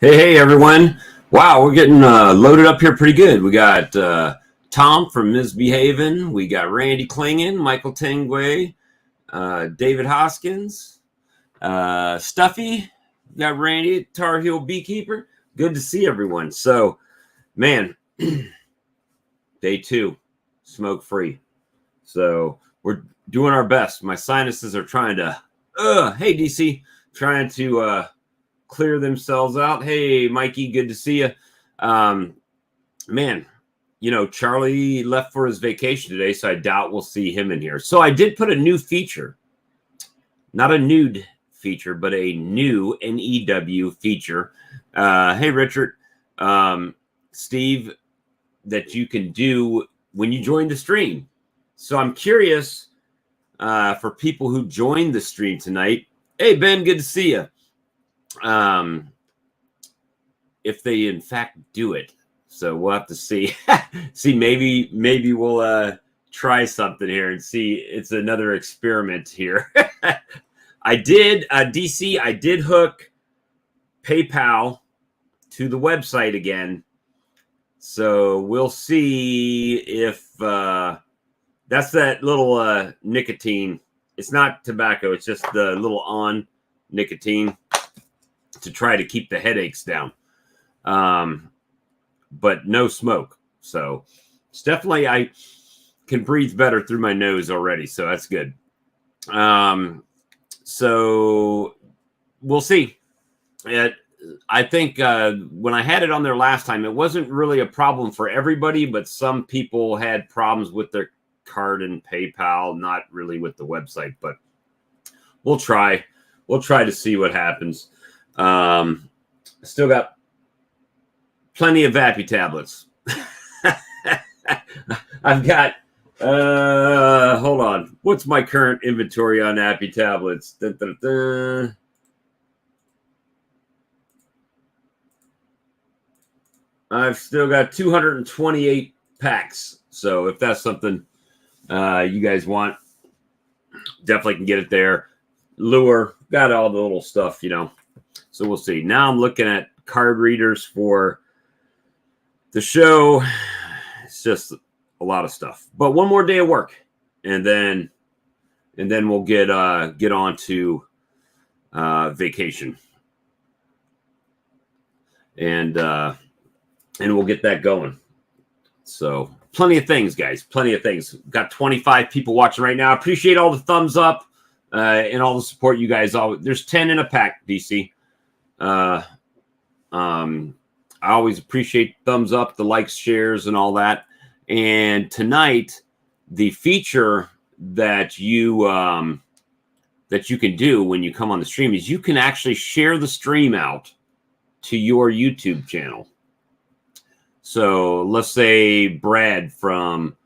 Hey, everyone. Wow, we're getting loaded up here pretty good. We got Tom from Misbehaving. We got Randy Klingen, Michael Tengway, David Hoskins, Stuffy. We got Randy, Tar Heel Beekeeper. Good to see everyone. So, man, day 2, smoke free. So, we're doing our best. My sinuses are trying to, hey, DC, trying to clear themselves out. Hey, Mikey, good to see you. Man, you know, Charlie left for his vacation today, so I doubt we'll see him in here. So I did put a new feature, not a nude feature, but a new NEW feature. Hey, Richard, Steve, that you can do when you join the stream. So I'm curious for people who joined the stream tonight. Hey, Ben, good to see you. If they in fact do it, so we'll have to see. maybe we'll try something here and see. It's another experiment here. I did DC. I did hook PayPal to the website again, so we'll see if that's that little nicotine. It's not tobacco. It's just the little on nicotine to try to keep the headaches down, but no smoke. So it's definitely, I can breathe better through my nose already, so that's good. So we'll see. I think when I had it on there last time, it wasn't really a problem for everybody, but some people had problems with their card and PayPal, not really with the website, but we'll try to see what happens. Still got plenty of Vappy tablets. I've got hold on, what's my current inventory on Appy tablets? Dun, dun, dun. I've still got 228 packs, so if that's something you guys want, definitely can get it there. Lure, got all the little stuff, you know. So we'll see. Now I'm looking at card readers for the show. It's just a lot of stuff. But one more day of work, and then we'll get on to vacation, and we'll get that going. So plenty of things, guys. Plenty of things. Got 25 people watching right now. Appreciate all the thumbs up and all the support you guys always. There's 10 in a pack, DC. I always appreciate thumbs up, the likes, shares, and all that. And tonight, the feature that you can do when you come on the stream is you can actually share the stream out to your YouTube channel. So let's say Brad from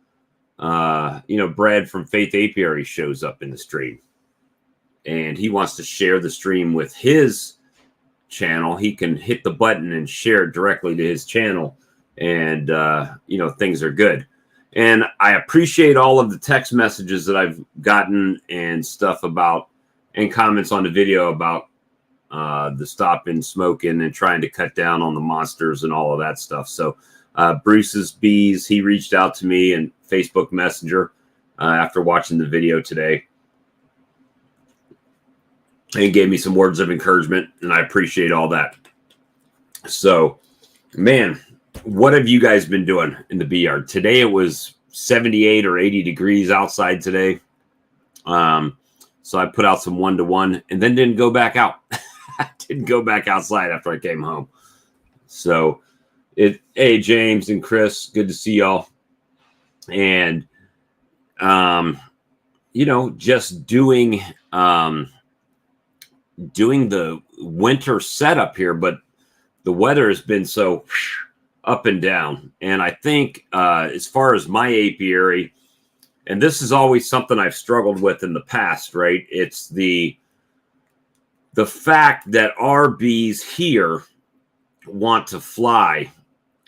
Faith Apiary shows up in the stream, and he wants to share the stream with his channel. He can hit the button and share it directly to his channel, and things are good. And I appreciate all of the text messages that I've gotten and stuff about, and comments on the video about the stopping smoking and trying to cut down on the monsters and all of that stuff. So Bruce's Bees, he reached out to me in Facebook Messenger after watching the video today, and gave me some words of encouragement, and I appreciate all that. So, man, what have you guys been doing in the bee yard? Today it was 78 or 80 degrees outside today. So I put out some 1-to-1 and then didn't go back out. I didn't go back outside after I came home. So, hey, James and Chris, good to see y'all. And, just doing the winter setup here, but the weather has been so up and down. And I think as far as my apiary, and this is always something I've struggled with in the past, right? It's the fact that our bees here want to fly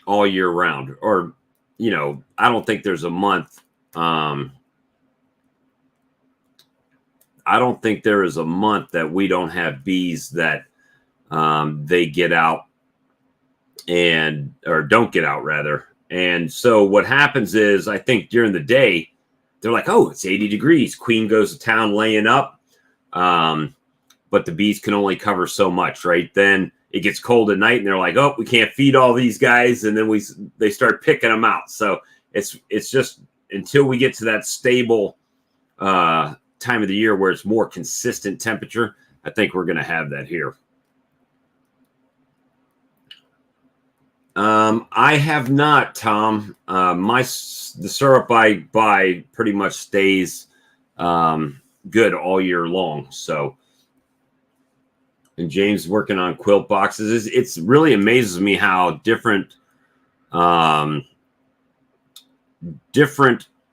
all year round, or, I don't think there's a month. I don't think there is a month that we don't have bees that they get out or don't get out rather. And so what happens is, I think during the day, they're like, oh, it's 80 degrees. Queen goes to town laying up. But the bees can only cover so much, right? Then it gets cold at night and they're like, oh, we can't feed all these guys. And then they start picking them out. So it's just until we get to that stable time of the year where it's more consistent temperature, I think we're going to have that here. I have not, Tom. The syrup I buy pretty much stays good all year long. So, and James working on quilt boxes. It's really amazes me how different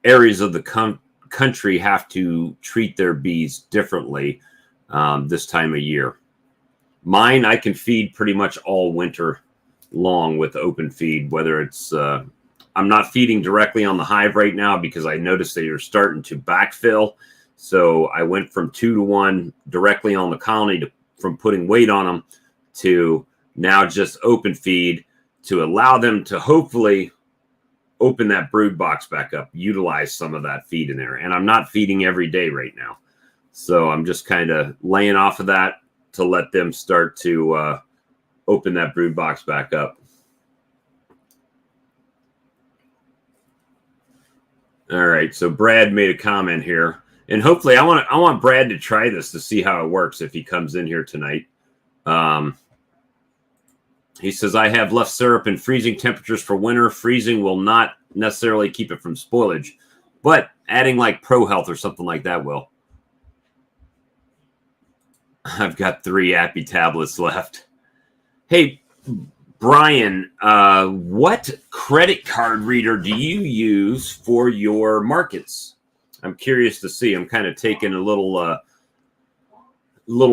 areas of the country have to treat their bees differently this time of year. Mine, I can feed pretty much all winter long with open feed, whether it's I'm not feeding directly on the hive right now because I noticed they are starting to backfill. So I went from 2 to 1 directly on the colony from putting weight on them to now just open feed to allow them to hopefully open that brood box back up, utilize some of that feed in there. And I'm not feeding every day right now. So I'm just kind of laying off of that to let them start to open that brood box back up. All right, so Brad made a comment here, and hopefully I want Brad to try this to see how it works if he comes in here tonight. He says, I have left syrup in freezing temperatures for winter. Freezing will not necessarily keep it from spoilage, but adding like Pro Health or something like that will. I've got 3 Appy tablets left. Hey, Brian, what credit card reader do you use for your markets? I'm curious to see. I'm kind of taking a little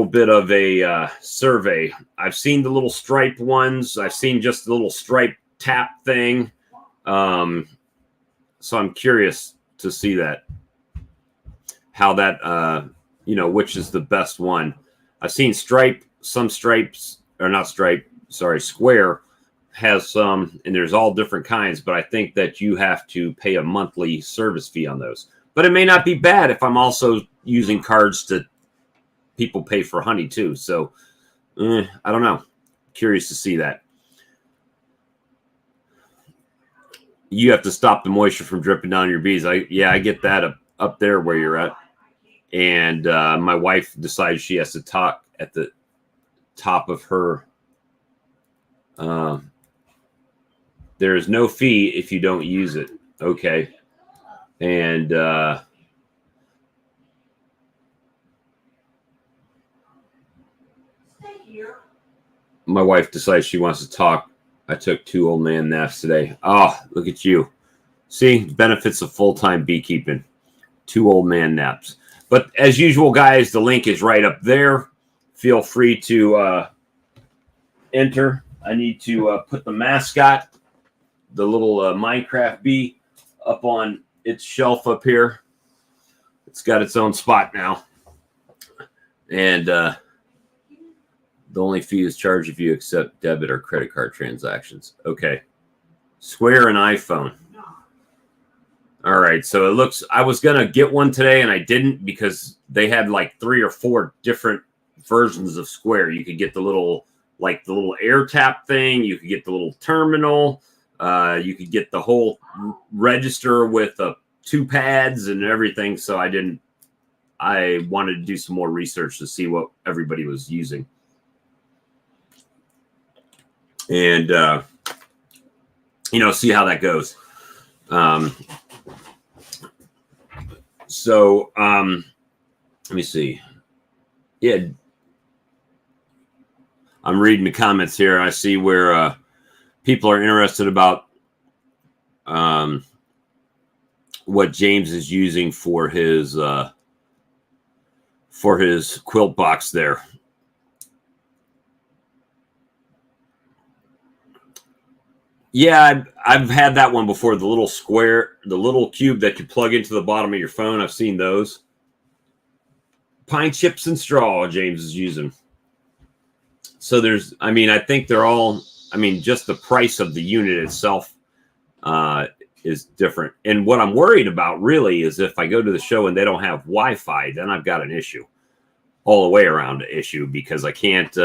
bit of a survey. I've seen the little stripe ones. I've seen just the little stripe tap thing. So I'm curious to see that, how that, which is the best one. I've seen stripe, some stripes. Or not stripe, sorry, Square has some, and there's all different kinds, but I think that you have to pay a monthly service fee on those. But it may not be bad if I'm also using cards to people pay for honey too. So I don't know. Curious to see that. You have to stop the moisture from dripping down your bees. I get that up there where you're at. And my wife decides she has to talk at the top of her. There is no fee if you don't use it. Okay. And my wife decides she wants to talk. I took 2 old man naps today. Oh, look at you. See, benefits of full-time beekeeping. 2 old man naps. But as usual, guys, the link is right up there. Feel free to enter. I need to put the mascot, the little Minecraft bee, up on its shelf up here. It's got its own spot now. And the only fee is charged if you accept debit or credit card transactions. Okay. Square and iPhone. All right. So it looks, I was going to get one today and I didn't because they had like 3 or 4 different versions of Square. You could get the little air tap thing. You could get the little terminal. You could get the whole register with 2 pads and everything. So I wanted to do some more research to see what everybody was using. And, see how that goes. Let me see. Yeah. I'm reading the comments here. I see where people are interested about what James is using for his quilt box there. Yeah, I've had that one before. The little square, the little cube that you plug into the bottom of your phone. I've seen those. Pine chips and straw James is using. So I think they're all I mean, just the price of the unit itself is different. And what I'm worried about really is if I go to the show and they don't have Wi-Fi, then I've got an issue, all the way around issue, because I can't,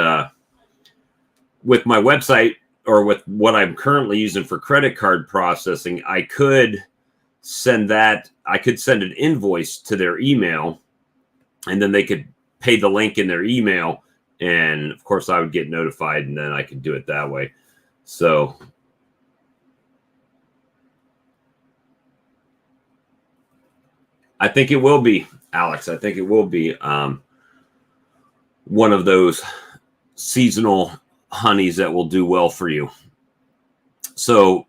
with my website or with what I'm currently using for credit card processing, I could send an invoice to their email, and then they could pay the link in their email. And of course I would get notified, and then I could do it that way. So I think it will be, Alex. I think it will be one of those seasonal honeys that will do well for you. So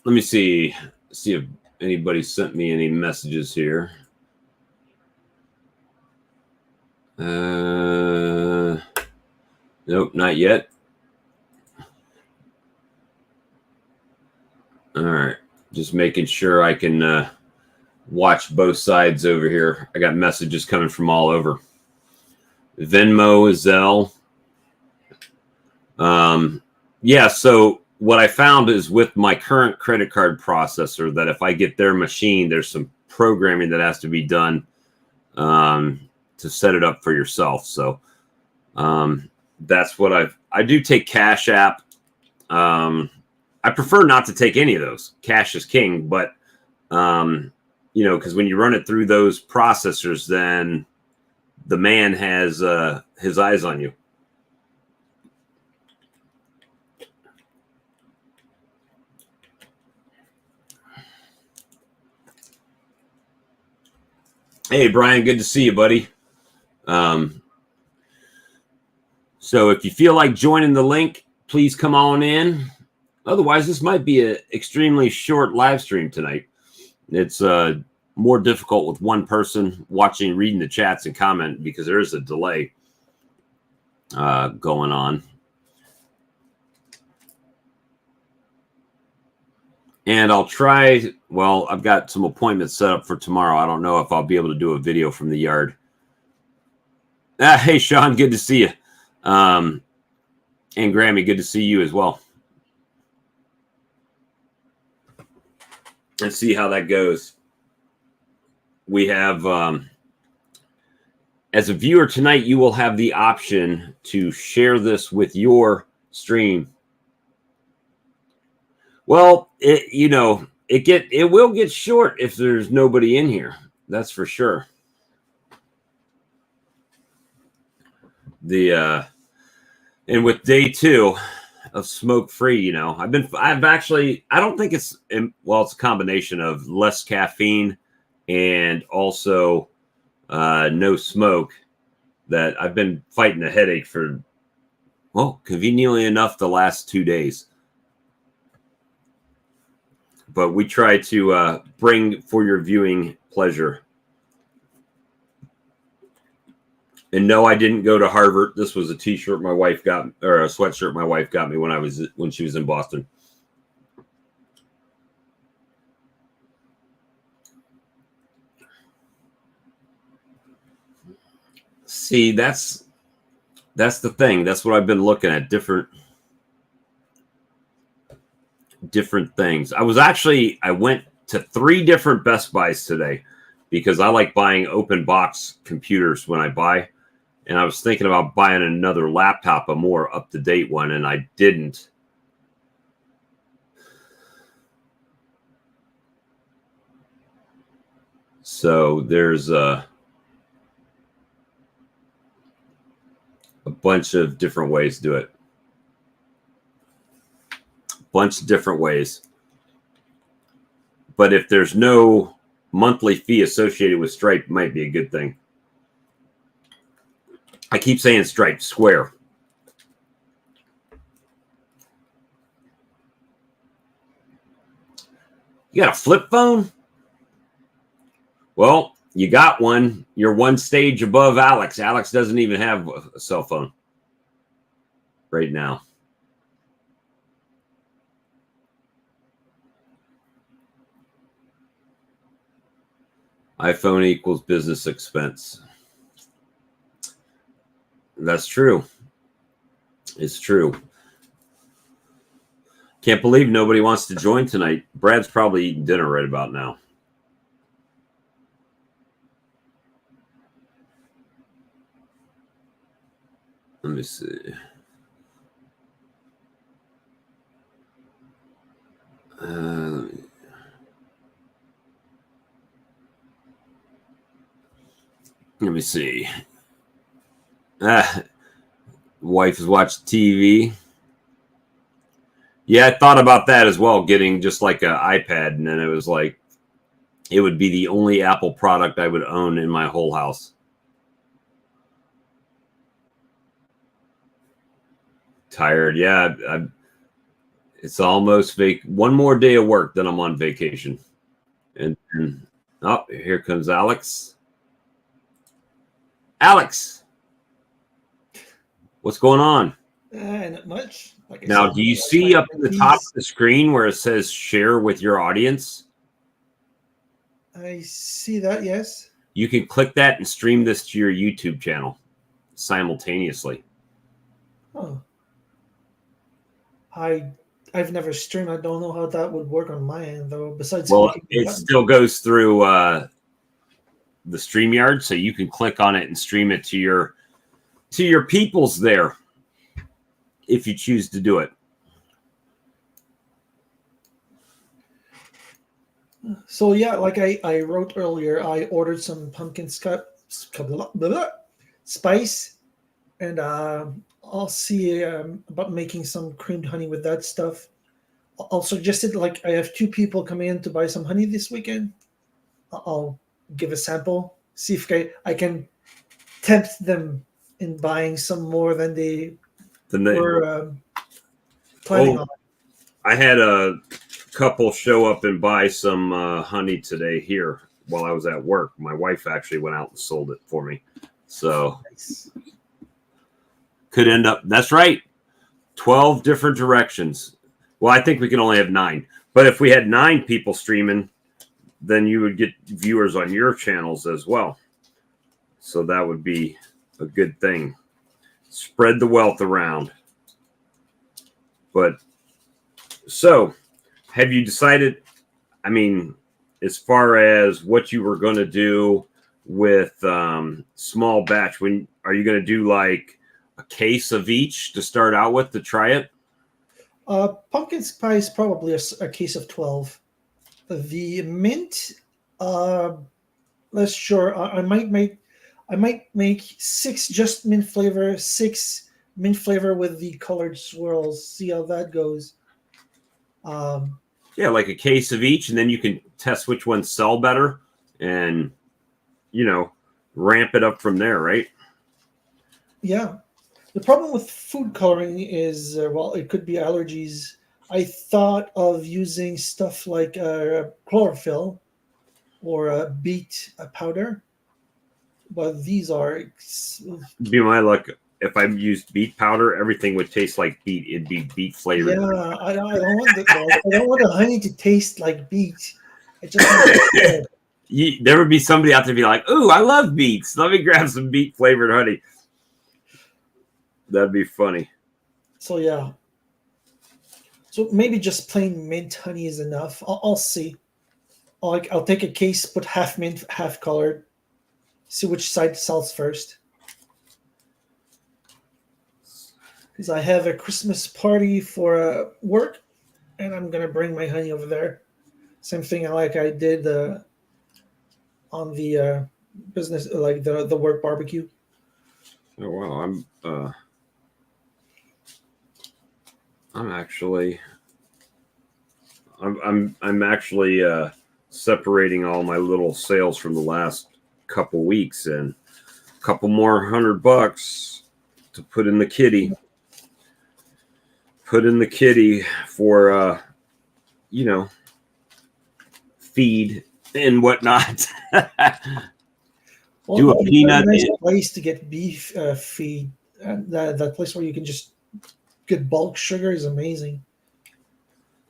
let me see if anybody sent me any messages here. Nope, not yet. All right, just making sure I can watch both sides over here. I got messages coming from all over. Venmo, Zelle. Yeah, so what I found is with my current credit card processor that if I get their machine, there's some programming that has to be done to set it up for yourself. So that's what I do take Cash App. I prefer not to take any of those. Cash is king, but you know, because when you run it through those processors, then the man has his eyes on you. Hey, Brian, good to see you, buddy. So if you feel like joining the link, please come on in. Otherwise, this might be an extremely short live stream tonight. It's more difficult with one person watching, reading the chats and comment because there is a delay going on. And I'll try, well, I've got some appointments set up for tomorrow. I don't know if I'll be able to do a video from the yard. Hey, Sean, good to see you. And Grammy, good to see you as well. Let's see how that goes. We have, as a viewer tonight, you will have the option to share this with your stream. Well, it will get short if there's nobody in here. That's for sure. And with day 2 of smoke free, I don't think it's a combination of less caffeine and also no smoke, that I've been fighting a headache for, well, conveniently enough, the last 2 days. But we try to bring for your viewing pleasure. And no, I didn't go to Harvard. This was a T-shirt my wife got, or a sweatshirt my wife got me when she was in Boston. See, that's the thing. That's what I've been looking at, different things. I went to 3 different Best Buys today because I like buying open box computers when I buy. And I was thinking about buying another laptop, a more up-to-date one, and I didn't. So there's a bunch of different ways to do it. Bunch of different ways. But if there's no monthly fee associated with Stripe, it might be a good thing. I keep saying Stripe, Square. You got a flip phone? Well, you got one. You're one stage above Alex. Alex doesn't even have a cell phone right now. iPhone equals business expense. That's true. It's true. Can't believe nobody wants to join tonight. Brad's probably eating dinner right about now. Let me see. Let me see. Wife is watching TV. Yeah, I thought about that as well, getting just like an iPad, and then it was like, it would be the only Apple product I would own in my whole house. Tired, yeah. It's almost one more day of work, then I'm on vacation. And oh, here comes Alex. Alex, what's going on? Not much. Like now, do you see up at the top of the screen where it says share with your audience? I see that, yes. You can click that and stream this to your YouTube channel simultaneously. Oh. I've never streamed. I don't know how that would work on my end, though. Besides, well, it still goes through the StreamYard, so you can click on it and stream it to your peoples there, if you choose to do it. So yeah, like I wrote earlier, I ordered some pumpkin spice, and I'll see about making some creamed honey with that stuff. I'll suggest it. Like I have 2 people coming in to buy some honey this weekend. I'll give a sample, see if I can tempt them in buying some more than they were planning on. I had a couple show up and buy some honey today here while I was at work. My wife actually went out and sold it for me. So nice. Could end up, that's right, 12 different directions. Well, I think we can only have 9. But if we had 9 people streaming, then you would get viewers on your channels as well. So that would be a good thing. Spread the wealth around. But so, have you decided, I mean, as far as what you were going to do with small batch, are you going to do like a case of each to start out with to try it? Pumpkin spice, probably a case of 12. The mint, let's sure. I might make 6 just mint flavor, 6 mint flavor with the colored swirls. See how that goes. Yeah, like a case of each, and then you can test which ones sell better, and ramp it up from there, right? Yeah. The problem with food coloring is, well, it could be allergies. I thought of using stuff like chlorophyll or beet powder, but these are. Be my luck. If I used beet powder, everything would taste like beet. It'd be beet flavored. Yeah, I don't want the honey to taste like beet. I just want there would be somebody out there be like, "Ooh, I love beets. Let me grab some beet flavored honey." That'd be funny. So yeah. So maybe just plain mint honey is enough. I'll see. I'll take a case, put half mint, half colored. See which side sells first. Because I have a Christmas party for work, and I'm gonna bring my honey over there. Same thing like I did on the business, like the work barbecue. Oh wow, I'm actually separating all my little sales from the last couple weeks, and a couple more $100 to put in the kitty. Put in the kitty for feed and whatnot. Well, do a peanut. Nice place to get beef feed. That place where you can just get bulk sugar is amazing.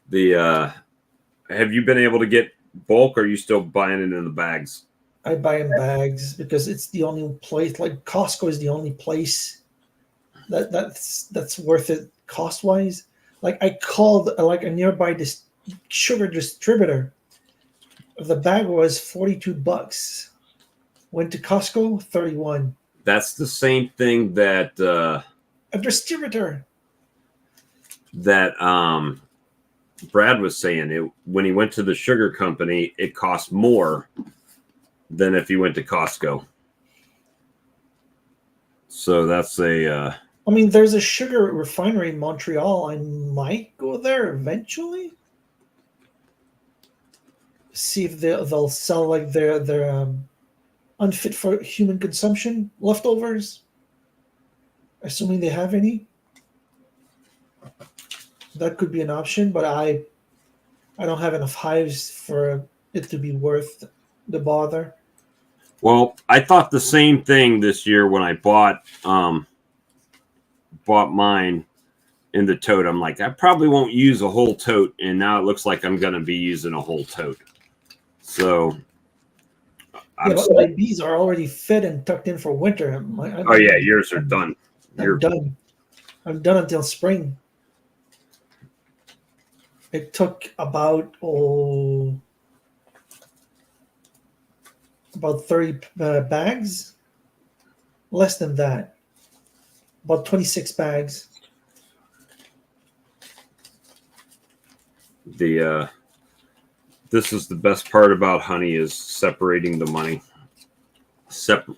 Have you been able to get bulk, or are you still buying it in the bags? I buy in bags because it's the only place. Like Costco is the only place that's worth it cost wise. Like I called like a nearby sugar distributor. The bag was $42. Went to Costco, 31. That's the same thing that A distributor. Brad was saying. When he went to the sugar company, it cost more than if he went to Costco. So that's a. I mean, there's a sugar refinery in Montreal. I might go there eventually. See if they'll sell like their unfit for human consumption leftovers, assuming they have any. That could be an option, but I don't have enough hives for it to be worth the bother. Well, I thought the same thing this year when I bought mine in the tote. I'm like, I probably won't use a whole tote, and now it looks like I'm going to be using a whole tote. So, but my bees are already fed and tucked in for winter. Yours are done. I'm done. I'm done until spring. It took about 30 bags, less than that, about 26 bags. This is the best part about honey is separating the money. You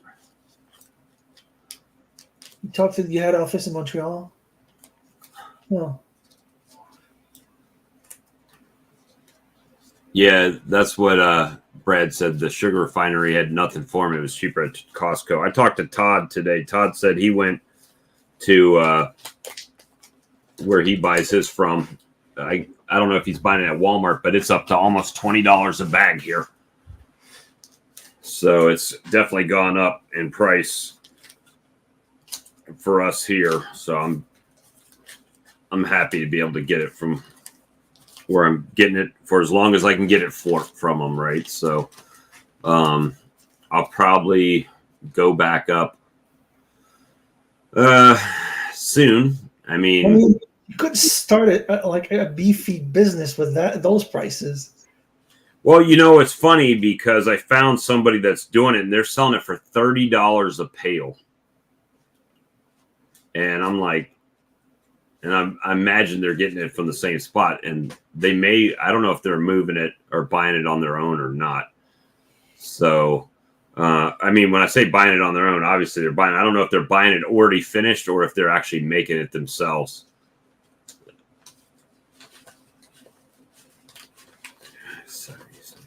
talked to the head office in Montreal? No. Yeah, that's what Brad said. The sugar refinery had nothing for him. It was cheaper at Costco. I talked to Todd today. Todd said he went to where he buys his from. I don't know if he's buying it at Walmart, but it's up to almost $20 a bag here. So it's definitely gone up in price for us here. So I'm happy to be able to get it from where I'm getting it for as long as I can get it from them, right? So I'll probably go back up soon. I mean, you could start it like a bee feed business with those prices. Well, it's funny because I found somebody that's doing it, and they're selling it for $30 a pail. And I'm like, and I imagine they're getting it from the same spot, and I don't know if they're moving it or buying it on their own or not. So, I mean, when I say buying it on their own, obviously they're buying it. I don't know if they're buying it already finished or if they're actually making it themselves.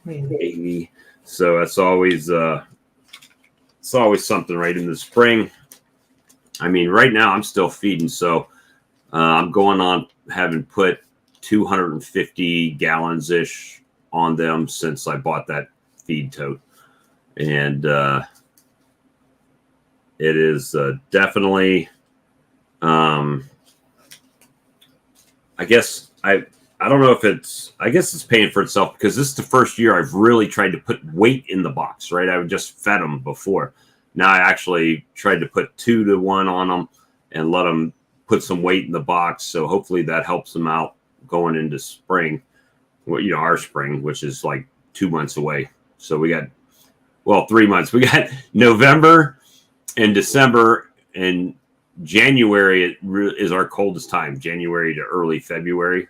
Maybe. So it's always something right in the spring. I mean, right now I'm still feeding, so I'm going on having put 250 gallons ish on them since I bought that feed tote, and it is definitely. I don't know if I guess it's paying for itself because this is the first year I've really tried to put weight in the box, right? I would just fed them before. Now I actually tried to put 2-to-1 on them and let them put some weight in the box. So hopefully that helps them out going into spring, our spring, which is like 2 months away. So we got, 3 months. We got November and December, and January is our coldest time, January to early February.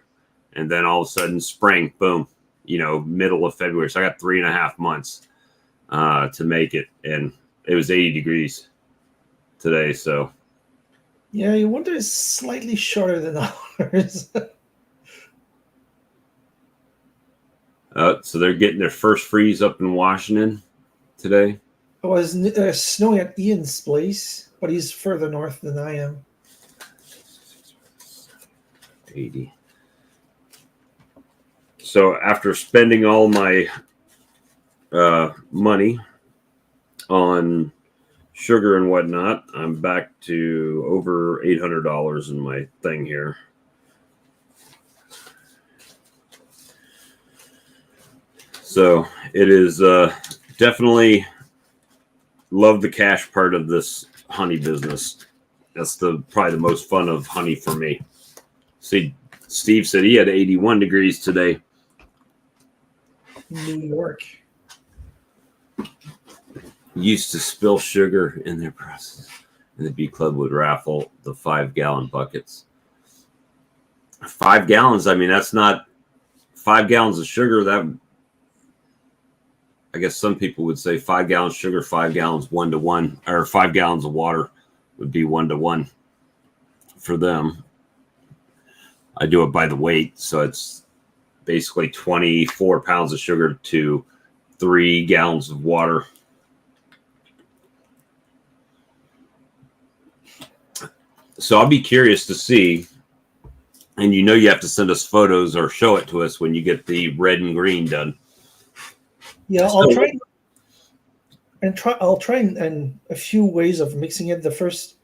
And then all of a sudden spring, boom, middle of February. So I got 3.5 months to make it. And it was 80 degrees today. So. Yeah, your winter is slightly shorter than ours. So they're getting their first freeze up in Washington today. It was snowing at Ian's place, but he's further north than I am. 80. So after spending all my money on sugar and whatnot, I'm back to over $800 in my thing here. So it is definitely love the cash part of this honey business. That's probably the most fun of honey for me. See, Steve said he had 81 degrees today. New York. Used to spill sugar in their process, and the bee club would raffle the 5-gallon buckets. 5 gallons. I mean, that's not 5 gallons of sugar. That, I guess some people would say 5 gallons sugar, 5 gallons 1-to-1, or 5 gallons of water would be 1-to-1 for them. I do it by the weight, so it's basically 24 pounds of sugar to 3 gallons of water. So I'll be curious to see, and you know you have to send us photos or show it to us when you get the red and green done. Yeah, I'll try and a few ways of mixing it. The first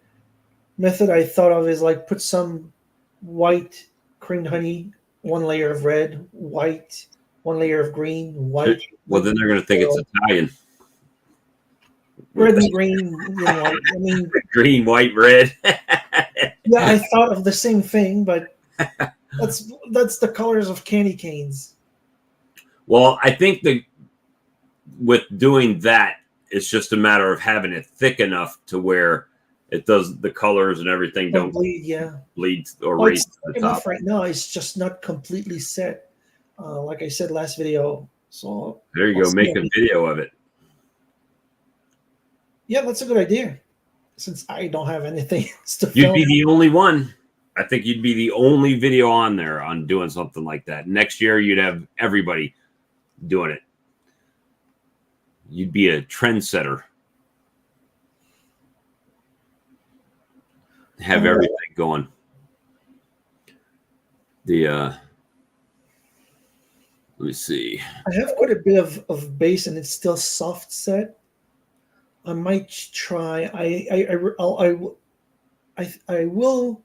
method I thought of is like put some white creamed honey, 1 layer of red, white, 1 layer of green, white. Well, then they're going to think it's Italian. Red and green, white. I mean, green, white, red. yeah, I thought of the same thing, but that's the colors of candy canes. Well, I think that with doing that, it's just a matter of having it thick enough to where it does the colors and everything don't bleed, bleed or raise to the top. Right now, it's just not completely set. Like I said last video, so there you go. Make a video of it. Yeah, that's a good idea. Since I don't have anything else to film. You'd be the only one. I think you'd be the only video on there on doing something like that. Next year, you'd have everybody doing it. You'd be a trendsetter. Have everything going. Let me see. I have quite a bit of base, and it's still soft set. I might try. I will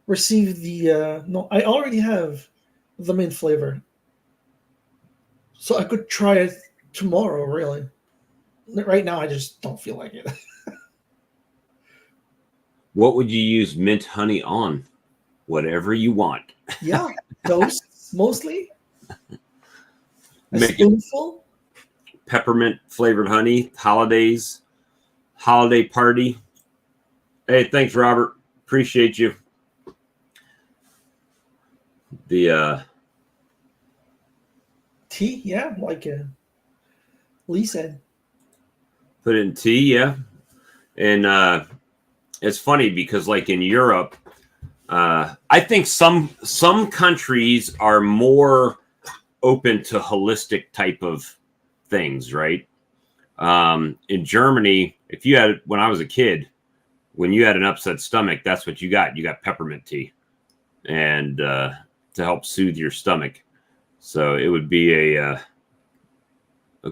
receive the no. I already have the mint flavor, so I could try it tomorrow. Really, right now I just don't feel like it. What would you use mint honey on? Whatever you want. Yeah, toast mostly. A spoonful. Peppermint flavored honey. Holidays. Holiday party. Hey, thanks, Robert. Appreciate you. The tea, yeah, like Lee said. Put it in tea, yeah. And it's funny because, like in Europe, I think some countries are more open to holistic type of things, right? In Germany, if you had, when I was a kid, when you had an upset stomach, that's what you got. You got peppermint tea, and to help soothe your stomach. So it would be a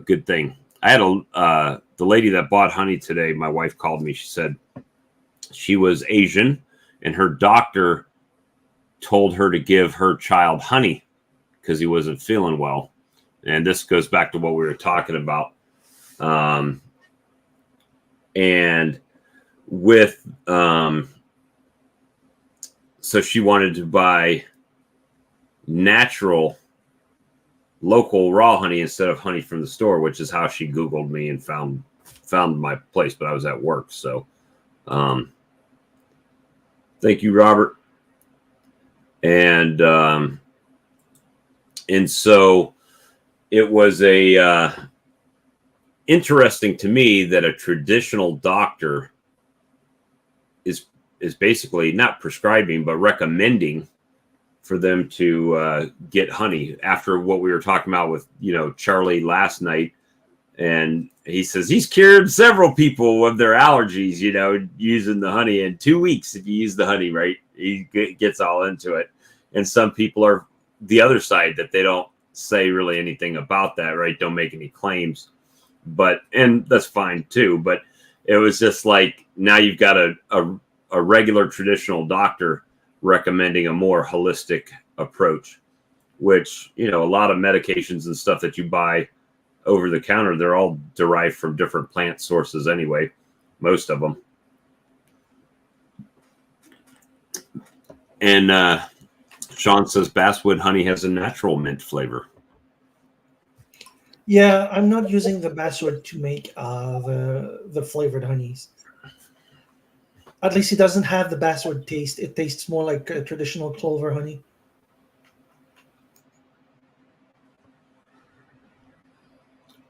good thing. I had the lady that bought honey today. My wife called me. She said she was Asian, and her doctor told her to give her child honey because he wasn't feeling well. And this goes back to what we were talking about. And with so she wanted to buy natural local raw honey instead of honey from the store, which is how she Googled me and found my place, but I was at work. So thank you, Robert. And so it was interesting to me that a traditional doctor is basically not prescribing, but recommending for them to get honey after what we were talking about with, Charlie last night. And he says he's cured several people of their allergies, using the honey in 2 weeks. If you use the honey, right, he gets all into it. And some people are the other side, that they don't say really anything about that, right? Don't make any claims, and that's fine too. But it was just like, now you've got a regular traditional doctor recommending a more holistic approach, which, a lot of medications and stuff that you buy over the counter, they're all derived from different plant sources anyway, most of them. And Sean says basswood honey has a natural mint flavor. Yeah, I'm not using the basswood to make the flavored honeys. At least it doesn't have the basswood taste. It tastes more like a traditional clover honey.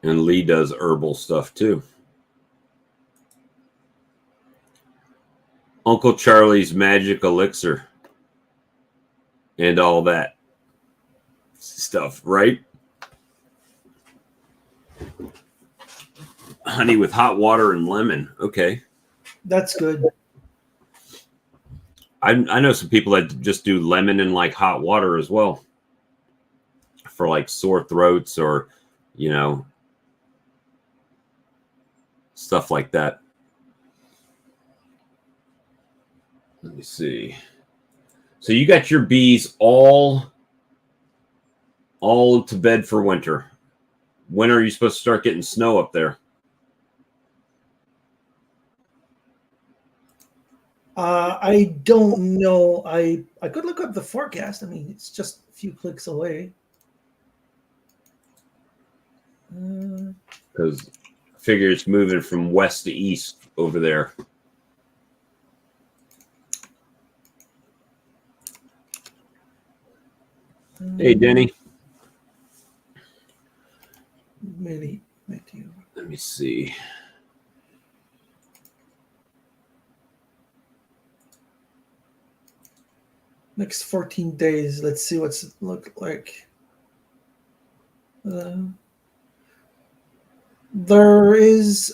And Lee does herbal stuff too. Uncle Charlie's magic elixir and all that stuff, right? Honey with hot water and lemon. Okay. That's good. I know some people that just do lemon and like hot water as well for like sore throats or, you know, stuff like that. Let me see. So you got your bees all to bed for winter. When are you supposed to start getting snow up there? I don't know. I could look up the forecast. I mean, it's just a few clicks away. Because I figure it's moving from west to east over there. Hey, Denny. Maybe. Let me see. Next 14 days. Let's see what's it look like. There is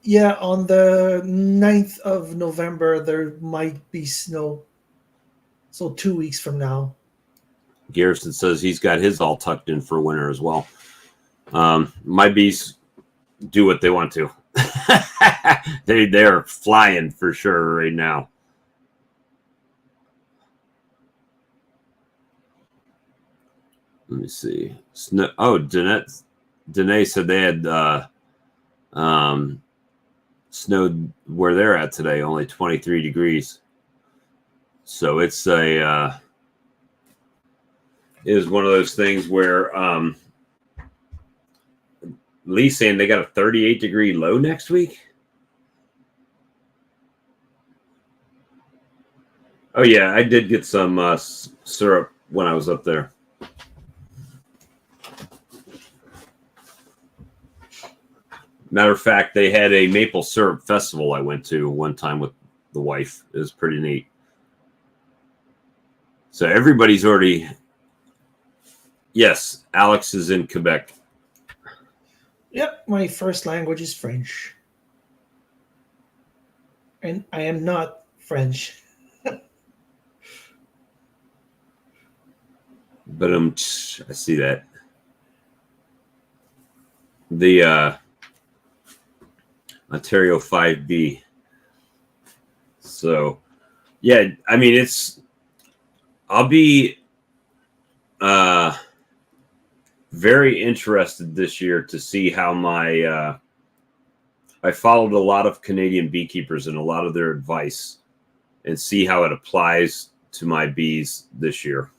yeah, on the 9th of November there might be snow. So 2 weeks from now. Garrison says he's got his all tucked in for winter as well. My bees do what they want to. They're flying for sure right now. Let me see. Oh, Danae said they had snowed where they're at today, only 23 degrees. So it's it is one of those things where Lee's saying they got a 38-degree low next week. Oh yeah, I did get some syrup when I was up there. Matter of fact, they had a maple syrup festival I went to one time with the wife. It was pretty neat. So everybody's already... Yes, Alex is in Quebec. Yep, my first language is French. And I am not French. But I see that. The Ontario 5B. So, yeah, I mean, I'll be very interested this year to see how I followed a lot of Canadian beekeepers and a lot of their advice and see how it applies to my bees this year,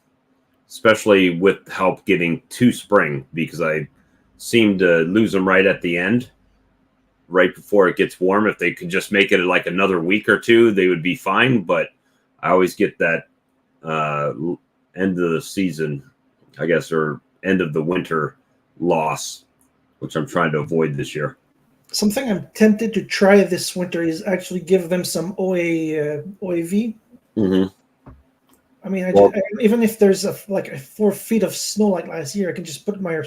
especially with help getting to spring, because I seem to lose them right at the end, right before it gets warm. If they could just make it like another week or two, they would be fine. But I always get that end of the season, I guess, or end of the winter loss, which I'm trying to avoid this year. Something I'm tempted to try this winter is actually give them some OAV. Mm-hmm. I mean, even if there's like 4 feet of snow like last year, I can just put my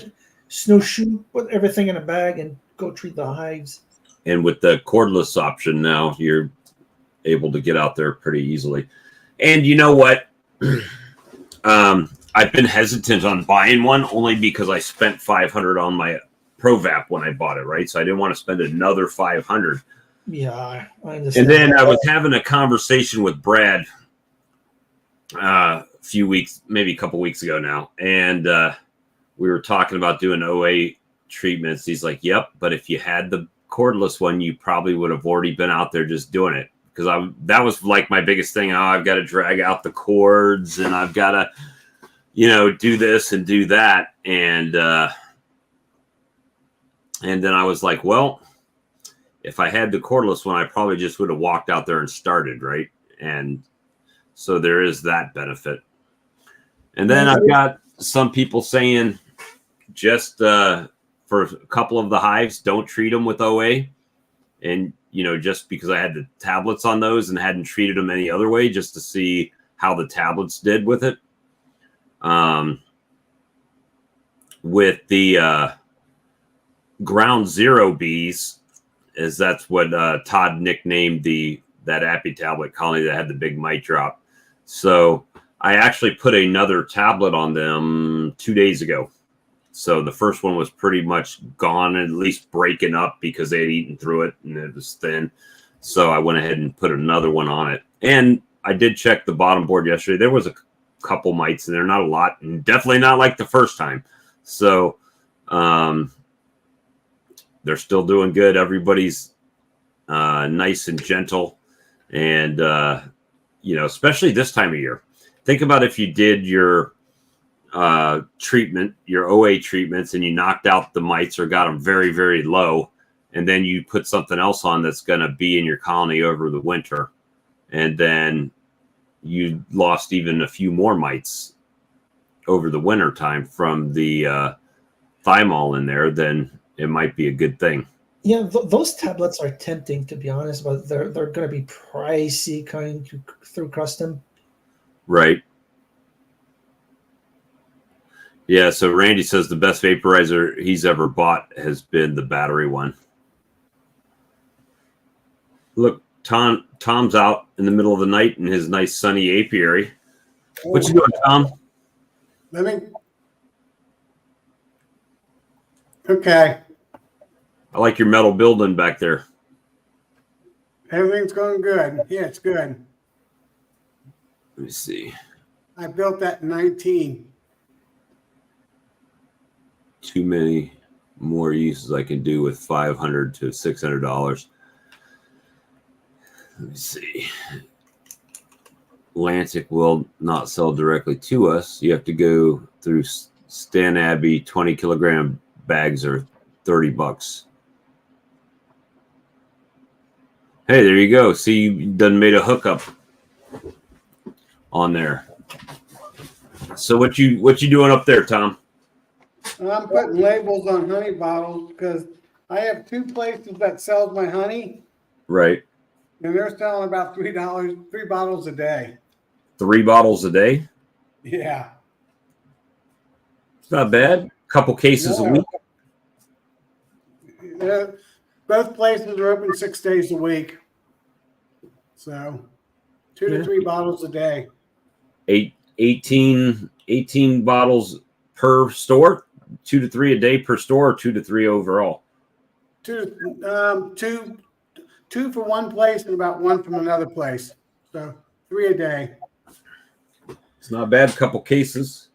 snowshoe, put everything in a bag, and go treat the hives. And with the cordless option now, you're able to get out there pretty easily. And you know what? I've been hesitant on buying one only because I spent $500 on my ProVap when I bought it, right? So I didn't want to spend another $500. Yeah, I understand. And then I was having a conversation with Brad a few weeks, maybe a couple weeks ago now, and we were talking about doing OA treatments. He's like, "Yep, but if you had the cordless one, you probably would have already been out there just doing it because that was like my biggest thing. Oh, I've got to drag out the cords, and I've got to, do this and do that, and then I was like, well, if I had the cordless one, I probably just would have walked out there and started, right? And so there is that benefit. And then I've got some people saying just for a couple of the hives, don't treat them with OA. And, just because I had the tablets on those and hadn't treated them any other way, just to see how the tablets did with it. With the ground zero bees, as that's what Todd nicknamed that Appy tablet colony that had the big mite drop. So I actually put another tablet on them 2 days ago. So the first one was pretty much gone, at least breaking up, because they had eaten through it and it was thin. So I went ahead and put another one on it. And I did check the bottom board yesterday. There was a couple mites in there, not a lot, and definitely not like the first time. So they're still doing good. Everybody's nice and gentle. And, especially this time of year. Think about if you did your treatment, your OA treatments, and you knocked out the mites or got them very, very low, and then you put something else on that's going to be in your colony over the winter, and then you lost even a few more mites over the winter time from the thymol in there, then it might be a good thing. Yeah, those tablets are tempting, to be honest, but they're going to be pricey kind through custom. Right. Yeah, so Randy says the best vaporizer he's ever bought has been the battery one. Look, Tom's out in the middle of the night in his nice sunny apiary. What you doing, Tom? Living. Okay. I like your metal building back there. Everything's going good. Yeah, it's good. Let me see. I built that in 19. Too many more uses I can do with $500 to $600. Let me see. Atlantic will not sell directly to us. You have to go through Stan Abbey. 20-kilogram bags are $30. Hey, there you go. See, you done made a hookup on there. So what you doing up there, Tom? I'm putting labels on honey bottles because I have 2 places that sells my honey. Right. And they're selling about $3, 3 bottles a day. 3 bottles a day? Yeah. It's not bad. A couple cases a week. Both places are open 6 days a week. So 2 to 3 bottles a day. 18 bottles per store? 2 to 3 a day per store, or 2 to 3 overall? Two for one place and about 1 from another place. So 3 a day. It's not bad. A couple cases.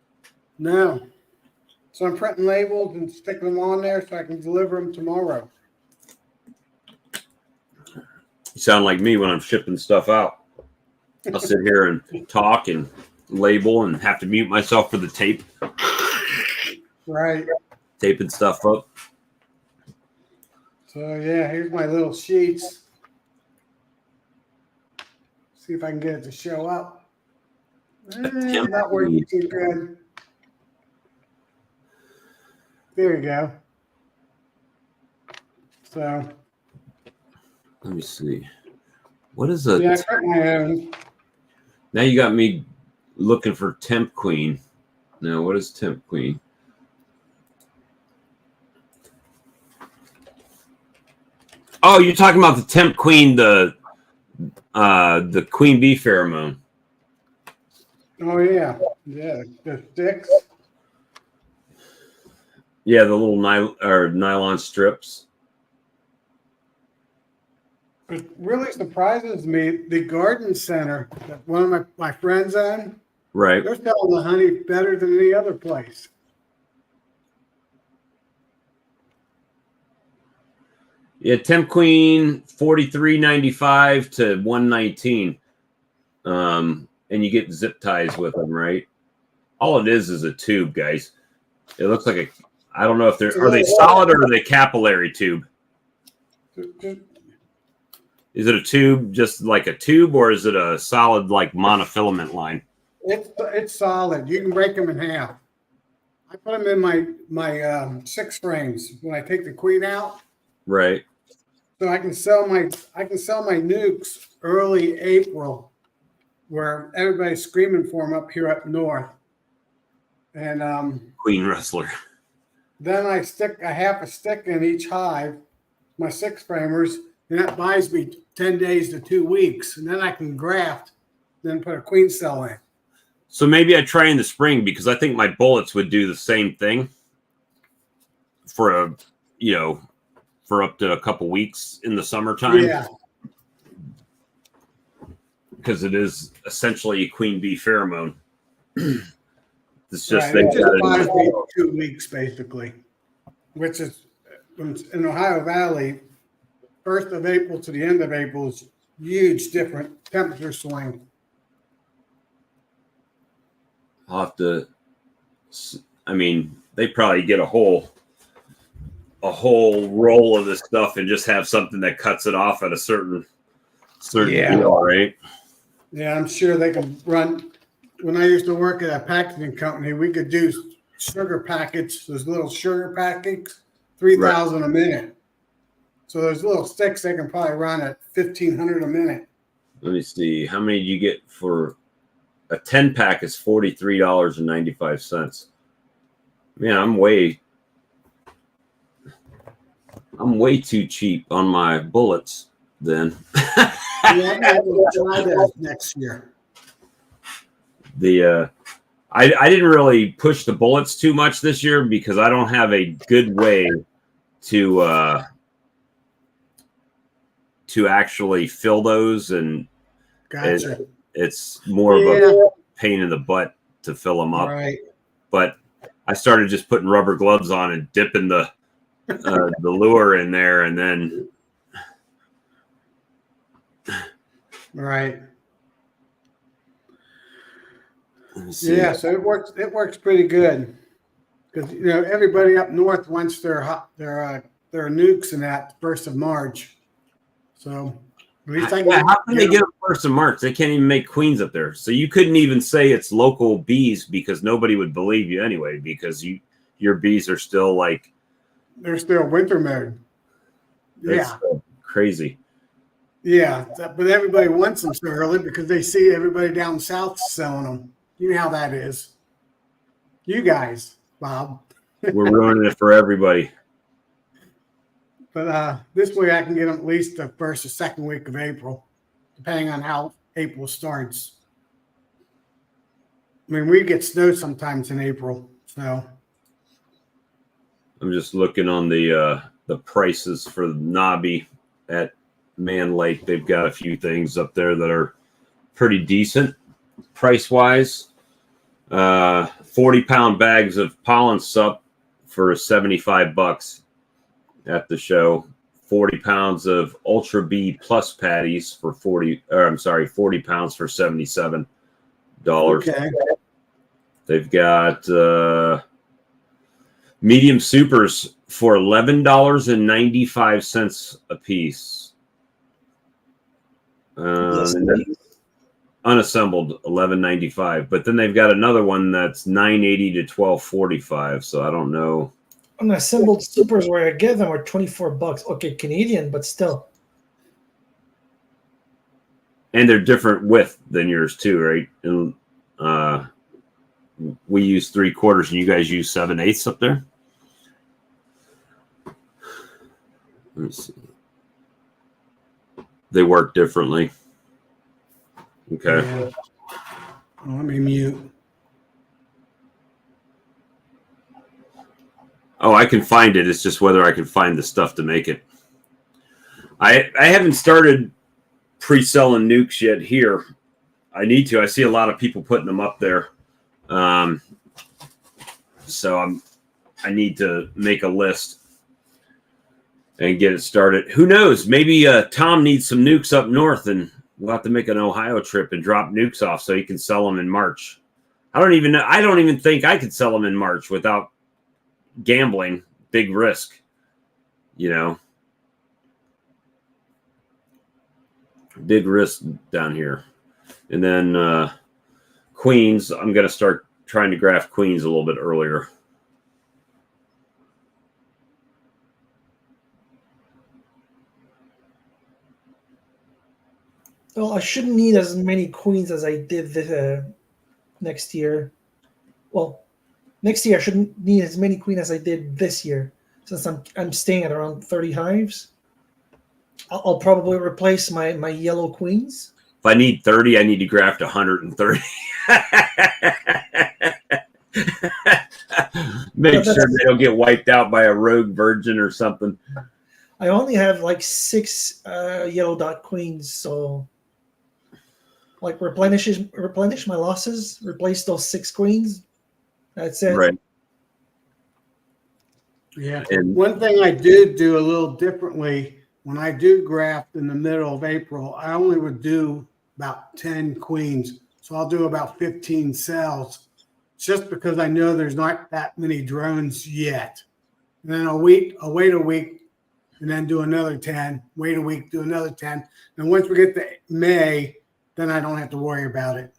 No. So I'm printing labels and sticking them on there so I can deliver them tomorrow. You sound like me when I'm shipping stuff out. I'll sit here and talk and label and have to mute myself for the tape. Right. Taping stuff up. So yeah, here's my little sheets. See if I can get it to show up. Not working too good. There you go. So let me see. What is a? Yeah, I cut my own. Now you got me looking for Temp Queen. Now, what is Temp Queen? Oh, you're talking about the Temp Queen, the queen bee pheromone. Oh yeah, the sticks. Yeah, the little nylon strips. It really surprises me. The garden center that one of my friends own, right? They're selling the honey better than any other place. Yeah, temp queen $43.95 to $119. And you get zip ties with them, right? All it is a tube, guys. It looks like a. I don't know if are they solid or are they capillary tube? Is it a tube, just like a tube, or is it a solid like monofilament line? It's solid. You can break them in half. I put them in my 6 frames when I take the queen out. Right. So I can sell my nukes early April, where everybody's screaming for them up here up north. And Queen Wrestler. then I stick a half a stick in each hive, my 6 framers, and that buys me 10 days to 2 weeks. And then I can graft, then put a queen cell in. So maybe I try in the spring, because I think my bullets would do the same thing for for up to a couple weeks in the summertime. Yeah. Because it is essentially a queen bee pheromone. It's just Right. It just buys me 2 weeks basically, which is in Ohio Valley. 1st of April to the end of April is huge different temperature swing. I'll have to. I mean, they probably get a whole roll of this stuff and just have something that cuts it off at a certain deal, right? Yeah, I'm sure they can run. When I used to work at a packaging company, we could do sugar packets, those little sugar packets, 3,000 a minute. So those little sticks, they can probably run at 1,500 a minute. Let me see. How many do you get for a 10-pack is $43.95. Man, I'm way too cheap on my bullets then. Yeah, we'll try that next year. I didn't really push the bullets too much this year because I don't have a good way to actually fill those, and Gotcha. it's more of a pain in the butt to fill them up. Right. But I started just putting rubber gloves on and dipping the lure in there, and then right. Yeah, so it works pretty good because everybody up north wants their nukes in that 1st of March. So at least how can they get them 1st of March? They can't even make queens up there. So you couldn't even say it's local bees because nobody would believe you anyway, because your bees are still like they're still winter mode. Yeah, crazy. Yeah, but everybody wants them so early because they see everybody down south selling them. You know how that is. You guys, Bob. We're ruining it for everybody. But this way I can get them at least the 1st or 2nd week of April, depending on how April starts. I mean, we get snow sometimes in April, so. I'm just looking on the prices for the knobby at Man Lake. They've got a few things up there that are pretty decent price-wise. 40-pound bags of pollen sup for $75 at the show. 40 pounds of Ultra B Plus patties for 40 pounds for $77. Okay. They've got medium supers for $11.95 a piece. Unassembled $11.95, but then they've got another one that's $9.80 to $12.45. So I don't know. Unassembled supers where I get them are $24. Okay, Canadian, but still. And they're different width than yours too, right? And we use 3/4 and you guys use 7/8 up there. Let me see. They work differently. Okay. Yeah. Let me mute. Oh, I can find it. It's just whether I can find the stuff to make it. I haven't started pre-selling nukes yet here. I need to. I see a lot of people putting them up there. So I need to make a list. and get it started. Who knows? Maybe Tom needs some nukes up north, and we'll have to make an Ohio trip and drop nukes off so he can sell them in March. I don't even know. I don't even think I could sell them in March without gambling. Big risk, you know. Big risk down here. And then queens, I'm going to start trying to graft queens a little bit earlier. Well, I shouldn't need as many queens as I did next year. Well, next year I shouldn't need as many queens as I did this year, since I'm staying at around 30 hives. I'll probably replace my yellow queens. If I need 30, I need to graft 130. Make sure they don't get wiped out by a rogue virgin or something. I only have like 6 yellow dot queens, so like replenish my losses, replace those 6 queens. That's it. Right. Yeah. And one thing I did do a little differently, when I do graft in the middle of April, I only would do about 10 queens. So I'll do about 15 cells, just because I know there's not that many drones yet. And then I'll wait a week and then do another 10, wait a week, do another 10. And once we get to May, then I don't have to worry about it.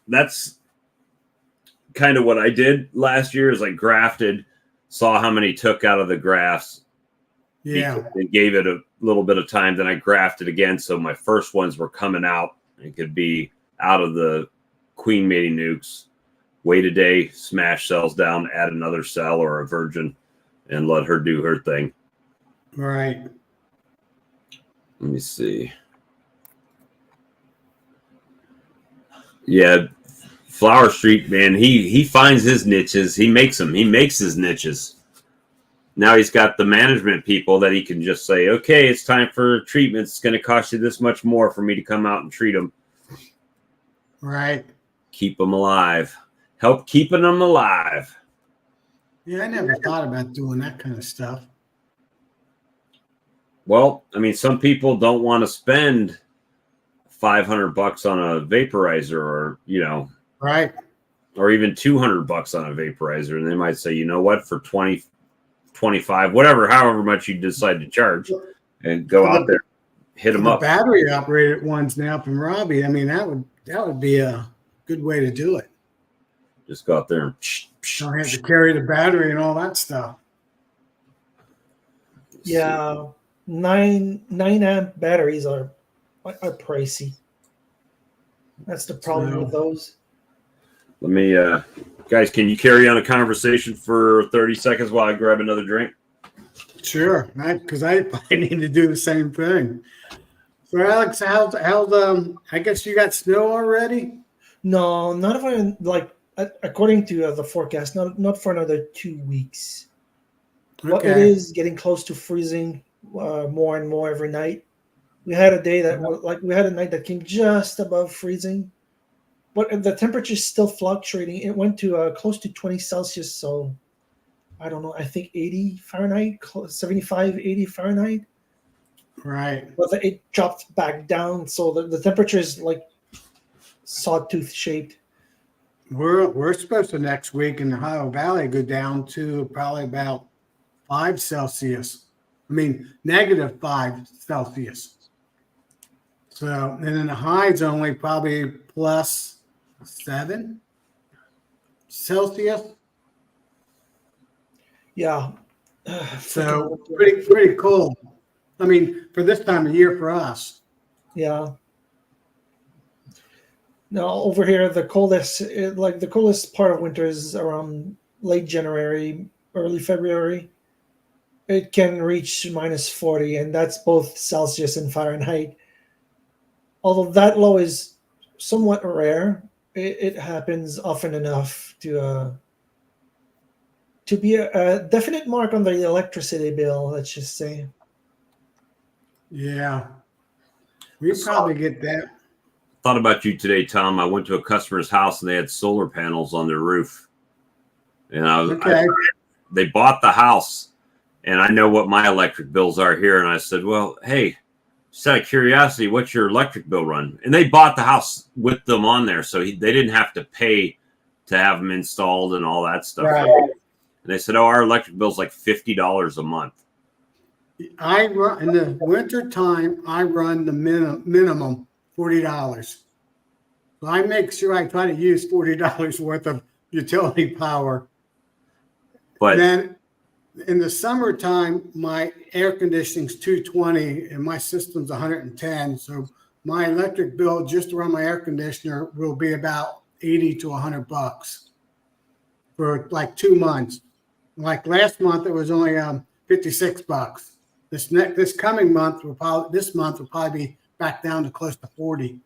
That's kind of what I did last year is I grafted, saw how many took out of the grafts. Yeah. They gave it a little bit of time. Then I grafted again. So my first ones were coming out. It could be out of the queen mating nukes. Wait a day, smash cells down, add another cell or a virgin, and let her do her thing. Right. Let me see. Yeah, Flower Street, man, he finds his niches. He makes them. He makes his niches. Now he's got the management people that he can just say, okay, it's time for treatment. It's going to cost you this much more for me to come out and treat them. Right. Keep them alive. Help keeping them alive. Yeah, I never thought about doing that kind of stuff. Well, I mean, some people don't want to spend $500 on a vaporizer, or, you know, Right. or even $200 on a vaporizer. And they might say, you know what, for 20, 25, whatever, however much you decide to charge, and go out there, hit them up. Battery operated ones now from Robbie. I mean, that would be a good way to do it. Just go out there and Don't have to carry the battery and all that stuff. Yeah, 9 amp batteries are pricey. That's the problem with those. Let me, guys, can you carry on a conversation for 30 seconds while I grab another drink? Sure, because I need to do the same thing. So, Alex, how's I guess you got snow already? No, not if I like. According to the forecast, not for another 2 weeks. Okay. Well, it is getting close to freezing more and more every night. We had a day that we had a night that came just above freezing, but the temperature is still fluctuating. It went to close to 20 Celsius, so I don't know. I think 80 Fahrenheit, 75, 80 Fahrenheit. Right. But it dropped back down, so the temperature is like sawtooth shaped. We're supposed to next week in the Ohio Valley go down to probably about 5 Celsius. I mean, -5 Celsius. So, and then the high's only probably +7 Celsius. Yeah. So pretty cold. I mean, for this time of year for us. Yeah. Now over here, the coldest part of winter is around late January, early February. It can reach -40, and that's both Celsius and Fahrenheit. Although that low is somewhat rare, it happens often enough to be a definite mark on the electricity bill, let's just say. Yeah. We probably get that. Thought about you today, Tom. I went to a customer's house and they had solar panels on their roof. And Okay. they bought the house, and I know what my electric bills are here. And I said, well, hey, just out of curiosity, what's your electric bill run? And they bought the house with them on there, so they didn't have to pay to have them installed and all that stuff. Right. And they said, oh, our electric bill's like $50 a month. I run in the winter time. I run the minimum $40. So I make sure I try to use $40 worth of utility power. But Then in the summertime, my air conditioning's 220 and my system's 110. So my electric bill just to run my air conditioner will be about 80 to $100 for like 2 months. Like last month, it was only $56. This coming month will probably be back down to close to 40.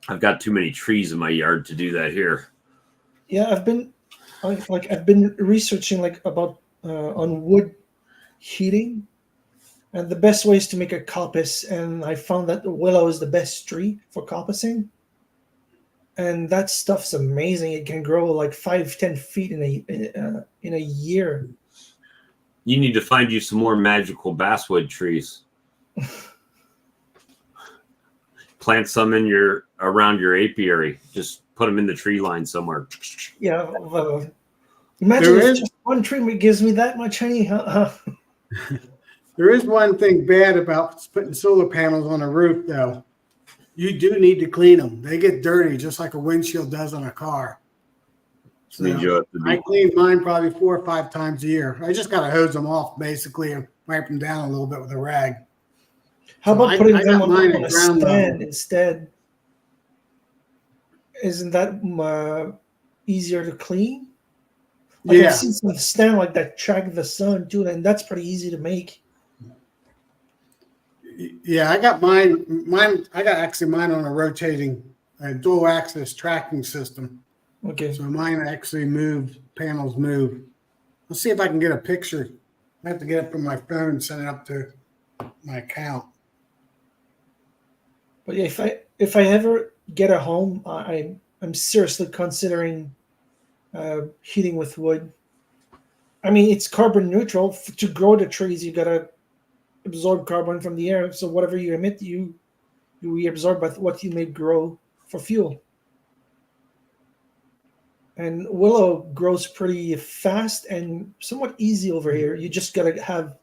I've got too many trees in my yard to do that here. Yeah, I've been researching about on wood heating and the best ways to make a coppice, and I found that the willow is the best tree for coppicing. And that stuff's amazing. It can grow like 5-10 feet in a year. You need to find you some more magical basswood trees. Plant some around your apiary. Just put them in the tree line somewhere. Yeah. Imagine if just one tree gives me that much honey. There is one thing bad about putting solar panels on a roof, though. You do need to clean them. They get dirty just like a windshield does on a car. So I clean mine probably 4 or 5 times a year. I just got to hose them off basically and wipe them down a little bit with a rag. How about putting them on a stand instead? Isn't that easier to clean? I've seen some stand like that track the sun too, and that's pretty easy to make. Yeah, I got mine. I got mine on a rotating dual axis tracking system. Okay. So mine actually panels move. Let's see if I can get a picture. I have to get it from my phone and send it up to my account. But yeah, if I ever get a home, I'm seriously considering heating with wood. I mean, it's carbon neutral. To grow the trees, you gotta absorb carbon from the air. So whatever you emit, you reabsorb by what you may grow for fuel. And willow grows pretty fast and somewhat easy over here. You just gotta have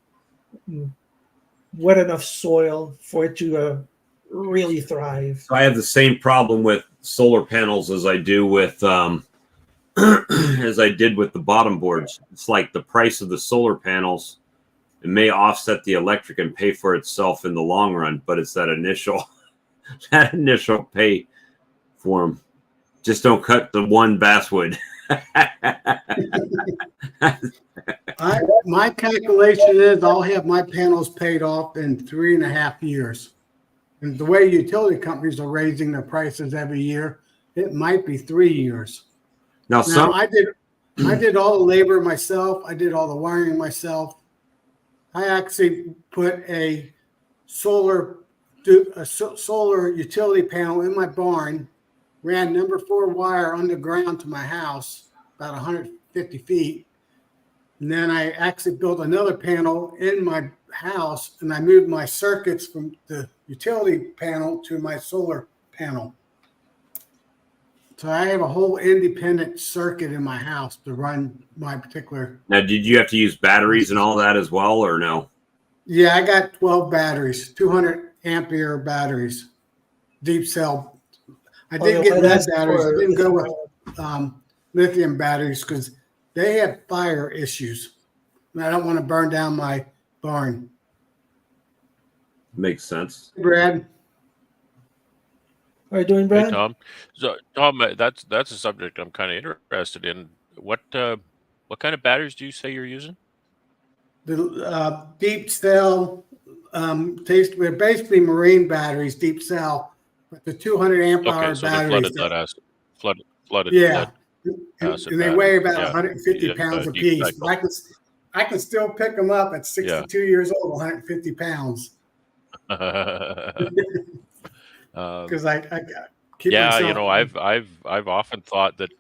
wet enough soil for it to really thrive. So I have the same problem with solar panels as I do with as I did with the bottom boards. It's like the price of the solar panels, it may offset the electric and pay for itself in the long run, but it's that initial pay for them. Just don't cut the one basswood. My calculation is I'll have my panels paid off in 3.5 years. And the way utility companies are raising their prices every year, it might be 3 years. Now I did all the labor myself. I did all the wiring myself. I actually put a solar utility panel in my barn, ran number 4 wire underground to my house, about 150 feet. And then I actually built another panel in my house, and I moved my circuits from the utility panel to my solar panel. So I have a whole independent circuit in my house to run my particular. Now, did you have to use batteries and all that as well, or no? Yeah, I got 12 batteries, 200 ampere batteries, deep cell. I did get lead batteries. I didn't go with lithium batteries because they have fire issues. And I don't want to burn down my barn. Makes sense. Brad? How are you doing, Brad? Hey, Tom. So, Tom, that's a subject I'm kind of interested in. What kind of batteries do you say you're using? The deep cell, they're basically marine batteries, deep cell, but the 200 amp hour so batteries. They're flooded lead acid. Flooded Yeah. lead acid And they weigh about batteries. 150 pounds a piece. I can still pick them up at 62 years old, 150 pounds. Because I keep myself. I've often thought that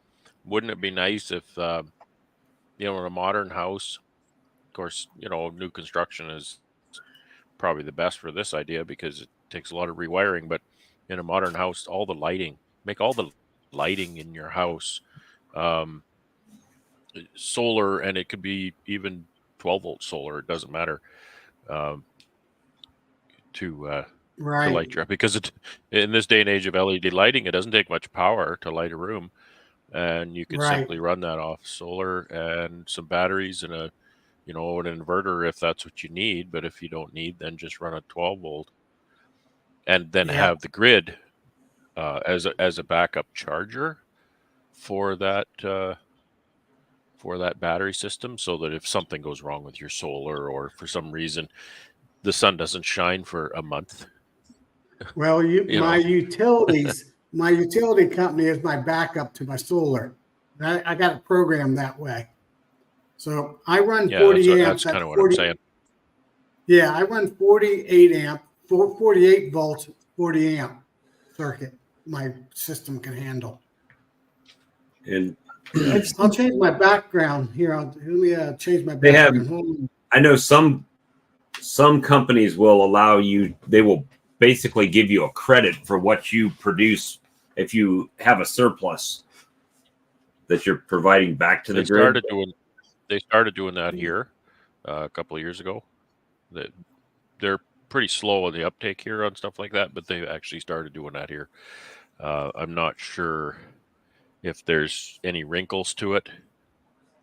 wouldn't it be nice if in a modern house, of course, new construction is probably the best for this idea because it takes a lot of rewiring. But in a modern house, make all the lighting in your house solar, and it could be even 12-volt solar. It doesn't matter to Right. light your, because in this day and age of LED lighting, it doesn't take much power to light a room, and you can Right. simply run that off solar and some batteries and an inverter if that's what you need. But if you don't need, then just run a 12-volt, and then Yeah. have the grid as a backup charger for that battery system, so that if something goes wrong with your solar or for some reason the sun doesn't shine for a month. Well, my utility company is my backup to my solar. I got it programmed that way. So I run 40 amps. That's kind of what I'm saying. Yeah, I run 48 volts, 40 amp circuit. My system can handle. And I'll change my background here. Let me change my background. I know some companies will allow you. They will basically give you a credit for what you produce if you have a surplus that you're providing back to the grid. They started doing that here a couple of years ago. They're pretty slow on the uptake here on stuff like that, but they actually started doing that here. I'm not sure if there's any wrinkles to it.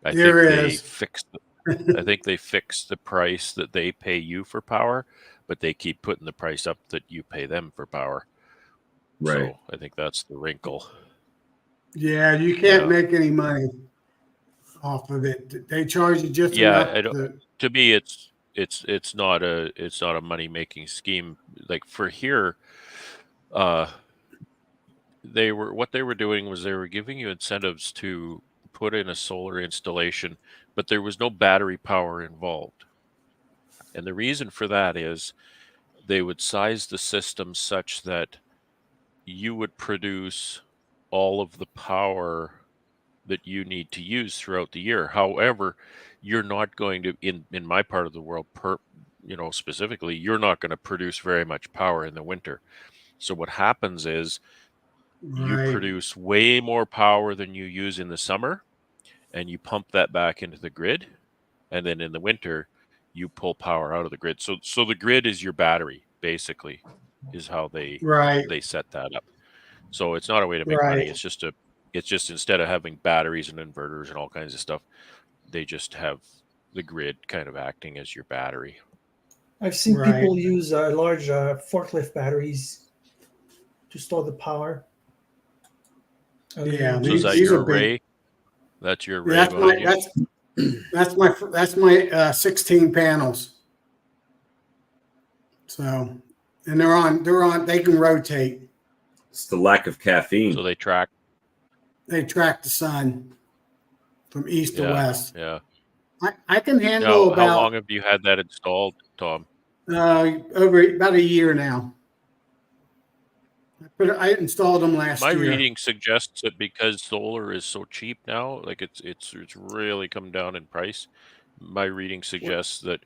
I think they fixed the price that they pay you for power, but they keep putting the price up that you pay them for power. Right. So I think that's the wrinkle. Yeah, you can't make any money off of it. They charge you just enough. To me, it's not a money making scheme. Like for here, what they were doing was they were giving you incentives to put in a solar installation, but there was no battery power involved. And the reason for that is they would size the system such that you would produce all of the power that you need to use throughout the year. However, you're not going to, in my part of the world, specifically, you're not going to produce very much power in the winter. So what happens is you produce way more power than you use in the summer, and you pump that back into the grid, and then in the winter you pull power out of the grid. So the grid is your battery, basically, is how they set that up. So it's not a way to make money. It's just instead of having batteries and inverters and all kinds of stuff, they just have the grid kind of acting as your battery. I've seen people use large forklift batteries to store the power. Yeah. So is that your array? That's your array. That's my 16 panels. So, and they're on. They can rotate. It's the lack of caffeine. So they track the sun from east to west. Yeah. I can handle how long have you had that installed, Tom? Over about a year now. I installed them last year. My reading suggests that because solar is so cheap now, like it's really come down in price. My reading suggests that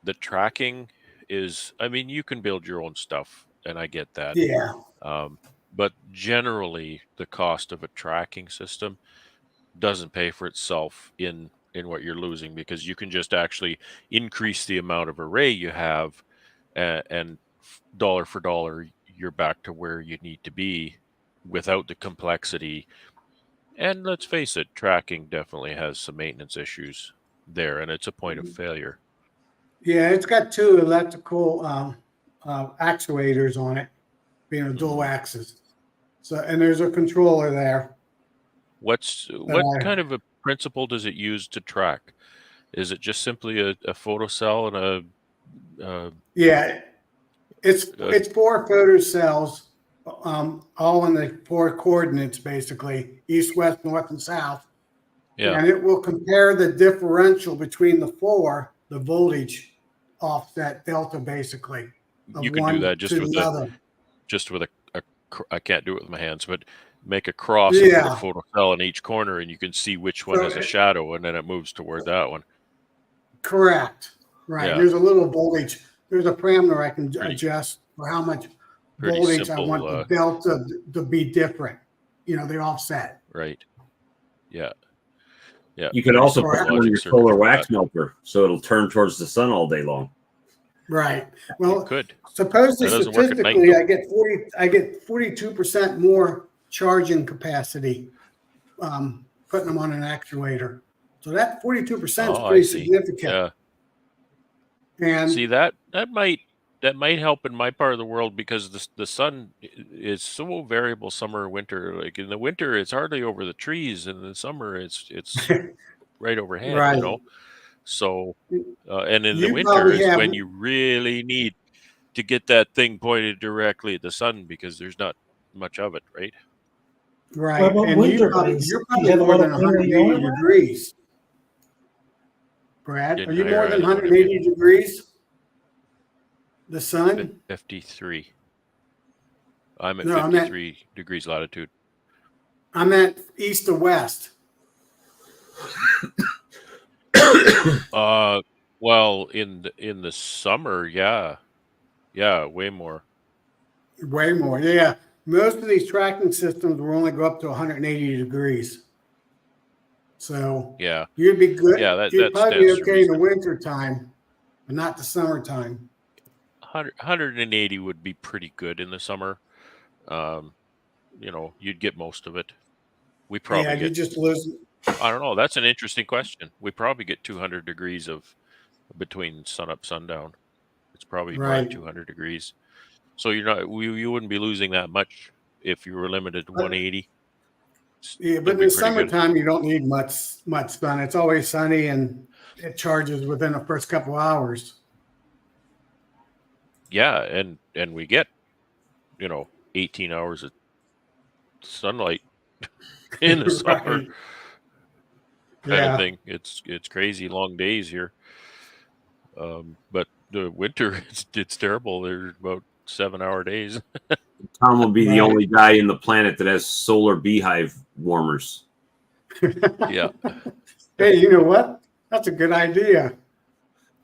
the tracking is, I mean, you can build your own stuff, and I get that. Yeah. But generally, the cost of a tracking system doesn't pay for itself in what you're losing, because you can just actually increase the amount of array you have, and dollar for dollar, you're back to where you need to be without the complexity. And let's face it, tracking definitely has some maintenance issues there, and it's a point of failure. Yeah, it's got 2 electrical actuators on it, being a dual axis. So, and there's a controller there. What kind of a principle does it use to track? Is it just simply a photocell and a it's 4 photocells, all in the 4 coordinates, basically east, west, north, and south. Yeah. And it will compare the differential between the 4, the voltage offset delta, basically. You can do that just with a I can't do it with my hands, but make a cross and Yeah. put a photocell in each corner, and you can see which one So has a shadow, and then it moves toward that one. Correct. Right. Yeah. There's a little voltage. There's a parameter I can Pretty- adjust for how much Pretty voltage simple, I want the delta to be different. You know, the offset. Right. Yeah. Yeah. You can pretty also simple put one in logic your circuit solar for wax that. melter, so it'll turn towards the sun all day long. Right. You Well, could. supposedly That doesn't work at night, statistically, though. I get 42% more charging capacity putting them on an actuator. So that 42% is Oh, I pretty see. significant. Yeah. And See, that might help in my part of the world, because the sun is so variable summer or winter. Like in the winter, it's hardly over the trees, and in the summer, it's right overhead. Right. You know. So, and in the you winter probably is have when you really need to get that thing pointed directly at the sun, because there's not much of it, right? right. What about And wind turbines? you're Do you probably have a more lot than of wind where you 180 are, Brad? degrees. Brad, Didn't are you hear more than either one of you. 180 degrees? The sun? 53. I'm at No, I'm at 53 degrees latitude. I'm at east to west. Well, in the summer, yeah, way more. Way more. Yeah. Most of these tracking systems will only go up to 180 degrees. So Yeah, you'd be good. yeah, that You'd probably be stands to okay in the reason. winter time, but not the summertime. 180 would be pretty good in the summer. You know, you'd get most of it. We probably Yeah, you get, just lose. I don't know. That's an interesting question. We probably get 200 degrees of between sun up, sundown. It's probably more Right. like 200 degrees. So you wouldn't be losing that much if you were limited to 180. Yeah, It'd but in be the pretty good. summertime, you don't need much sun. It's always sunny and it charges within the first couple hours. Yeah, and we get, 18 hours of sunlight in the summer. Right. Kind Yeah. of thing. It's crazy long days here. But the winter, it's terrible. There's about 7-hour days. Tom will be the Right. only guy in the planet that has solar beehive warmers. Yeah. Hey, you know what? That's a good idea.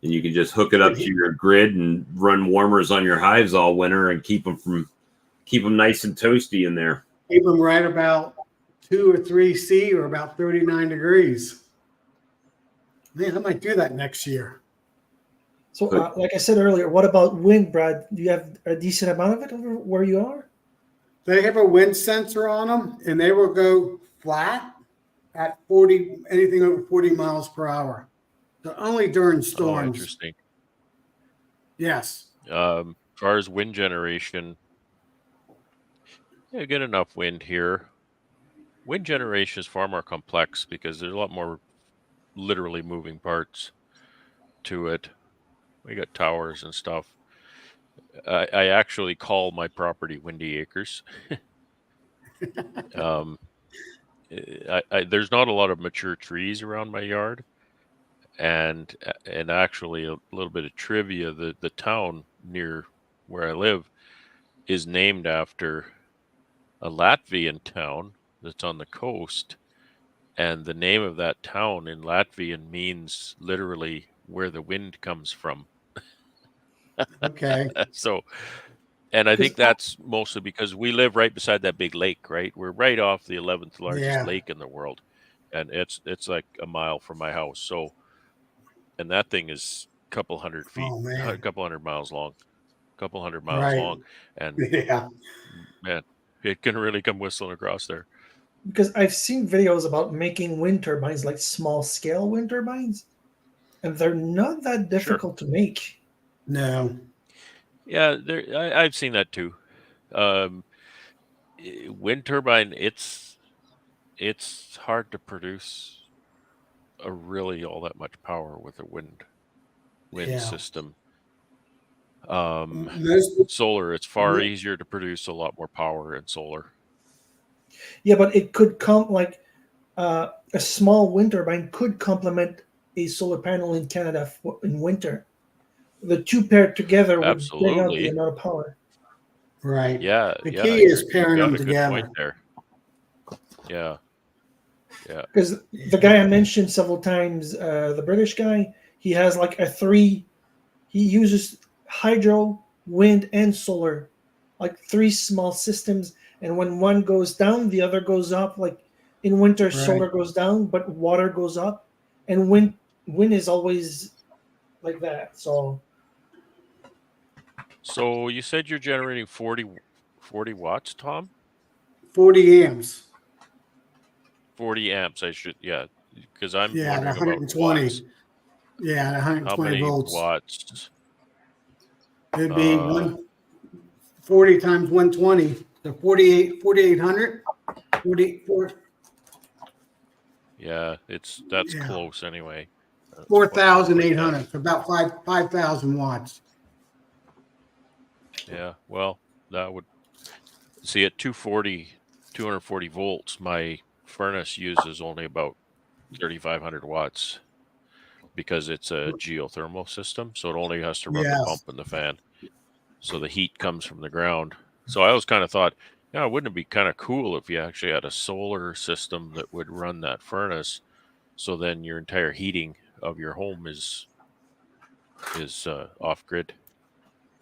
And you can just hook it up to your grid and run warmers on your hives all winter and keep them nice and toasty in there. Keep them right about 2 or 3 C or about 39 degrees. Man, I might do that next year. So, like I said earlier, what about wind, Brad? Do you have a decent amount of it over where you are? They have a wind sensor on them, and they will go flat at anything over 40 miles per hour. So only during Oh, storms. interesting. Yes. As far as wind generation, yeah, get enough wind here. Wind generation is far more complex because there's a lot more literally moving parts to it. We got towers and stuff. I actually call my property Windy Acres. There's not a lot of mature trees around my yard, and actually a little bit of trivia: the town near where I live is named after a Latvian town that's on the coast, and the name of that town in Latvian means literally where the wind comes from. Okay. So, and I think that's mostly because we live right beside that big lake, right? We're right off the 11th largest Yeah. lake in the world, and it's like a mile from my house. So, and that thing is a couple hundred feet, Oh, man. a couple hundred miles long, long, Right. and Yeah. man, it can really come whistling across there. Because I've seen videos about making wind turbines, like small scale wind turbines, and they're not that difficult to make. No. Yeah, I've seen that too. Wind turbine, it's hard to produce really all that much power with a wind Yeah. system. Most, Solar, it's far easier to produce a lot more power in solar. Yeah, but it could come like a small wind turbine could complement a solar panel in Canada in winter. The two paired together would bring out the Absolutely. amount of power. right. Yeah, The yeah, key is you've pairing got them a good point together. there. Yeah. Because the guy I mentioned several times, the British guy, he has like he uses hydro, wind, and solar, like 3 small systems. And when one goes down, the other goes up. Like in winter, Right. solar goes down, but water goes up. And wind is always like that. So So you said you're generating 40 watts, Tom? 40 amps. 40 amps, because I'm Yeah, at wondering about 120. watts. Yeah, at How 120 many volts. watts? It'd be 140 times 120. So 4,800. 44, Yeah, that's yeah, close anyway. 4,800. So about 5,000 watts. Yeah, well, that would see at 240 volts, my furnace uses only about 3,500 watts because it's a geothermal system, so it only has to run the pump Yes. and the fan. So the heat comes from the ground. So I always kind of thought, yeah, wouldn't it be kind of cool if you actually had a solar system that would run that furnace? So then your entire heating of your home is off grid.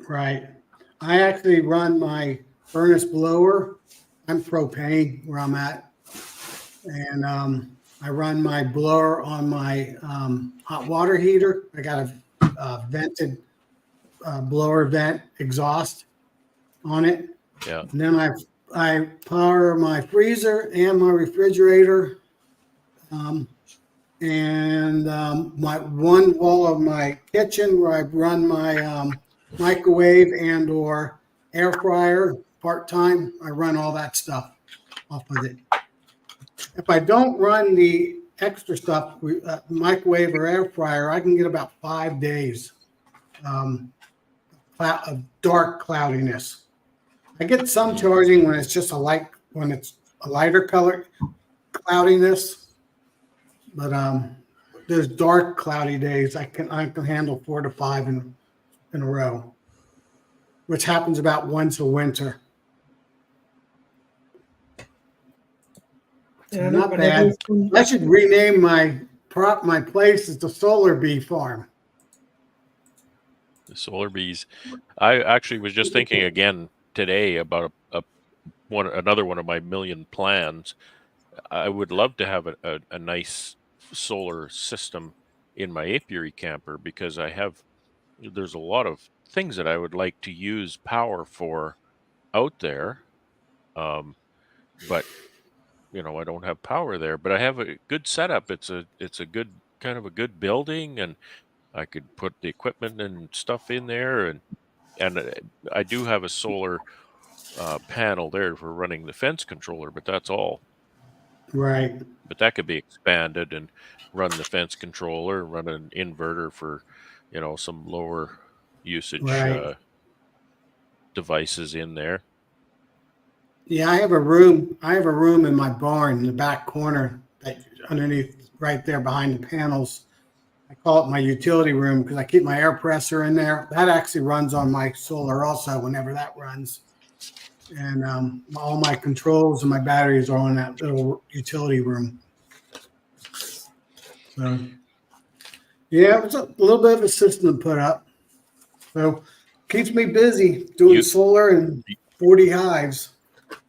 Right. I actually run my furnace blower. I'm propane where I'm at. And I run my blower on my hot water heater. I got a vented blower vent exhaust on it. Yeah. And then I power my freezer and my refrigerator. My one wall of my kitchen where I run my microwave and or air fryer part-time. I run all that stuff off of it. If I don't run the extra stuff, microwave or air fryer, I can get about 5 days of dark cloudiness. I get some charging when it's just when it's a lighter color cloudiness, but there's dark cloudy days I can handle 4 to 5 in a row, which happens about once a winter. yeah, Not bad. I should rename my place as the Solar Bee Farm. The solar bees. I actually was just thinking again today about another one of my million plans. I would love to have a nice solar system in my apiary camper because there's a lot of things that I would like to use power for out there. But I don't have power there, but I have a good setup. It's a good kind of a good building, and I could put the equipment and stuff in there, and I do have a solar panel there for running the fence controller, but that's all. Right. But that could be expanded and run the fence controller, run an inverter for, some lower usage Right. devices in there. Yeah, I have a room. In my barn in the back corner, underneath, right there behind the panels. I call it my utility room because I keep my air pressure in there. That actually runs on my solar also whenever that runs. And all my controls and my batteries are on that little utility room. So, yeah, it's a little bit of a system to put up. So, keeps me busy doing solar and 40 hives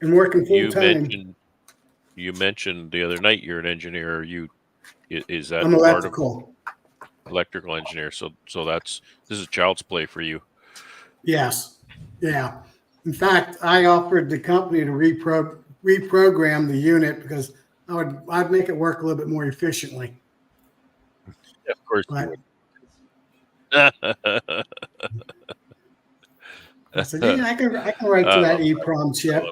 and working full time. You mentioned the other night you're an engineer. Is that I'm electrical. Electrical engineer? So this is child's play for you. Yes. Yeah. In fact, I offered the company to reprogram the unit because I'd make it work a little bit more efficiently. Yeah, of course you would. I said, yeah, I can write to that EEPROM chip.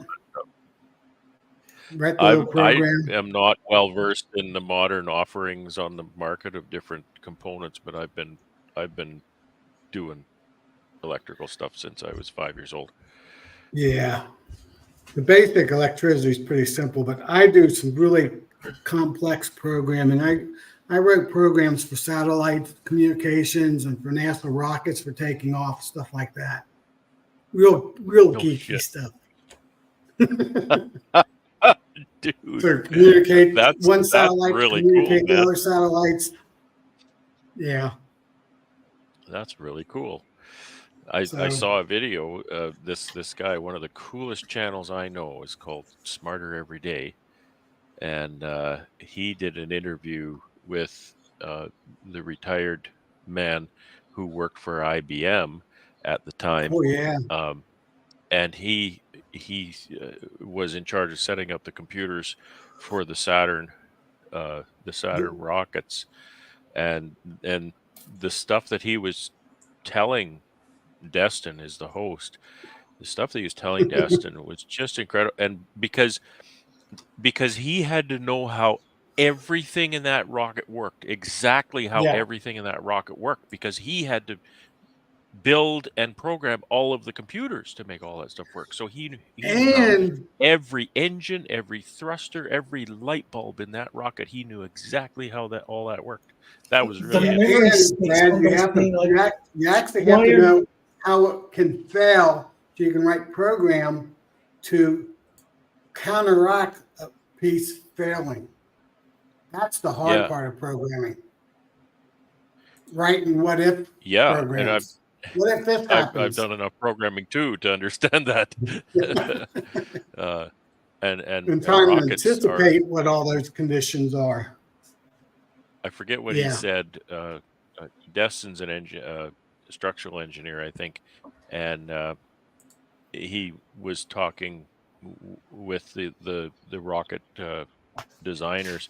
Write the little program. I am not well versed in the modern offerings on the market of different components, but I've been doing electrical stuff since I was 5 years old. Yeah. The basic electricity is pretty simple, but I do some really complex programming. I wrote programs for satellite communications and for NASA rockets for taking off, stuff like that. Real geeky stuff. Dude, to communicate. that's One satellite really communicate cool, to man. other satellites. Yeah. That's really cool. I So saw a video. This guy, one of the coolest channels I know, is called Smarter Every Day, and he did an interview with the retired man who worked for IBM at the time, oh yeah. and he was in charge of setting up the computers for the Saturn rockets, and the stuff that he was telling Destin is the host. The stuff that he was telling Destin was just incredible, and because he had to know how everything in that rocket worked, exactly how Yeah. everything in that rocket worked, because he had to build and program all of the computers to make all that stuff work. So he knew how And every engine, every thruster, every light bulb in that rocket, he knew exactly how that all that worked. That was The really memory and sticks Brad, on you those have to things. Like, you actually why have to are know how it can fail, so you can write program to counteract a piece failing. That's the hard yeah, part of programming. Writing what if yeah, and programs. What if this I've happens? done enough programming too to understand that. uh, And and trying to rockets are. anticipate what all those conditions are. I forget what he Yeah. said. Destin's an structural engineer, I think, and he was talking with the rocket designers,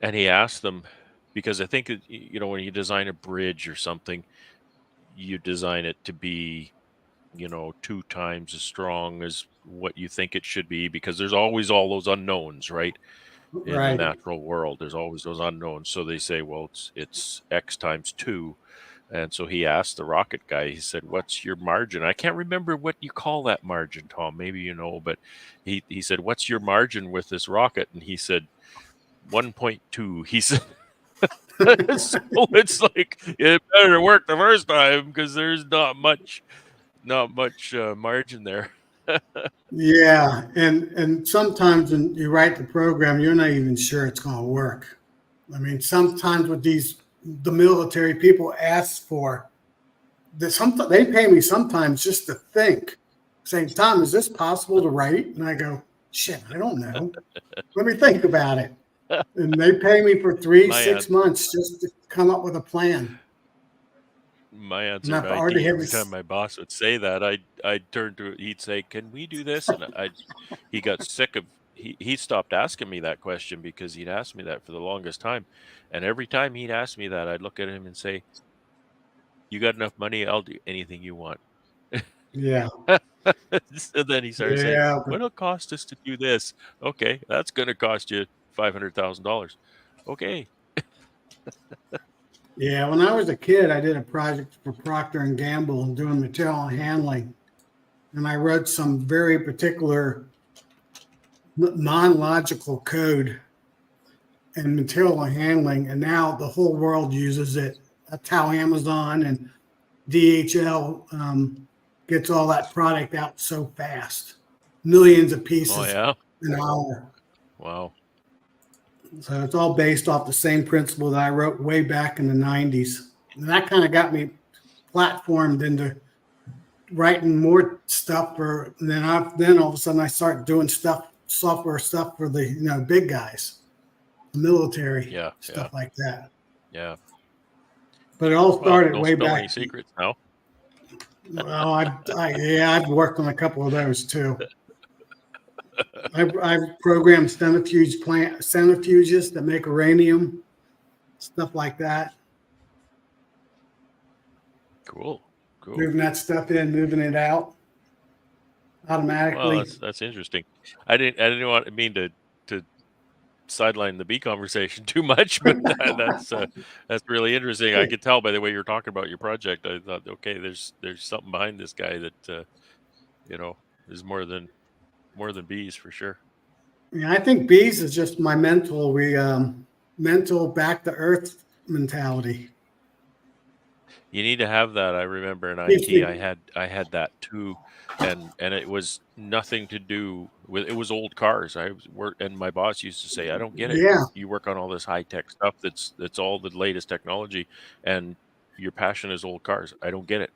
and he asked them, because I think when you design a bridge or something, you design it to be 2 times as strong as what you think it should be, because there's always all those unknowns, right? In the Right. natural world, there's always those unknowns. So they say, well, it's X times 2. And so he asked the rocket guy, he said, what's your margin? I can't remember what you call that margin, Tom. Maybe you know, but he said, what's your margin with this rocket? And he said, 1.2. He said, so it's like, it better work the first time, because there's not much margin there. Yeah, and sometimes when you write the program, you're not even sure it's going to work. I mean, sometimes with the military people ask for this. They pay me sometimes just to think, saying, "Tom, is this possible to write?" And I go, "Shit, I don't know. Let me think about it." And they pay me for 3, My 6 answer, months just to come up with a plan. my And answer I've in already IT, had every time this. my boss would say that, I'd turn to it. He'd say, "Can we do this?" And he got sick of. He stopped asking me that question, because he'd asked me that for the longest time, and every time he'd ask me that, I'd look at him and say, "You got enough money? I'll do anything you want." Yeah, So then he started saying, yeah, but "What'll it cost us to do this?" Okay, that's going to cost you $500,000. Okay. yeah. When I was a kid, I did a project for Procter and Gamble and doing material handling, and I wrote some very particular non-logical code and material handling, and now the whole world uses it. That's how Amazon and DHL gets all that product out so fast, millions of Oh pieces yeah. an hour. Wow. So it's all based off the same principle that I wrote way back in the 90s. And that kind of got me platformed into writing more stuff for, and then all of a sudden I started doing software stuff for the big guys, the military, Yeah. Yeah. stuff like that. Yeah. But it all Well, started don't way spill any back. secrets now. Well, I've worked on a couple of those too. I've programmed centrifuges that make uranium, stuff like that. Cool. Cool. Moving that stuff in, moving it out Well, automatically. that's interesting. I didn't mean to sideline the bee conversation too much, but that's really interesting. I could tell by the way you're talking about your project. I thought, okay, there's something behind this guy that you know is more than bees for sure. Yeah, I think bees is just my mental back to earth mentality. You need to have that. I remember in Keeps IT, me, I had that too. and it was nothing to do with, it was old cars. And my boss used to say, I don't get it. Yeah. You work on all this high tech stuff that's all the latest technology, and your passion is old cars. I don't get it.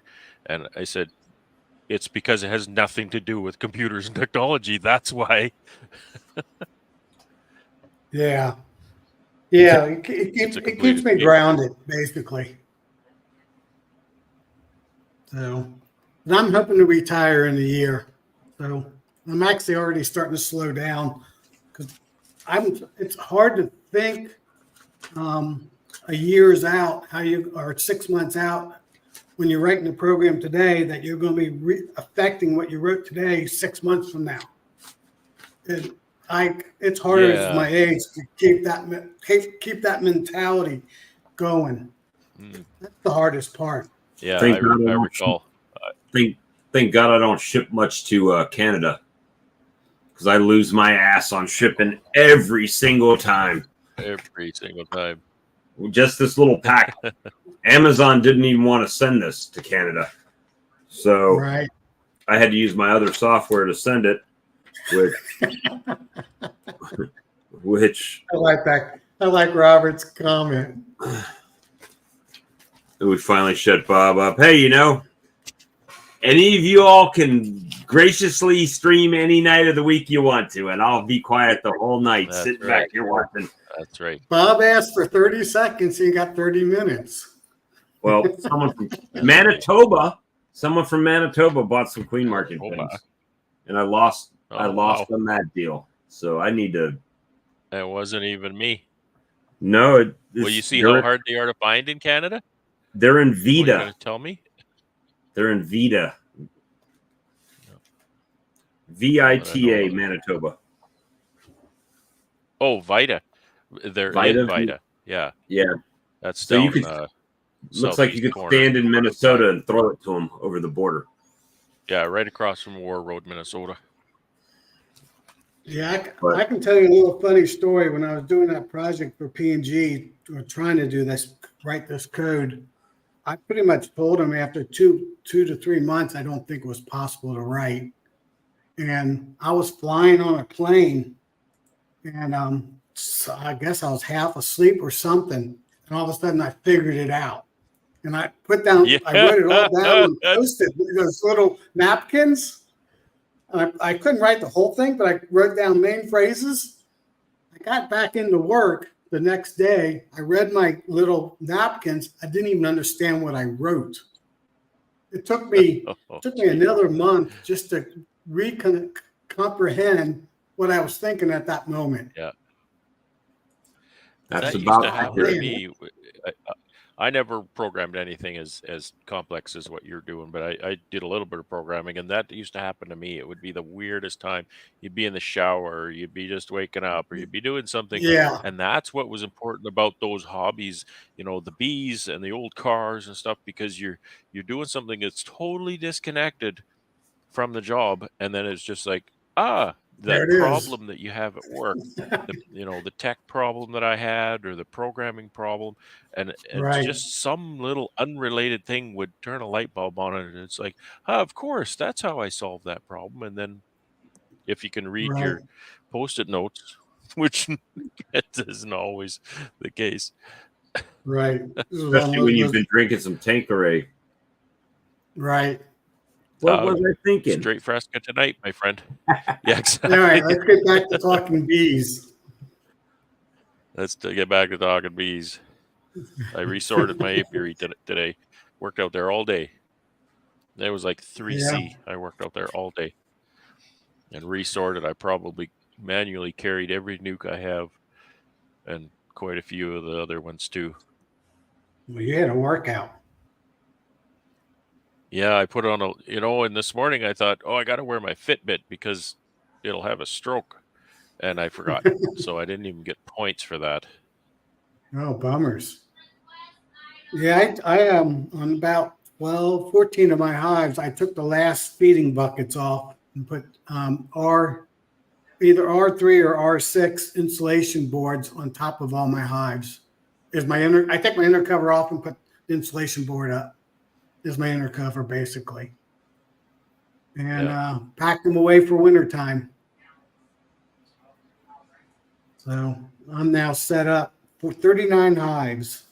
And I said, it's because it has nothing to do with computers and technology. That's why. Yeah. Yeah. It It's a keeps complete me escape. grounded, basically. So, and I'm hoping to retire in a year. So I'm actually already starting to slow down because it's hard to think a year's out, or 6 months out, when you're writing a program today that you're going to be affecting what you wrote today 6 months from now. And it's harder as my age to keep that mentality going. That's the hardest part. Yeah, Thank I God recall. Thank God I don't ship much to Canada, because I lose my ass on shipping every single time. Every single time. Just this little pack. Amazon didn't even want to send this to Canada. So Right. I had to use my other software to send it, which I like that. I like Robert's comment. we finally shut Bob up. Hey, any of you all can graciously stream any night of the week you want to, and I'll be quiet the whole night, That's sitting right. back here watching. That's right. Bob asked for 30 seconds. So you got 30 minutes. Well, someone from Manitoba bought some Queen Market Manitoba. things, and I lost wow. on that deal. So I need to. That wasn't even me. No, Well, you see how hard they are to find in Canada? They're in What are you Vita. going to tell me? They're in Vita. VITA, Manitoba. Oh, Vita. They're in Vita. Yeah. Yeah. That's so down, you could. Looks like you could stand in Minnesota and throw it to them over the border. Yeah, right across from War Road, Minnesota. Yeah, I can tell you a little funny story. When I was doing that project for P&G, or trying to do this, write this code, I pretty much told them after two to 3 months, I don't think it was possible to write. And I was flying on a plane, and so I guess I was half asleep or something. And all of a sudden, I figured it out. And I I wrote it all down and posted those little napkins. I couldn't write the whole thing, but I wrote down main phrases. I got back into work the next day. I read my little napkins. I didn't even understand what I wrote. It took me another month just to comprehend what I was thinking at that moment. Yeah. That's that about used to happen to me. I never programmed anything as complex as what you're doing, but I did a little bit of programming, and that used to happen to me. It would be the weirdest time. You'd be in the shower, you'd be just waking up, or you'd be doing something. Yeah. And that's what was important about those hobbies, the bees and the old cars and stuff, because you're doing something that's totally disconnected from the job, and then it's just like, that problem that you have at work, the tech problem that I had, or the programming problem, and Right. just some little unrelated thing would turn a light bulb on it, and it's like, of course, that's how I solved that problem. And then if you can read your Post-it notes, which it isn't always the case. Right. Especially when you've been drinking some Tanqueray. Right. What was I thinking? Straight Fresca tonight, my friend. Yeah, exactly. All right, let's get back to talking bees. Let's get back to talking bees. I resorted my apiary today. Worked out there all day. It was like 3C. I worked out there all day. And resorted. I probably manually carried every nuke I have, and quite a few of the other ones too. Well, you had a workout. Yeah, I put on and this morning I thought, I got to wear my Fitbit because it'll have a stroke. And I forgot. So I didn't even get points for that. Oh, bummers. Yeah, I am on about 14 of my hives. I took the last feeding buckets off and put either R3 or R6 insulation boards on top of all my hives. I take my inner cover off and put the insulation board up. Is my inner cover, basically. and packed them away for wintertime. So I'm now set up for 39 hives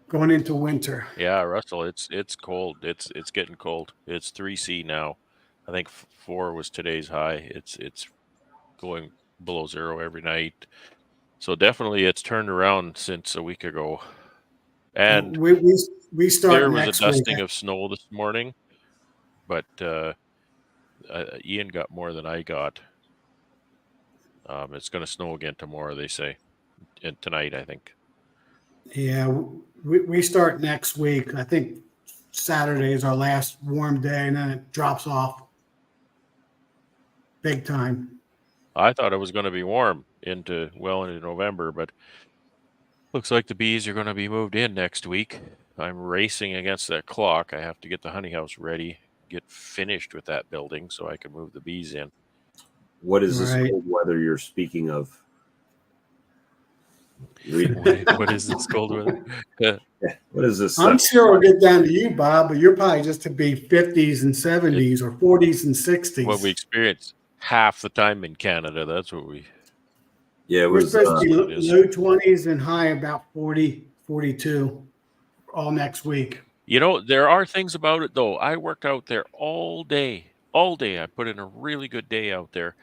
going into winter. Yeah, Russell, it's cold. It's getting cold. It's 3C now. I think 4 was today's high. It's going below 0 every night. So definitely it's turned around since a week ago. And we start there was a next dusting week. of snow this morning, but Ian got more than I got. It's going to snow again tomorrow, they say, and tonight, I think. Yeah, we start next week. I think Saturday is our last warm day, and then it drops off big time. I thought it was going to be warm into November, but looks like the bees are going to be moved in next week. I'm racing against that clock. I have to get the honey house ready, get finished with that building so I can move the bees in. What is this Right. cold weather you're speaking of? What is this cold weather? What is this? I'm sure it'll get down to you, Bob, but you're probably just to be 50s and 70s or 40s and 60s. What we experience half the time in Canada. That's what we. Yeah, it We're was. supposed to be it is. low 20s and high about 40, 42 all next week. You know, there are things about it, though. I worked out there all day. All day. I put in a really good day out there,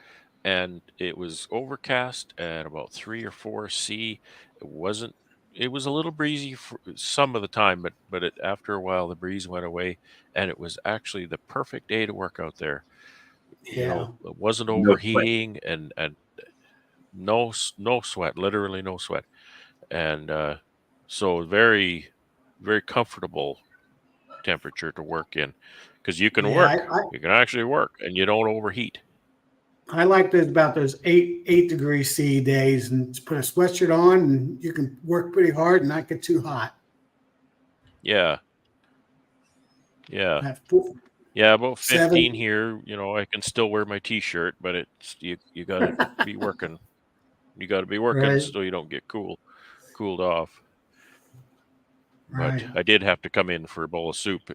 and it was overcast at about 3 or 4 C. It wasn't. It was a little breezy for some of the time, but after a while, the breeze went away, and it was actually the perfect day to work out there. You Yeah. know, it wasn't No sweat. overheating, and no sweat, literally no sweat, and so very, very comfortable temperature to work in, because you can Yeah, work, you can actually work, and you don't overheat. I like those 8 degrees C days, and just put a sweatshirt on, and you can work pretty hard and not get too hot. Yeah, At four- yeah, about 15 7. here. You know, I can still wear my t-shirt, but it's you got to be working. You got to be working Right. so you don't get cooled off. Right. But I did have to come in for a bowl of soup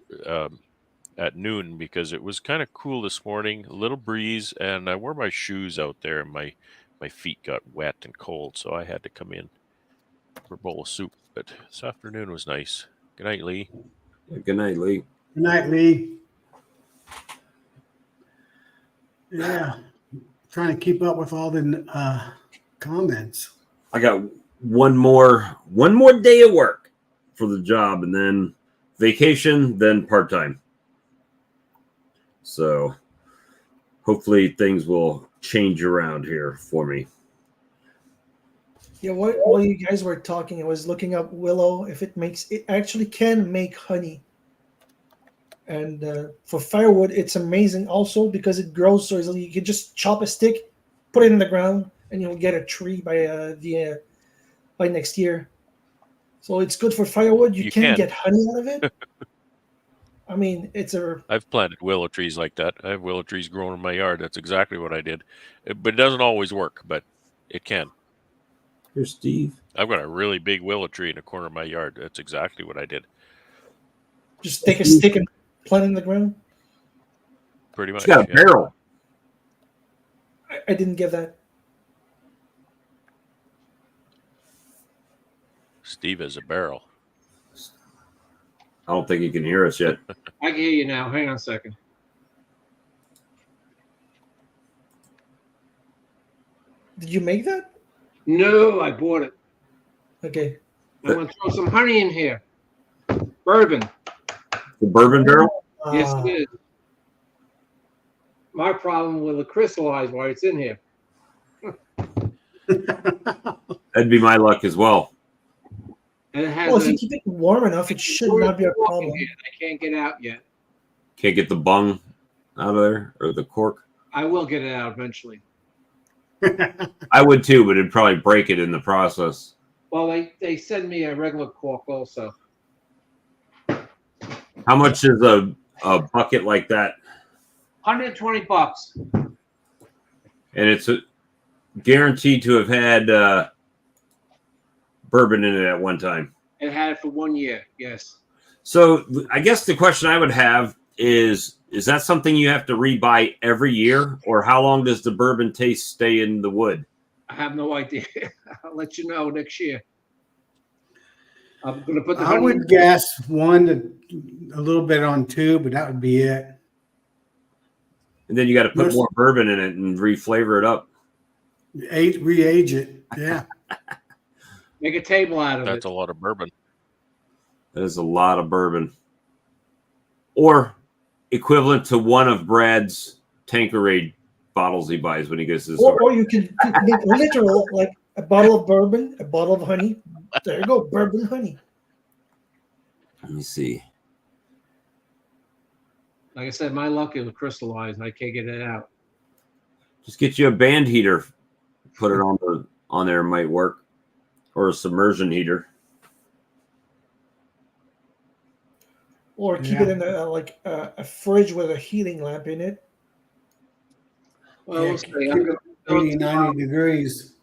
at noon because it was kind of cool this morning, a little breeze, and I wore my shoes out there, and my feet got wet and cold, so I had to come in for a bowl of soup. But this afternoon was nice. Good night, Lee. Good night, Lee. Good night, Lee. Yeah. Trying to keep up with all the comments. I got one more day of work for the job, and then vacation, then part-time. So hopefully things will change around here for me. Yeah, while you guys were talking, I was looking up willow, if it actually can make honey. And for firewood, it's amazing also because it grows so easily. You can just chop a stick, put it in the ground, and you'll get a tree by next year. So it's good for firewood. You can get honey out of it. I mean, I've planted willow trees like that. I have willow trees growing in my yard. That's exactly what I did. But it doesn't always work, but it can. Here's Steve. I've got a really big willow tree in the corner of my yard. That's exactly what I did. Just take a stick and plant it in the ground. Pretty much. It's got a barrel. I didn't get that. Steve has a barrel. I don't think he can hear us yet. I can hear you now. Hang on a second. Did you make that? No, I bought it. Okay. I'm going to throw some honey in here. Bourbon. The bourbon barrel? Yes, it is. My problem will crystallize while it's in here. That'd be my luck as well. And it has Well, if you keep it warm enough, it should not be a problem. I can't get out yet. Can't get the bung out of there or the cork. I will get it out eventually. I would too, but it'd probably break it in the process. Well, they send me a regular cork also. How much is a bucket like that? $120. And it's guaranteed to have had bourbon in it at one time. It had it for 1 year. Yes. So I guess the question I would have is that something you have to rebuy every year, or how long does the bourbon taste stay in the wood? I have no idea. I'll let you know next year. I'm gonna put the I honey. would guess 1 to a little bit on 2, but that would be it. And then you got to put Most- more bourbon in it and re-flavor it up. Re-age it. Yeah. Make a table out of That's it. a lot of bourbon. That is a lot of bourbon. Or equivalent to one of Brad's Tanqueray bottles he buys when he goes to the store. Or you can make literal, like a bottle of bourbon, a bottle of honey. There you go, bourbon honey. Let me see. Like I said, my luck is crystallized. I can't get it out. Just get you a band heater. Put it on there, might work. Or a submersion heater. Or keep it in a fridge with a heating lamp in it. Well, Yeah, we'll see. keep I'm it gonna fill 80, it tomorrow. 90 degrees.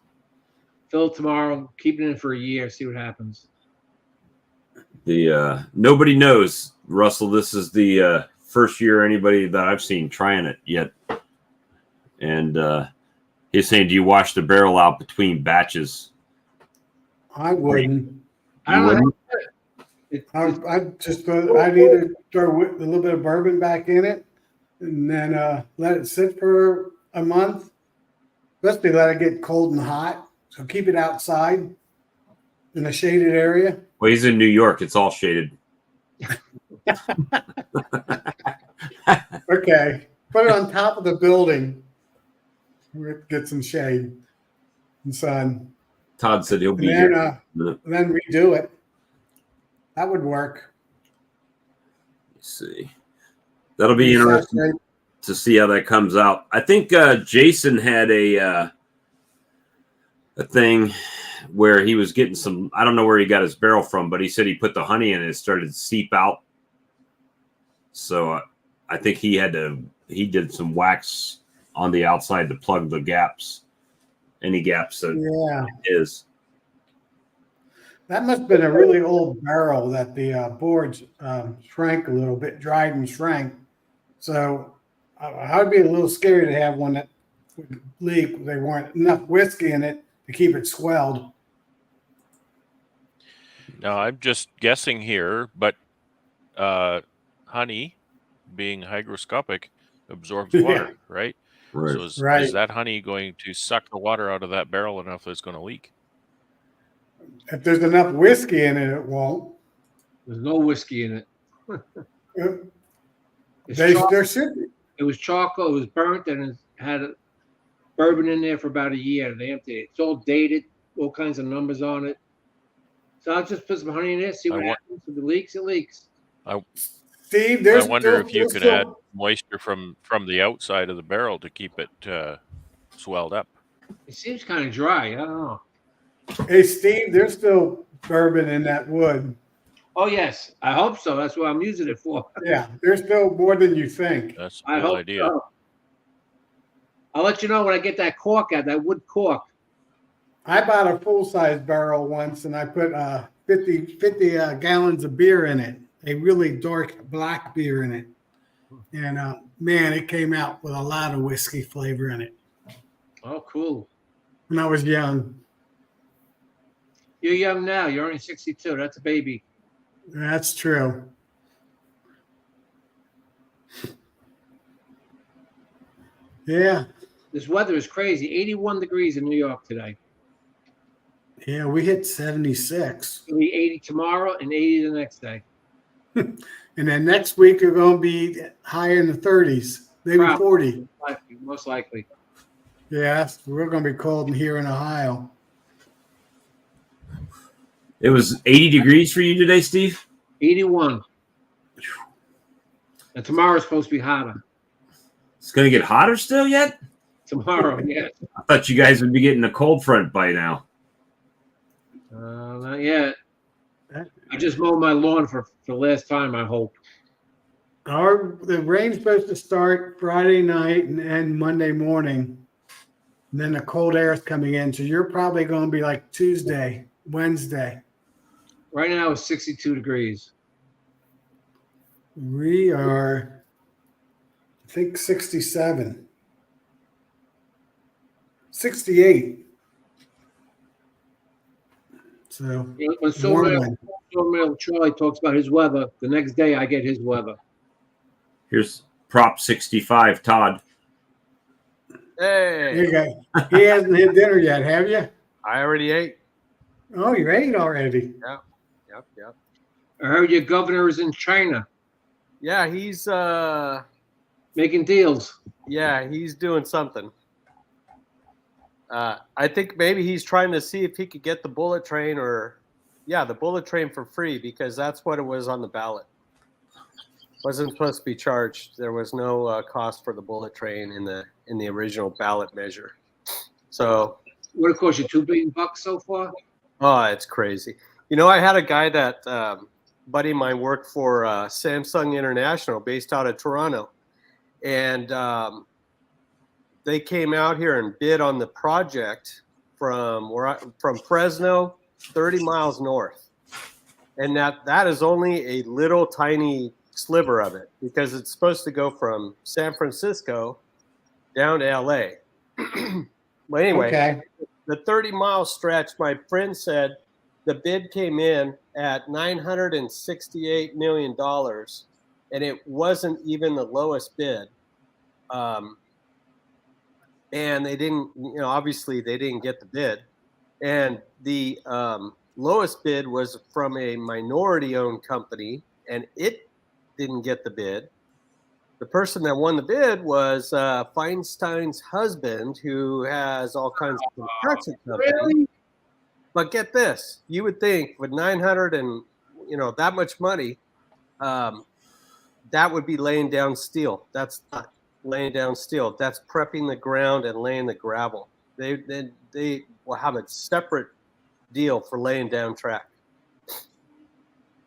Fill it tomorrow. Keep it in for a year. See what happens. The nobody knows, Russell. This is the first year anybody that I've seen trying it yet. And he's saying, do you wash the barrel out between batches? I wouldn't. I don't know. I'd either throw a little bit of bourbon back in it and then let it sit for a month. Especially let it get cold and hot. So keep it outside in a shaded area. Well, he's in New York. It's all shaded. Okay. Put it on top of the building. Get some shade and sun. Todd said he'll be And here. then redo it. That would work. Let's see. That'll be interesting to see how that comes out. I think Jason had a thing where he was getting some, I don't know where he got his barrel from, but he said he put the honey in and it started to seep out. So I think he did some wax on the outside to plug the gaps, any gaps that is. That must have been a really old barrel that the boards shrank a little bit, dried and shrank. So I'd be a little scared to have one that would leak. There weren't enough whiskey in it to keep it swelled. Now, I'm just guessing here, but honey, being hygroscopic, absorbs water, right? Right. So Right. is that honey going to suck the water out of that barrel enough that it's going to leak? If there's enough whiskey in it, it won't. There's no whiskey in it. It's There should be. It was charcoal. It was burnt and it had a bourbon in there for about a year. They emptied it. It's all dated, all kinds of numbers on it. So I'll just put some honey in there, see what happens. If it leaks, it leaks. Steve, I wonder if you could add moisture from the outside of the barrel to keep it swelled up. It seems kind of dry. I don't know. Hey, Steve, there's still bourbon in that wood. Oh, yes. I hope so. That's what I'm using it for. Yeah, there's still more than you think. That's I a cool hope idea. so. I'll let you know when I get that cork out, that wood cork. I bought a full-size barrel once, and I put 50 gallons of beer in it, a really dark black beer in it. And, man, it came out with a lot of whiskey flavor in it Oh, cool. when I was young. You're young now. You're only 62. That's a baby. That's true. Yeah. This weather is crazy. 81 degrees in New York today. Yeah, we hit 76. It'll be 80 tomorrow and 80 the next day. And then next week, you're going to be high in the 30s, maybe Probably. 40. Most likely. Yes, we're going to be cold in here in Ohio. It was 80 degrees for you today, Steve? 81. And tomorrow's supposed to be hotter. It's going to get hotter still yet? Tomorrow, yes. I thought you guys would be getting a cold front by now. Not yet. I just mowed my lawn for the last time, I hope. The rain's supposed to start Friday night and end Monday morning. And then the cold air is coming in. So you're probably going to be like Tuesday, Wednesday. Right now it's 62 degrees. We are I think 67. 68. So When Storm Charlie talks about his weather, the next day I get his weather. Here's prop 65, Todd. there you Hey, go. He hasn't had dinner yet, have you? I already ate. Oh, you ate already. Yep. I heard your governor is in China Yeah, he's making deals. doing something. I think maybe he's trying to see if he could get the bullet train the bullet train for free, because that's what it was on the ballot. Wasn't supposed to be charged. There was no cost for the bullet train in the original ballot measure. So, What it cost you, $2 billion so far? oh, it's crazy. You know, I had a guy that buddy of mine worked for Samsung International, based out of Toronto, and they came out here and bid on the project from Fresno, 30 miles north, and that is only a little tiny sliver of it, because it's supposed to go from San Francisco down to LA. But anyway, Okay. the 30-mile stretch, my friend said the bid came in at $968 million, and it wasn't even the lowest bid. And they didn't, obviously they didn't get the bid. And the lowest bid was from a minority-owned company, and it didn't get the bid. The person that won the bid was Feinstein's husband, who has all kinds of construction companies. Really? But get this, you would think with 900 and that much money, that would be laying down steel. That's not laying down steel. That's prepping the ground and laying the gravel. They will have a separate deal for laying down track.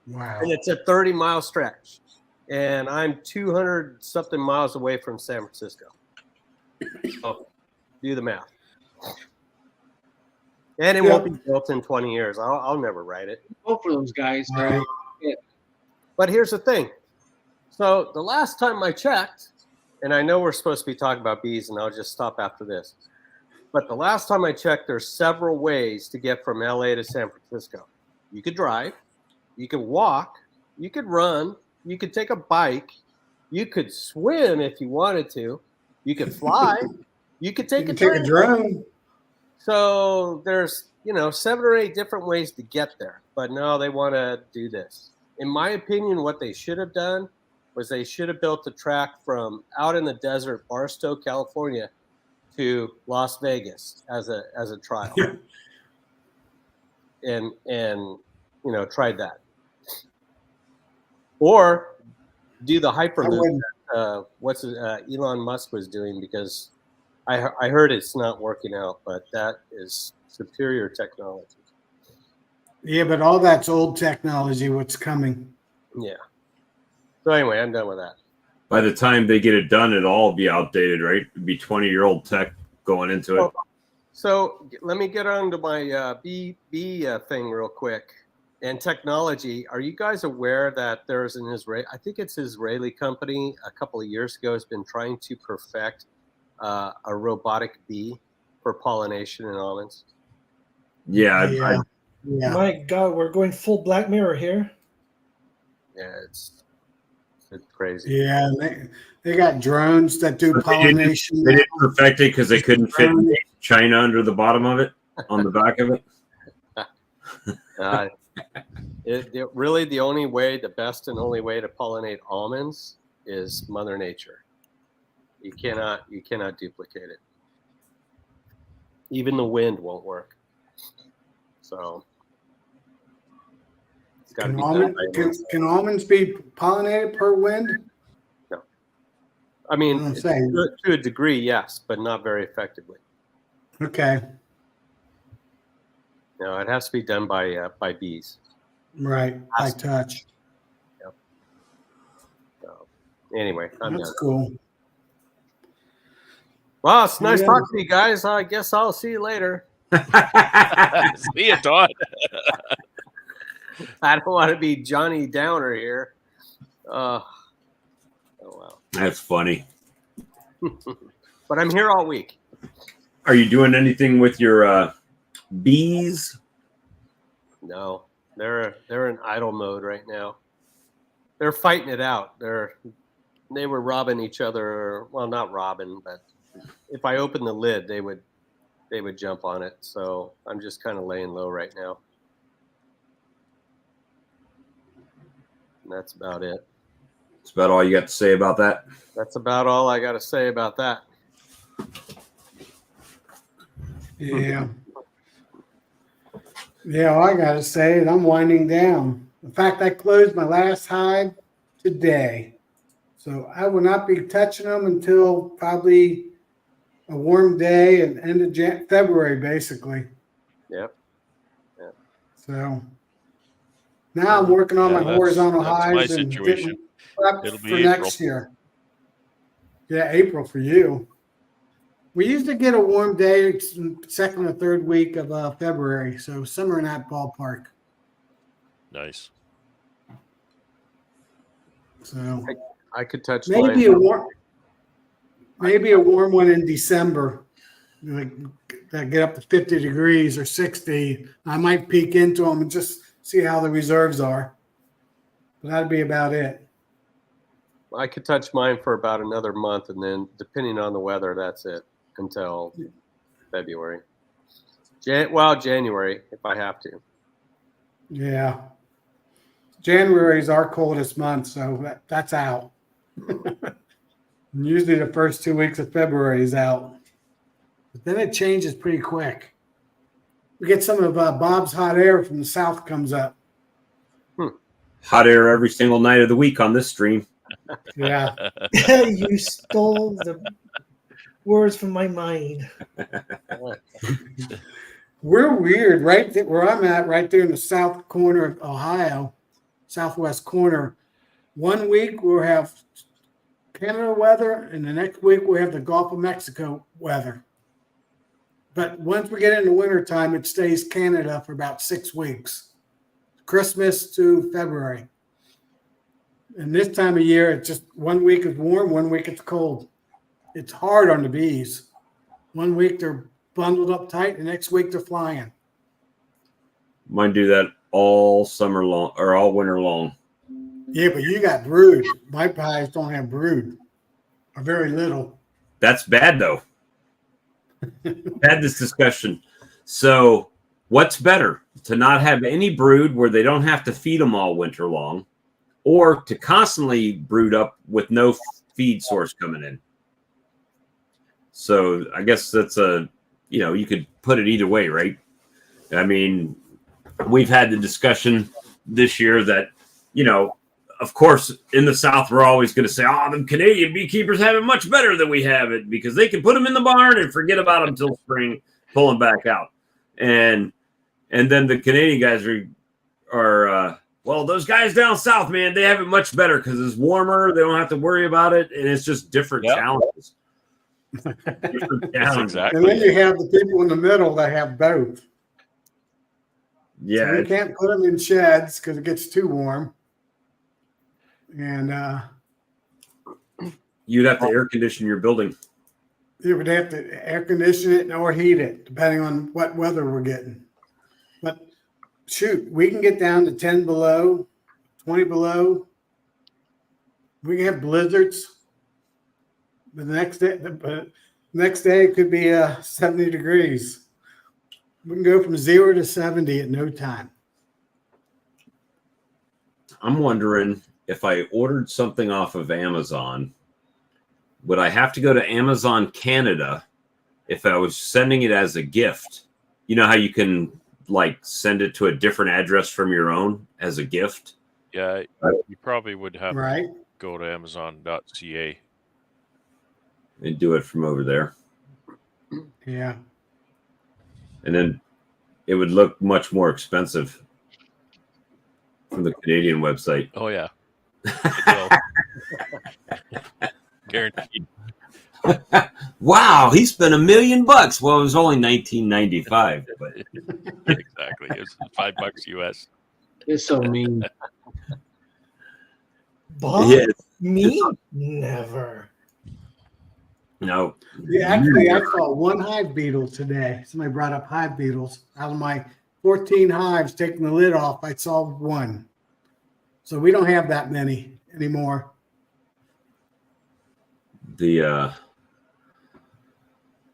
Wow. And it's a 30-mile stretch. And I'm 200 something miles away from San Francisco. So do the math. And it won't be built in 20 years. I'll never write it. Both of those guys. Right. But here's the thing. So the last time I checked, and I know we're supposed to be talking about bees, and I'll just stop after this. But the last time I checked, there's several ways to get from LA to San Francisco. You could drive, you could walk, you could run, you could take a bike, you could swim if you wanted to, you could fly, you could take You can take a drone. So there's 7 or 8 different ways to get there. But no, they want to do this. In my opinion, what they should have done was they should have built a track from out in the desert, Barstow, California, to Las Vegas as a trial, and tried that, or do the hyperloop that Elon Musk was doing, because I heard it's not working out, but that is superior technology. Yeah, but all that's old technology. What's coming? Yeah. So anyway, I'm done with that. By the time they get it done, it'll all be outdated, right? It'd be 20-year-old tech going into it. So let me get on to my bee thing real quick. And technology. Are you guys aware that there's an Israeli company a couple of years ago has been trying to perfect a robotic bee for pollination in almonds? Yeah. My God, we're going full Black Mirror here. Yeah, it's crazy. Yeah, they got drones that do pollination. They didn't perfect it because they couldn't fit China under the bottom of it, on the back of it. Really, the best and only way to pollinate almonds is Mother Nature. You cannot duplicate it. Even the wind won't work. So it's got to be done by hands. Can almonds be pollinated per wind? No. I mean, I'm saying. to a degree, yes, but not very effectively. Okay. No, it has to be done by bees. Right. By touch. Yep. So anyway, I'm That's done. cool. Well, it's nice talking to you guys. I guess I'll see you later. See you, Todd. I don't want to be Johnny Downer here. Oh, wow. That's funny. But I'm here all week. Are you doing anything with your bees? No, they're in idle mode right now. They're fighting it out. They were robbing each other. Well, not robbing, but if I open the lid, they would jump on it. So I'm just kind of laying low right now. And that's about it. That's about all you got to say about that. That's about all I got to say about that. Yeah. Yeah, all I got to say is I'm winding down. In fact, I closed my last hive today. So I will not be touching them until probably a warm day and end of February, basically. Yep. So now I'm working on my horizontal that's hives my and situation. getting prepped It'll be for April. next year. Yeah, April for you. We usually get a warm day second or third week of February, so somewhere in that ballpark. Nice. So I could touch maybe mine. a warm one in December, like that get up to 50 degrees or 60. I might peek into them and just see how the reserves are. But that'd be about it. I could touch mine for about another month, and then depending on the weather, that's it until February. January if I have to. Yeah. January is our coldest month, so that's out. Usually the first 2 weeks of February is out. But then it changes pretty quick. We get some of Bob's hot air from the south comes up. Hot air every single night of the week on this stream. Yeah. You stole the words from my mind. We're weird, right? Where I'm at, right there in the south corner of Ohio, southwest corner. 1 week we'll have Canada weather, and the next week we'll have the Gulf of Mexico weather. But once we get into wintertime, it stays Canada for about 6 weeks. Christmas to February. And this time of year, it's just 1 week is warm, 1 week it's cold. It's hard on the bees. 1 week they're bundled up tight, the next week they're flying. Mine do that all summer long or all winter long. Yeah, but you got brood. My hives don't have brood, or very little. That's bad though. Had this discussion. So what's better, to not have any brood where they don't have to feed them all winter long, or to constantly brood up with no feed source coming in? So I guess that's you could put it either way, right? I mean, we've had the discussion this year that, of course, in the South, we're always going to say, the Canadian beekeepers have it much better than we have it because they can put them in the barn and forget about them until spring, pull them back out. And then the Canadian guys are well, those guys down south, man, they have it much better because it's warmer. They don't have to worry about it. And it's just different challenges. Different challenges. Exactly. And then you have the people in the middle that have both. Yeah. So we can't put them in sheds because it gets too warm. And You'd have to air condition your building. you would have to air condition it or heat it, depending on what weather we're getting. But shoot, we can get down to 10 below, 20 below. We can have blizzards. But the next day it could be 70 degrees. We can go from 0 to 70 at no time. I'm wondering, if I ordered something off of Amazon, would I have to go to Amazon Canada if I was sending it as a gift? You know how you can send it to a different address from your own as a gift? Yeah, you probably would have Right. to go to Amazon.ca. And do it from over there. Yeah. And then it would look much more expensive from the Canadian website. Oh yeah. It will. Guaranteed. Wow, he spent $1 million. Well, it was only $19.95. But Exactly. It's $5 US. They're so mean. Bob? yeah, Me? Never. No. Yeah, actually, I saw one hive beetle today. Somebody brought up hive beetles. Out of my 14 hives, taking the lid off, I saw one. So we don't have that many anymore. The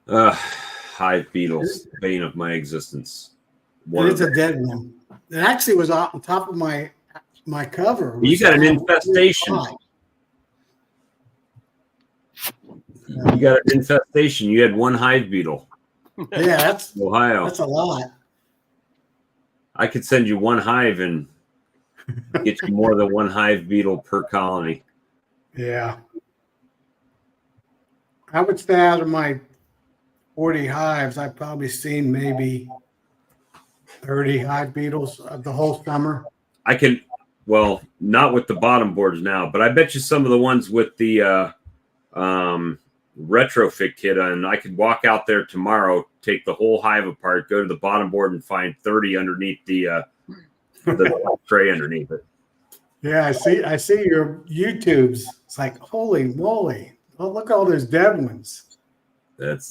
hive beetles, bane of my existence. It's a dead one. It actually was on top of my cover. You got an infestation. You got an infestation. You had one hive beetle. Yeah, that's Ohio. That's a lot. I could send you one hive and get you more than one hive beetle per colony. Yeah. I would say out of my 40 hives, I've probably seen maybe 30 hive beetles the whole summer. I can, well, not with the bottom boards now, but I bet you some of the ones with the retrofit kit, and I could walk out there tomorrow, take the whole hive apart, go to the bottom board, and find 30 underneath the tray underneath it. Yeah, I see your YouTubes. It's like, holy moly. Oh, look at all those dead ones. It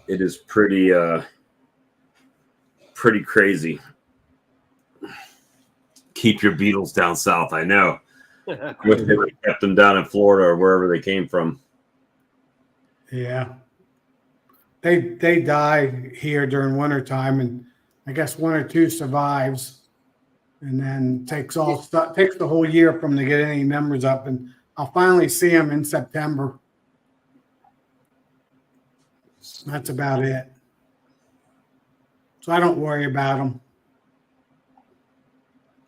is pretty crazy. Keep your beetles down south. I know. Wish they would have kept them down in Florida or wherever they came from. Yeah. They die here during wintertime, and I guess one or two survives, and then takes the whole year for them to get any numbers up, and I'll finally see them in September. That's about it. So I don't worry about them.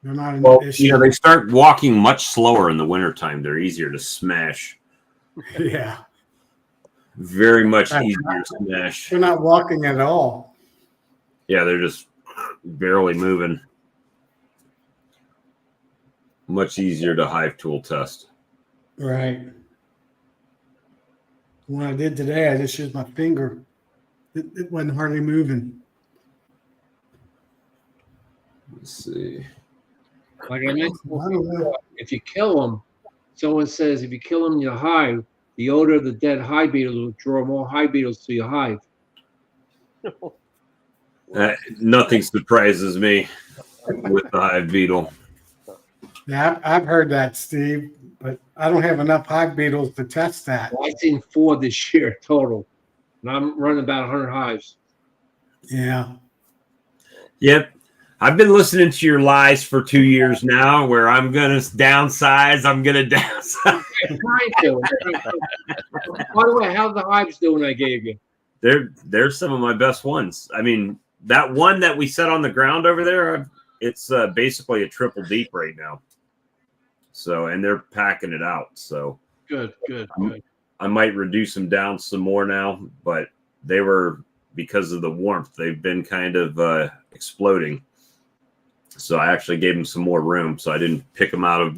They're not an issue. They start walking much slower in the wintertime. They're easier to smash. Yeah. Very much easier to smash. They're not walking at all. Yeah, they're just barely moving. Much easier to hive tool test. Right. When I did today, I just used my finger. It wasn't hardly moving. Let's see. Like I mentioned before, if you kill them, someone says if you kill them in your hive, the odor of the dead hive beetle will draw more hive beetles to your hive. Nothing surprises me with the hive beetle. Yeah, I've heard that, Steve, but I don't have enough hive beetles to test that. Well, I've seen 4 this year total, and I'm running about 100 hives. Yeah. Yep. I've been listening to your lies for 2 years now where I'm going to downsize. I'm going to downsize. I'm trying to. By the way, how's the hives doing I gave you? They're some of my best ones. I mean, that one that we set on the ground over there, it's basically a triple deep right now. So, and they're packing it out. So Good. I might reduce them down some more now, but they were, because of the warmth, they've been kind of exploding. So I actually gave them some more room. So I didn't pick them out of,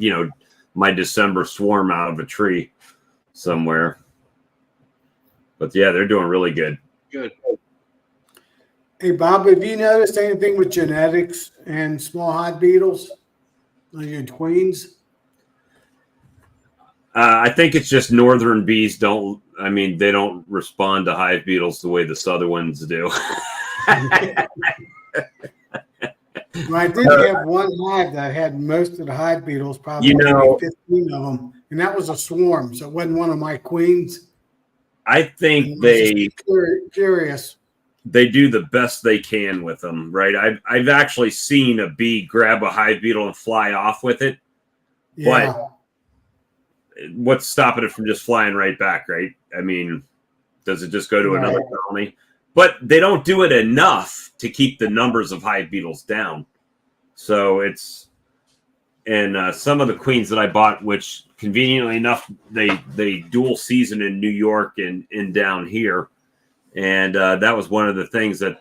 my December swarm out of a tree somewhere. But yeah, they're doing really good. Good. Hey, Bob, have you noticed anything with genetics and small hive beetles? Like your queens? I think it's just northern bees they don't respond to hive beetles the way the southern ones do. Well, I did have one hive that had most of the hive beetles, probably maybe 15 of them, and that was a swarm, so it wasn't one of my queens. I think curious. They do the best they can with them, right? I've actually seen a bee grab a hive beetle and fly off with it. Yeah. But what's stopping it from just flying right back, right? I mean, does it just go to another colony? But they don't do it enough to keep the numbers of hive beetles down. So and some of the queens that I bought, which conveniently enough, they dual season in New York and down here. And that was one of the things that,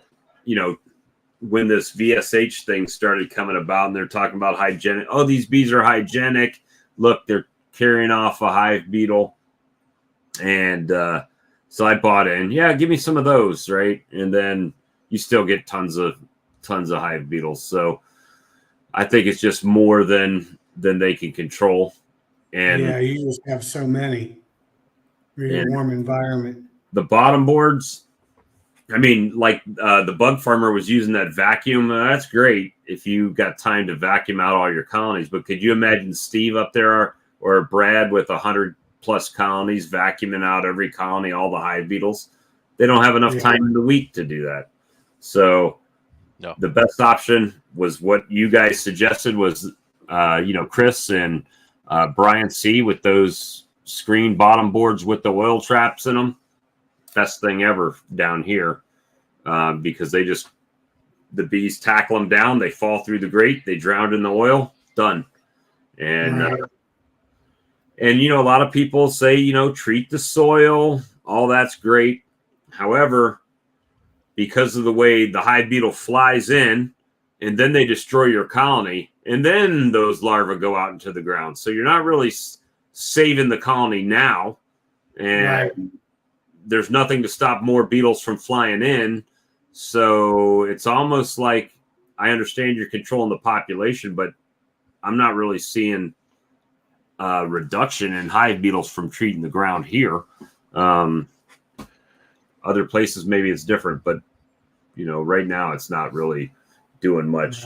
when this VSH thing started coming about and they're talking about hygienic, these bees are hygienic. Look, they're carrying off a hive beetle. And so I bought in, give me some of those, right? And then you still get tons of hive beetles. So I think it's just more than they can control. And yeah, you just have so many. Really And warm environment. the bottom boards, I mean, like the bug farmer was using that vacuum. That's great if you got time to vacuum out all your colonies. But could you imagine Steve up there or Brad with 100+ colonies vacuuming out every colony, all the hive beetles? They don't have enough time in the week to do that. So No. the best option was what you guys suggested was, Chris and Brian C. with those screen bottom boards with the oil traps in them. Best thing ever down here, because the bees tackle them down, they fall through the grate, they drown in the oil, done. And Right. and a lot of people say treat the soil, all that's great. However, because of the way the hive beetle flies in, and then they destroy your colony, and then those larvae go out into the ground, so you're not really saving the colony now, and Right. there's nothing to stop more beetles from flying in. So it's almost like, I understand you're controlling the population, but I'm not really seeing a reduction in hive beetles from treating the ground here. Other places, maybe it's different, but right now it's not really doing much.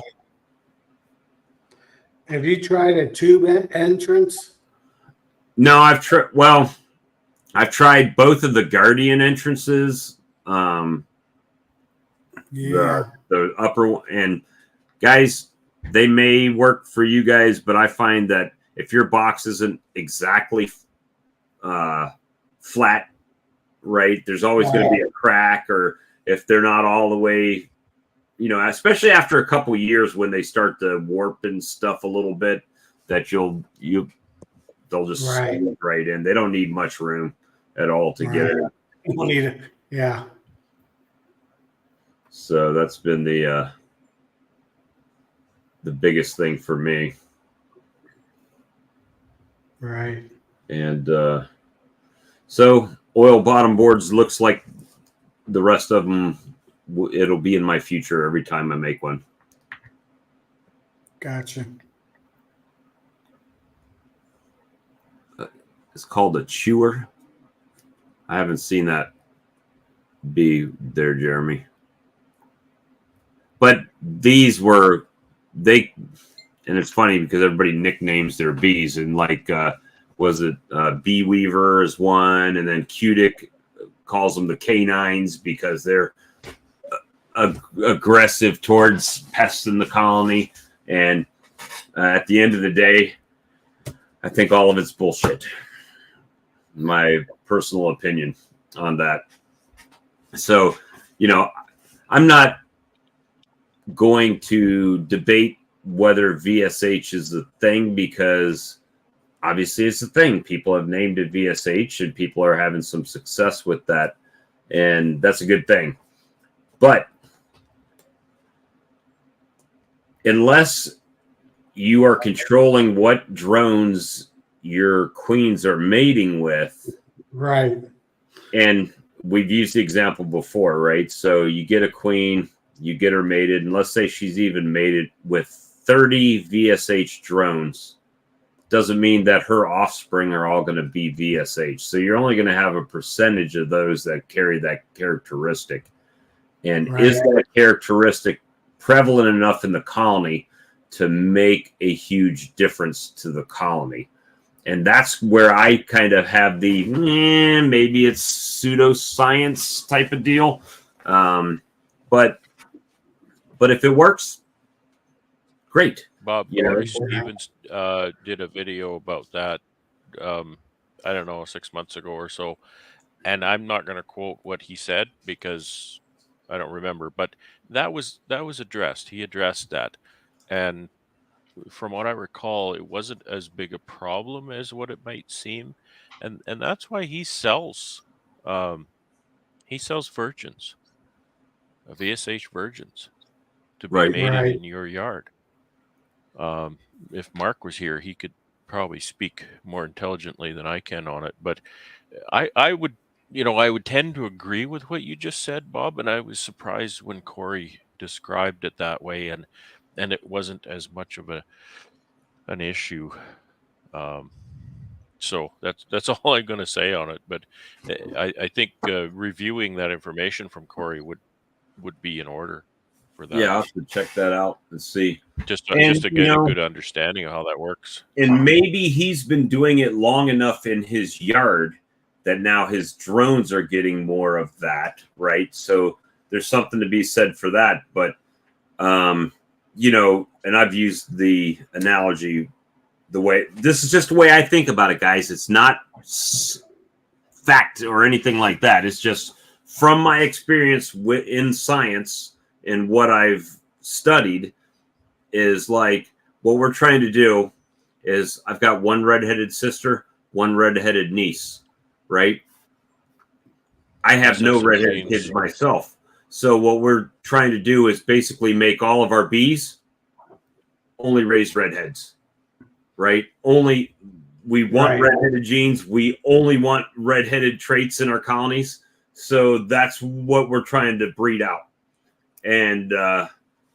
Have you tried a tube entrance? No, I've tried both of the guardian entrances. Yeah. The upper one, and guys, they may work for you guys, but I find that if your box isn't exactly flat, right, there's always going to be a crack, or if they're not all the way, especially after a couple years when they start to warp and stuff a little bit, that they'll just slide right in. They don't need much room at all to get in. You don't need it. Yeah. So that's been the biggest thing for me. Right. And so oil bottom boards looks like the rest of them. It'll be in my future every time I make one. Gotcha. It's called a chewer. I haven't seen that bee there, Jeremy. But these were, and it's funny because everybody nicknames their bees, and like, was it Bee Weaver is one, and then Cutic calls them the canines because they're aggressive towards pests in the colony. And at the end of the day, I think all of it's bullshit. My personal opinion on that. So, I'm not going to debate whether VSH is the thing, because obviously it's a thing. People have named it VSH and people are having some success with that, and that's a good thing. But unless you are controlling what drones your queens are mating with, right, and we've used the example before, right? So you get a queen, you get her mated, and let's say she's even mated with 30 VSH drones. Doesn't mean that her offspring are all going to be VSH. So you're only going to have a percentage of those that carry that characteristic. And is that characteristic prevalent enough in the colony to make a huge difference to the colony? And that's where I kind of have the maybe it's pseudoscience type of deal. But if it works, great. Bob Corey Stevens did a video about that, I don't know, 6 months ago or so. And I'm not going to quote what he said because I don't remember, but that was addressed. He addressed that. And from what I recall, it wasn't as big a problem as what it might seem. And that's why he sells virgins, VSH virgins, to be mated in your yard. If Mark was here, he could probably speak more intelligently than I can on it. But I would, I would tend to agree with what you just said, Bob. And I was surprised when Corey described it that way, and it wasn't as much of an issue. So that's all I'm going to say on it. But I think reviewing that information from Corey would be in order for that. Yeah, I'll have to check that out and see. Just And, to get a good understanding of how that works. And maybe he's been doing it long enough in his yard that now his drones are getting more of that, right? So there's something to be said for that. But, you know, and I've used the analogy this is just the way I think about it, guys. It's not fact or anything like that. It's just from my experience in science and what I've studied is like what we're trying to do is I've got one redheaded sister, one redheaded niece, right? I have no redheaded kids myself. So what we're trying to do is basically make all of our bees only raise redheads, right? Only we want redheaded genes. We only want redheaded traits in our colonies. So that's what we're trying to breed out. And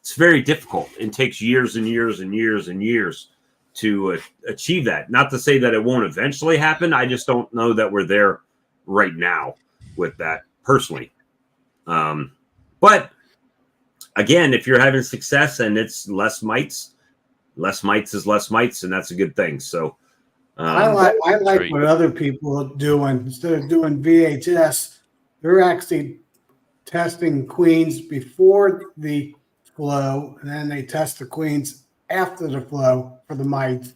it's very difficult. It takes years and years and years and years to achieve that. Not to say that it won't eventually happen. I just don't know that we're there right now with that personally. But again, if you're having success and it's less mites is less mites, and that's a good thing. So I like what other people are doing. Instead of doing VHS, they're actually testing queens before the flow, and then they test the queens after the flow for the mites.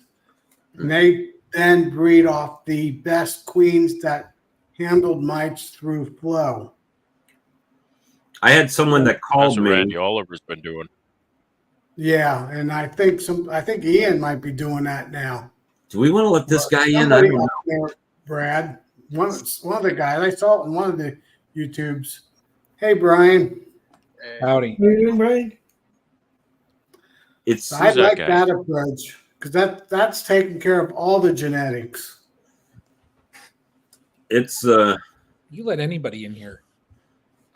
And they then breed off the best queens that handled mites through flow. I had someone that called me. Randy Oliver's been doing. Yeah, and I think Ian might be doing that now. Do we want to let this guy in? I don't know. There, Brad, one of the guys I saw it in one of the YouTubes. Hey, Brian. Howdy. How are you doing, Brian? I like that approach because that's taking care of all the genetics. It's You let anybody in here.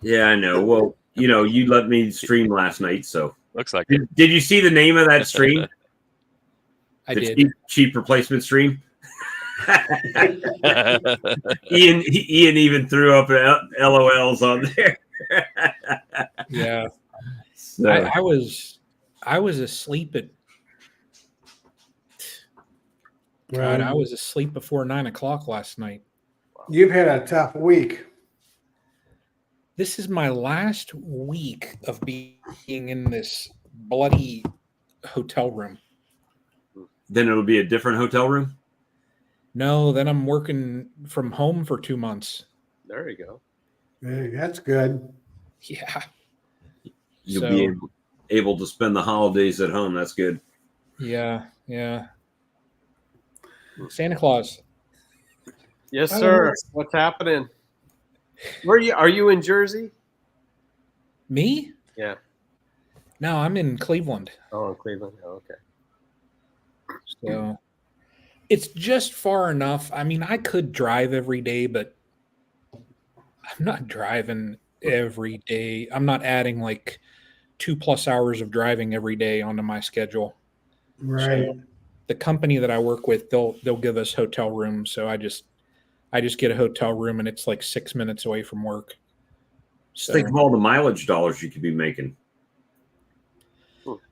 Yeah, I know. Well, you know, you let me stream last night, so looks like it. Did you see the name of that stream? I did. Cheap replacement stream. Ian even threw up LOLs on there. Yeah. So. I was asleep at God, I was asleep before 9 o'clock last night. You've had a tough week. This is my last week of being in this bloody hotel room. Then it'll be a different hotel room? No, then I'm working from home for 2 months. There you go. Hey, that's good. Yeah. You'll be able to spend the holidays at home. That's good. Yeah, yeah. Santa Claus. Yes, sir. What's happening? Where are you in Jersey? Me? Yeah. No, I'm in Cleveland. Oh, in Cleveland. Oh, okay. So it's just far enough. I mean, I could drive every day, but I'm not driving every day. I'm not adding like 2+ hours of driving every day onto my schedule. Right. So the company that I work with, they'll give us hotel rooms. So I just get a hotel room and it's like 6 minutes away from work. So think of all the mileage dollars you could be making.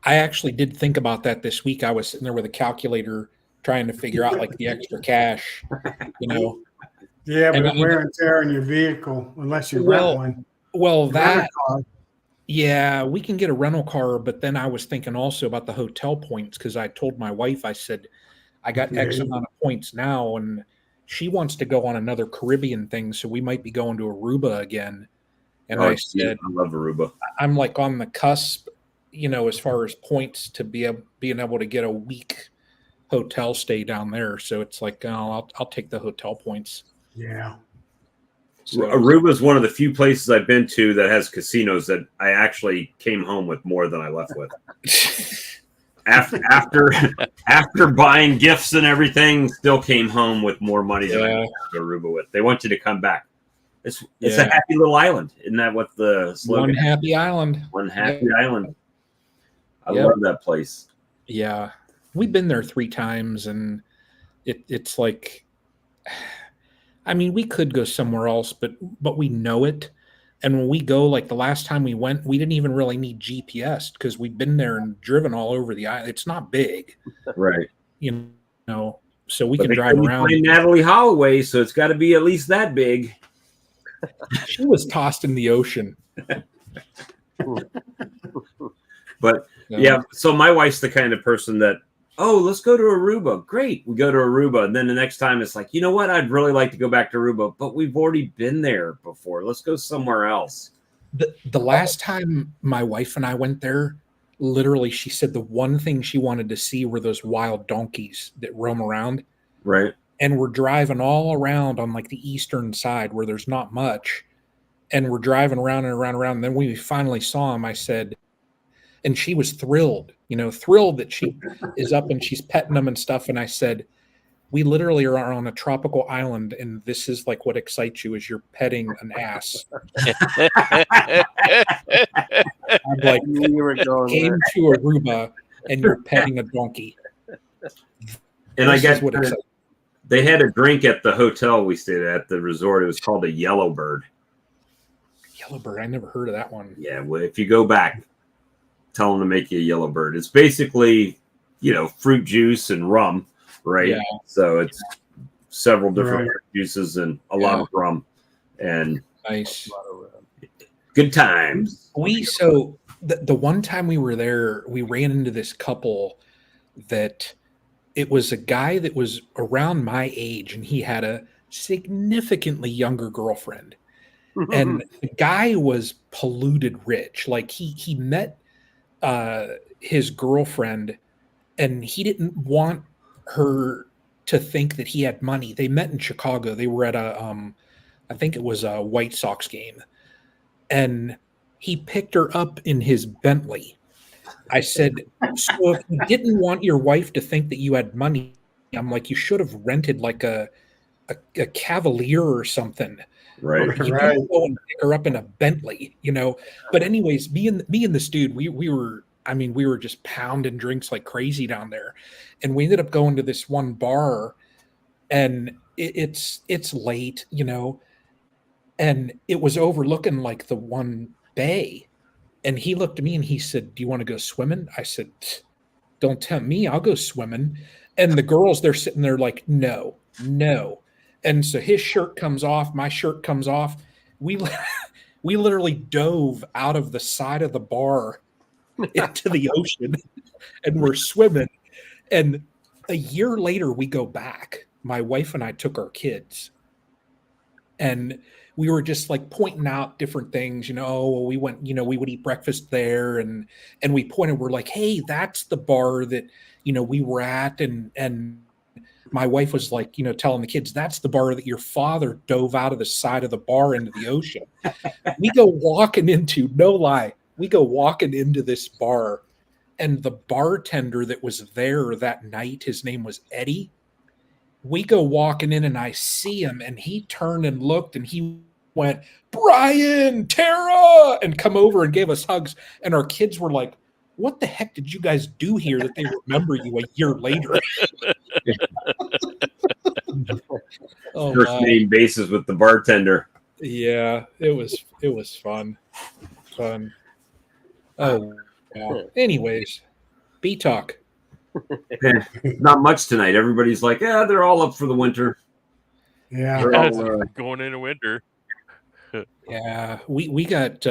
I actually did think about that this week. I was sitting there with a calculator trying to figure out like the extra cash, you know. Yeah, but wear and tear in your vehicle unless you rent one. Well, yeah, we can get a rental car, but then I was thinking also about the hotel points because I told my wife, I said, I got X amount of points now, and she wants to go on another Caribbean thing, so we might be going to Aruba again. And I said, I love Aruba. I'm like on the cusp, you know, as far as points to being able to get a week hotel stay down there. So it's like, oh, I'll take the hotel points. Yeah. So, Aruba is one of the few places I've been to that has casinos that I actually came home with more than I left with. after buying gifts and everything, still came home with more money than I went to Aruba with. They want you to come back. It's a happy little island. Isn't that what the slogan is? One happy island. One happy island. I love that place. Yeah. We've been there 3 times, and it's like I mean, we could go somewhere else, but we know it. And when we go, like the last time we went, we didn't even really need GPS because we've been there and driven all over the island. It's not big, Right. you know, so we But can they drive couldn't around. find Natalie Holloway, so it's got to be at least that big. She was tossed in the ocean. But yeah, so my wife's the kind of person that, oh, let's go to Aruba. Great. We go to Aruba. And then the next time it's like, you know what? I'd really like to go back to Aruba, but we've already been there before. Let's go somewhere else. The last time my wife and I went there, literally, she said the one thing she wanted to see were those wild donkeys that roam around. Right. And we're driving all around on like the eastern side where there's not much. And we're driving around and around and around. And then when we finally saw him, I said, and she was thrilled, thrilled that she is up and she's petting them and stuff. And I said, we literally are on a tropical island, and this is like what excites you is you're petting an ass. I'm like, You were going came there. to Aruba and you're petting a donkey. And I This guess is what excites. they had a drink at the hotel we stayed at the resort. It was called a Yellowbird. Yellowbird, I never heard of that one. Yeah, well, if you go back, tell them to make you a Yellowbird. It's basically, fruit juice and rum, right? Yeah. So it's several different fruit juices and a lot of rum, and Nice. good times. So the one time we were there, we ran into this couple that it was a guy that was around my age, and he had a significantly younger girlfriend. And the guy was polluted rich. Like he met his girlfriend, and he didn't want her to think that he had money. They met in Chicago. They were at I think it was a White Sox game, and he picked her up in his Bentley. I said, so if you didn't want your wife to think that you had money, I'm like, you should have rented like a Cavalier or something. Right. You didn't go and pick her up in a Bentley, But anyways, me and this dude, we were just pounding drinks like crazy down there, and we ended up going to this one bar, and it's late, and it was overlooking like the one bay, and he looked at me and he said, "Do you want to go swimming?" I said, "Don't tempt me. I'll go swimming." And the girls, they're sitting there like, no. And so his shirt comes off, my shirt comes off. We literally dove out of the side of the bar into the ocean, and we're swimming. And a year later, we go back. My wife and I took our kids, and we were just like pointing out different things, we went, we would eat breakfast there, and we pointed, we're like, hey, that's the bar that, we were at. And my wife was like, telling the kids, that's the bar that your father dove out of the side of the bar into the ocean. We go walking into, no lie, this bar, and the bartender that was there that night, his name was Eddie. We go walking in, and I see him, and he turned and looked, and he went, Brian, Tara, and come over and gave us hugs. And our kids were like, what the heck did you guys do here that they remember you a year later? First name basis with the bartender. Yeah, it was fun. Oh, yeah. Anyways, bee talk. Not much tonight. Everybody's like, yeah, they're all up for the winter. Yeah. They're all, going into winter. Yeah, we got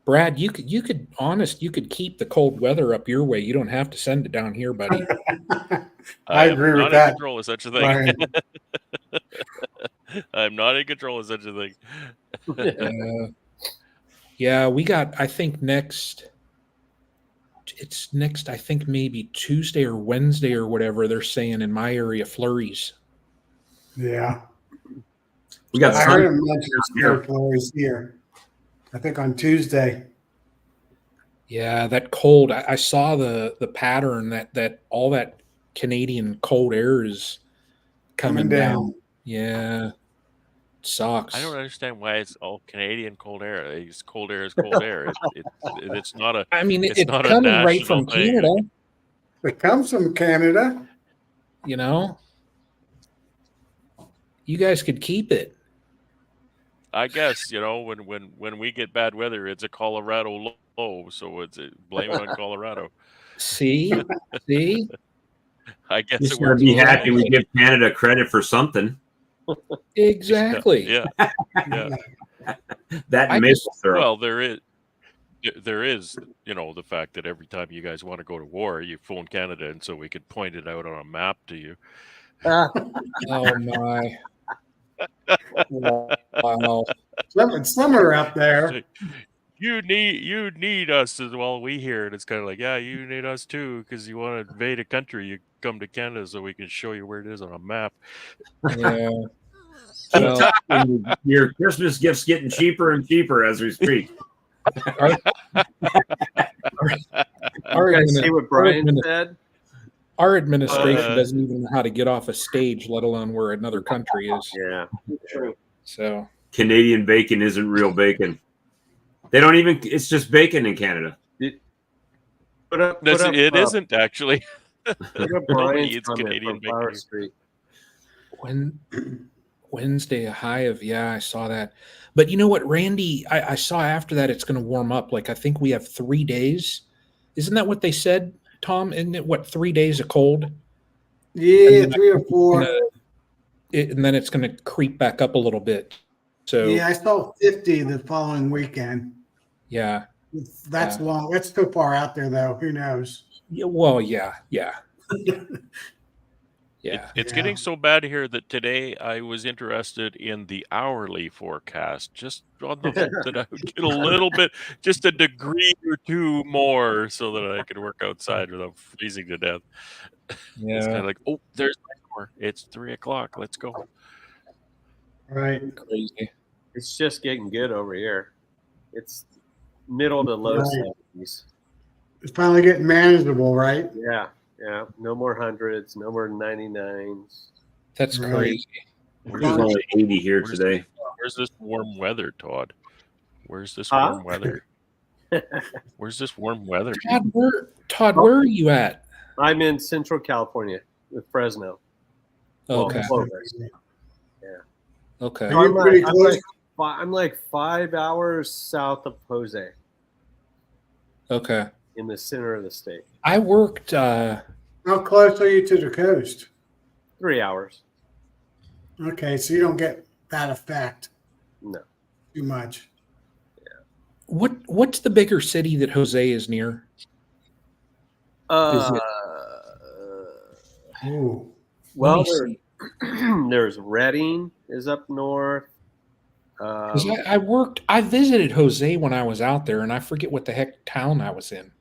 Brad, you could keep the cold weather up your way. You don't have to send it down here, buddy. I agree with not that. in control of such a thing. I'm not in control of such a thing. Yeah, we got, I think it's next, I think maybe Tuesday or Wednesday or whatever they're saying in my area, flurries. Yeah. we got I sun. heard him mention flurries here. I think on Tuesday. Yeah, that cold. I saw the pattern that all that Canadian cold air is coming down. Yeah, it sucks. I don't understand why it's all Canadian cold air. It's cold air is cold air. It's not a. I mean, it's it's not a coming right national from thing. Canada. It comes from Canada. You guys could keep it. I guess, when we get bad weather, it's a Colorado low, so blame it on Colorado. See? See? I guess Just it gotta works. be both happy ways. we give Canada credit for something. Exactly. Yeah. That I maple just- syrup. Well, there is, the fact that every time you guys want to go to war, you phone Canada, and so we could point it out on a map to you. Oh my. Wow. It's summer up there. You need us as well. We hear it. It's kind of like, yeah, you need us too, because you want to invade a country. You come to Canada so we can show you where it is on a map. Yeah. Keep Well, talking. Your Christmas gifts getting cheaper and cheaper as we speak. Our, You guys see what Brian admini- said? our administration Uh, doesn't even know how to get off a stage, let alone where another country is. Yeah. True. So Canadian bacon isn't real bacon. They don't even. It's just bacon in Canada. It isn't actually. Put up Nobody Brian's eats comment Canadian from bacon Flower here. Street. Wednesday, a high of, yeah, I saw that. But you know what, Randy, I saw after that it's going to warm up. Like, I think we have 3 days. Isn't that what they said, Tom? Isn't it, 3 days of cold? Yeah, 3 or 4. And then it's going to creep back up a little bit. So, Yeah, I saw 50 the following weekend. yeah. That's long. That's too far out there, though. Who knows? Yeah, well, yeah. Yeah. It's getting so bad here that today I was interested in the hourly forecast, just on the hope that I would get a little bit, just a degree or two more, so that I could work outside without freezing to death. It's kind Yeah. of like, oh, there's my door. It's 3:00. Let's go. Right. Crazy. It's just getting good over here. It's middle to low Right. 70s. It's finally getting manageable, right? Yeah. Yeah. No more hundreds, no more 99s. That's Right. crazy. It's only 80 here today. Where's this warm weather, Todd? Where's this Huh? warm weather? Where's this warm weather? Todd, where are you at? I'm in Central California with Fresno. Well, Okay. Clovis. Okay. Are you pretty close? I'm like 5 hours south of Jose Okay. in the center of the state. I worked, How close are you to the coast? 3 hours. Okay, so you don't get that effect No. too much. what's the bigger city that Jose is near? Uh, Ooh. well, Let me see. there's Redding is up north. 'Cause I visited Jose when I was out there, and I forget what the heck town I was in.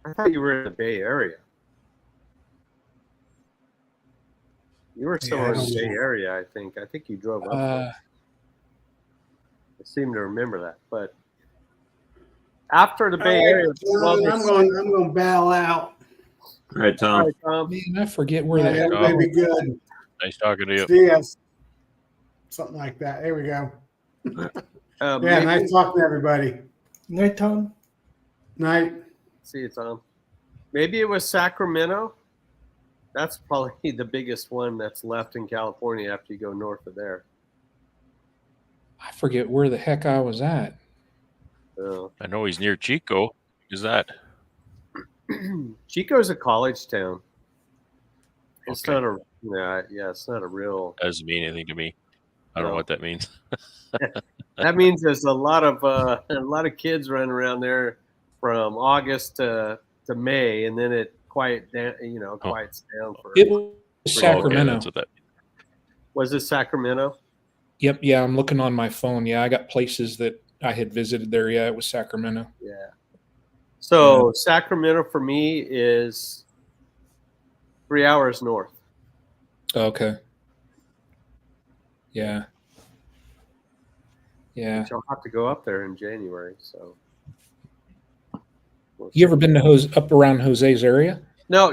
I thought you were in the Bay Area. You were somewhere in the Yeah. Bay Area, I think. I think you drove up there. I seem to remember that. But after the Bay Area, I'm going to bow out. All right, Tom. All right, Tom. Man, I forget where the Yeah, heck. everybody be good. Nice talking to you. See us. Something like that. There we go. Yeah, Maybe- nice talking to everybody. Night, Tom. Night. See you, Tom. Maybe it was Sacramento. That's probably the biggest one that's left in California after you go north of there. I forget where the heck I was at. So, I know he's near Chico. Is that? Chico's a college town. It's Okay. not a it's not a real. Doesn't mean anything to me. I don't know No. what that means. That means there's a lot of kids running around there from August to May, and then it quiets down for. It was Okay, Sacramento. that's what that means. Was it Sacramento? Yep. Yeah, I'm looking on my phone. Yeah, I got places that I had visited there. Yeah, it was Sacramento. Yeah. So Sacramento for me is 3 hours north. Okay. Yeah. Yeah. Which I'll have to go up there in January. So. You ever been to up around Jose's area? No,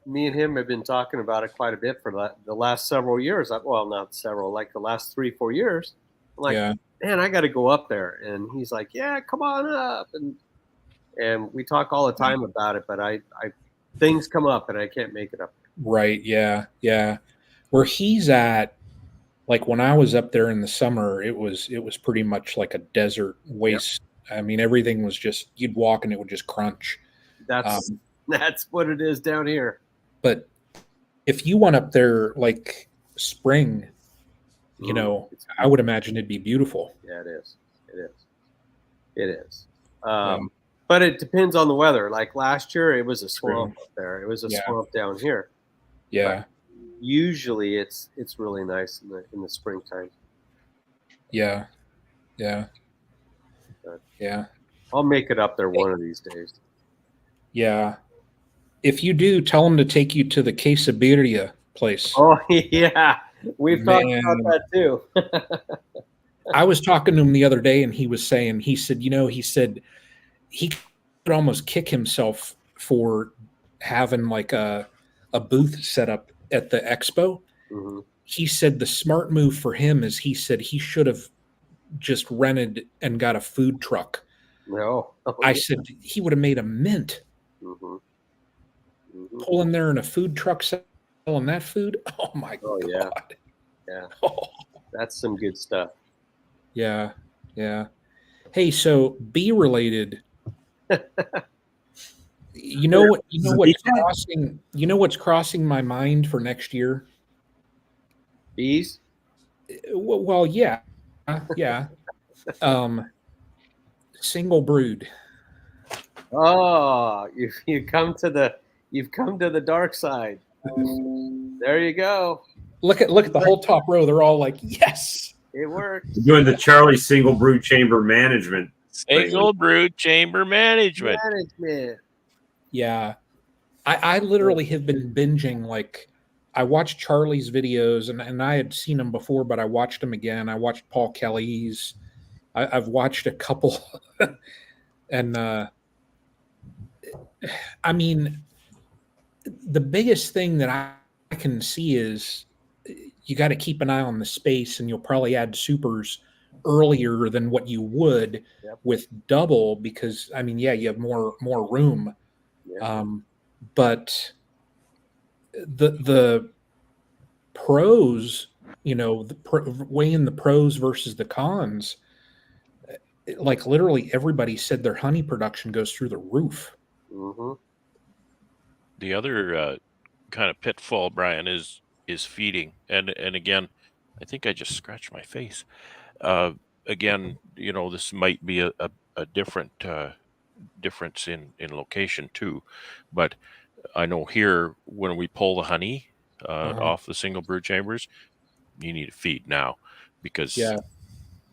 me and him have been talking about it quite a bit for the last several years. Well, not several, like the last 3-4 years. I'm like, Yeah. man, I got to go up there. And he's like, yeah, come on up. And we talk all the time about it, but I things come up and I can't make it up. Right. Yeah. Yeah. Where he's at, Like when I was up there in the summer, it was pretty much like a desert waste. I mean, everything was just, you'd walk and it would just crunch. That's what it is down here. But if you went up there like spring, you know, I would imagine it'd be beautiful. Yeah, it is. It is. It is. But it depends on the weather. Like last year, it was a swamp up there. It was a swamp down here. Yeah. But usually, it's really nice in the springtime. Yeah. Yeah. But yeah. I'll make it up there one of these days. Yeah. If you do, tell them to take you to the quesadilla place. Oh, yeah. We've talked about that too. I was talking to him the other day and he was saying, he said he could almost kick himself for having like a booth set up at the expo. Mm-hmm. He said the smart move for him is he said he should have just rented and got a food truck. No. I said he would have made a mint. Mm-hmm. Mm-hmm. Pulling there in a food truck selling that food. Oh my God. Yeah. Oh. That's some good stuff. Yeah. Yeah. Hey, so bee related. You know what's crossing my mind for next year? Bees? Well, yeah. Yeah. Single brood. Oh, you've come to the dark side. There you go. Look at the whole top row. They're all like, yes. It worked. Doing the Charlie single brood chamber management. Single brood chamber management. Yeah. I literally have been binging, like, I watched Charlie's videos and I had seen them before, but I watched them again. I watched Paul Kelly's. I've watched a couple. And I mean, the biggest thing that I can see is you got to keep an eye on the space, and you'll probably add supers earlier than what you would with double because, I mean, yeah, you have more room. Yeah. But the pros, you know, weighing the pros versus the cons, like literally everybody said their honey production goes through the roof. Mm-hmm. The other kind of pitfall, Brian, is feeding, and again, I think I just scratched my face. Again, you know, this might be a different difference in location too, but I know here when we pull the honey off the single brood chambers, you need to feed now because you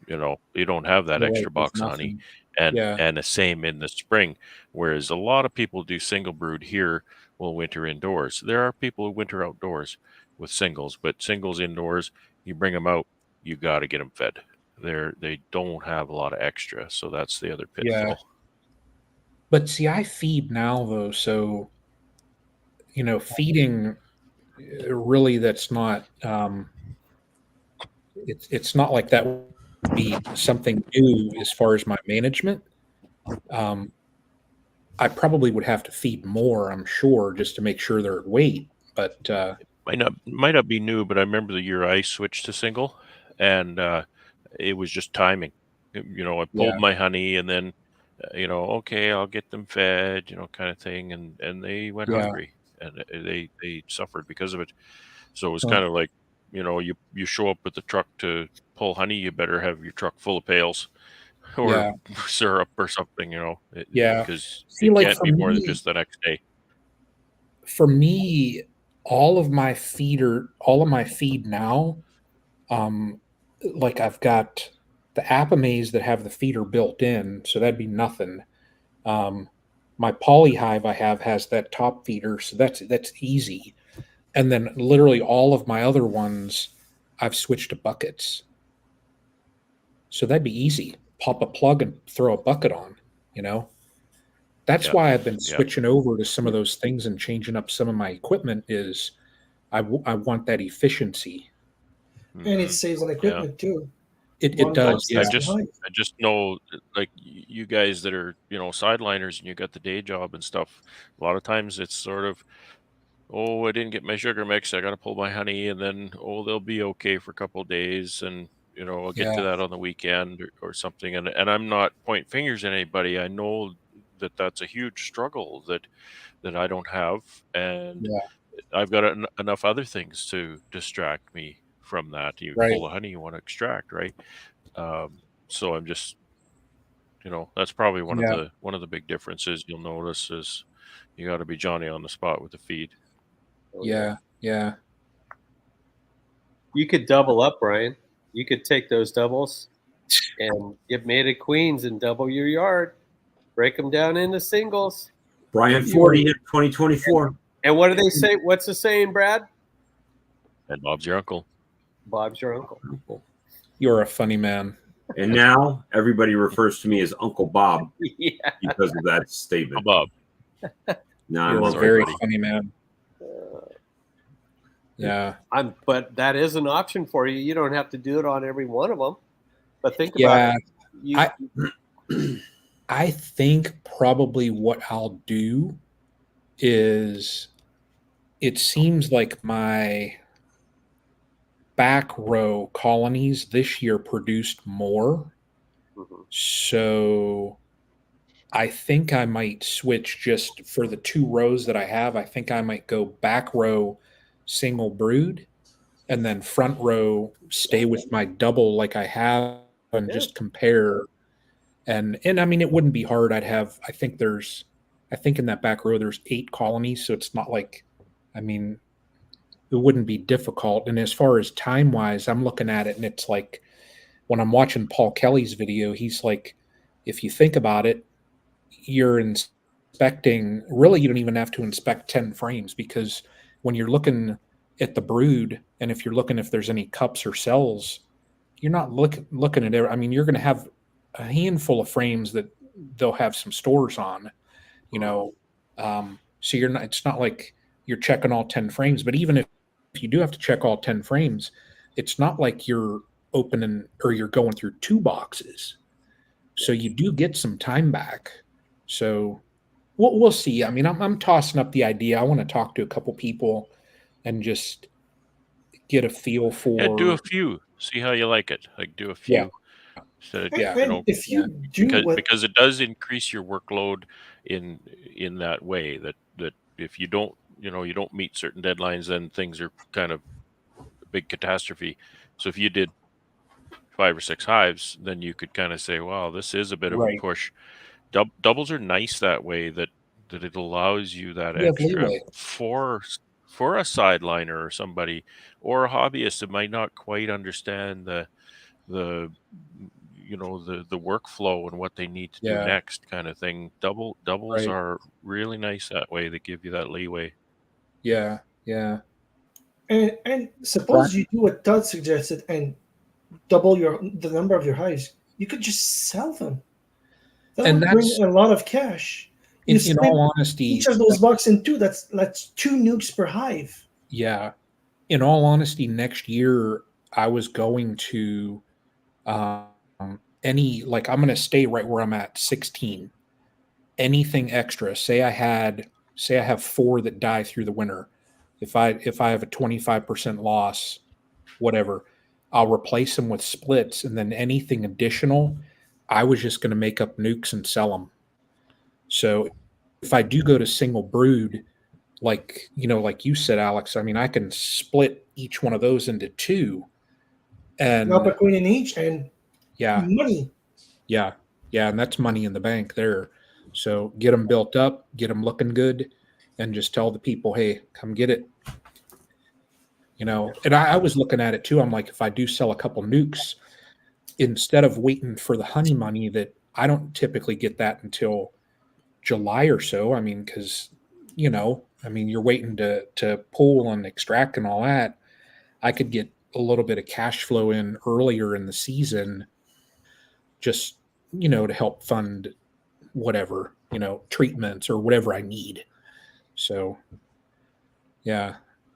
know you don't have that extra box of honey, and the same in the spring. Whereas a lot of people do single brood here will winter indoors. There are people who winter outdoors with singles, but singles indoors, you bring them out, you got to get them fed. They don't have a lot of extra, so that's the other pitfall. Yeah. But see, I feed now though, so you know, feeding really that's not it's not like that would be something new as far as my management. I probably would have to feed more, I'm sure, just to make sure they're at weight. But might not be new, but I remember the year I switched to single, and it was just timing. You know, I pulled my honey, and then you know, okay, I'll get them fed, you know, kind of thing, and they went hungry, and they suffered because of it. So it was kind of like, you know, you show up with the truck to pull honey, you better have your truck full of pails or syrup or something, you know, because it can't be more than just the next day. For me, all of my feed now, like I've got the Apiaries that have the feeder built in, so that'd be nothing. My poly hive I have has that top feeder, so that's easy. And then literally all of my other ones, I've switched to buckets. So that'd be easy. Pop a plug and throw a bucket on, you know? That's why I've been switching over to some of those things and changing up some of my equipment is I want that efficiency. And it saves on equipment too. It does. Yeah. I just know, like you guys that are, you know, sideliners and you got the day job and stuff. A lot of times it's sort of, oh, I didn't get my sugar mix. I got to pull my honey, and then they'll be okay for a couple of days, and I'll get to Yeah. that on the weekend or something. And I'm not pointing fingers at anybody. I know that that's a huge struggle that I don't have, and Yeah. I've got enough other things to distract me from that. You Right. pull the honey you want to extract, right? So I'm just, that's probably one of Yeah. the big differences you'll notice is you got to be Johnny on the spot with the feed. Yeah. Yeah. You could double up, Brian. You could take those doubles and get mated queens and double your yard. Break them down into singles. Brian 40 in 2024. And what do they say? What's the saying, Brad? And Bob's your uncle. Bob's your uncle. You're a funny man. And now everybody refers to me as Uncle Bob Yeah. because of that statement. Bob. Now You're I'm a Uncle very Bob. funny man. Yeah. But that is an option for you. You don't have to do it on every one of them. But think about it. I think probably what I'll do is, it seems like my back row colonies this year produced more. So I think I might switch just for the 2 rows that I have. I think I might go back row single brood and then front row stay with my double like I have and just compare. And I mean, it wouldn't be hard. I think in that back row there's 8 colonies, so it's not like, I mean, it wouldn't be difficult. And as far as time wise, I'm looking at it and it's like, when I'm watching Paul Kelly's video, he's like, if you think about it, you're inspecting, really you don't even have to inspect 10 frames, because when you're looking at the brood, and if you're looking if there's any cups or cells, you're not looking at it. I mean, you're going to have a handful of frames that they'll have some stores on, so you're not, it's not like you're checking all 10 frames. But even if you do have to check all 10 frames, it's not like you're opening or you're going through 2 boxes. So you do get some time back. So we'll see. I mean, I'm tossing up the idea. I want to talk to a couple people and just get a feel for. Yeah, do a few. See how you like it. Like do a few. Yeah. So, And if you do because it does increase your workload in that way that if you don't you don't meet certain deadlines, then things are kind of a big catastrophe. So if you did 5 or 6 hives, then you could kind of say, wow, this is a bit of a push. Doubles are nice that way, that it allows you that extra for a sideliner or somebody or a hobbyist that might not quite understand the workflow and what they need to do next kind of thing. Doubles are really nice that way. They give you that leeway. Yeah. And suppose you do what Todd suggested and double the number of your hives, you could just sell them. That would bring a lot of cash. In all honesty, each of those bucks in 2, that's 2 nukes per hive. Yeah. In all honesty, next year I was going to I'm going to stay right where I'm at, 16. Anything extra, say I have 4 that die through the winter. If I have a 25% loss, whatever, I'll replace them with splits, and then anything additional, I was just going to make up nukes and sell them. So if I do go to single brood, like you said, Alex, I mean, I can split each one of those into 2 and drop a queen in each and money. Yeah. And that's money in the bank there. So get them built up, get them looking good, and just tell the people, hey, come get it. And I was looking at it too. I'm like, if I do sell a couple nukes, instead of waiting for the honey money that I don't typically get that until July or so. I mean, because, you're waiting to pull and extract and all that. I could get a little bit of cash flow in earlier in the season, just, to help fund whatever, treatments or whatever I need. So, yeah.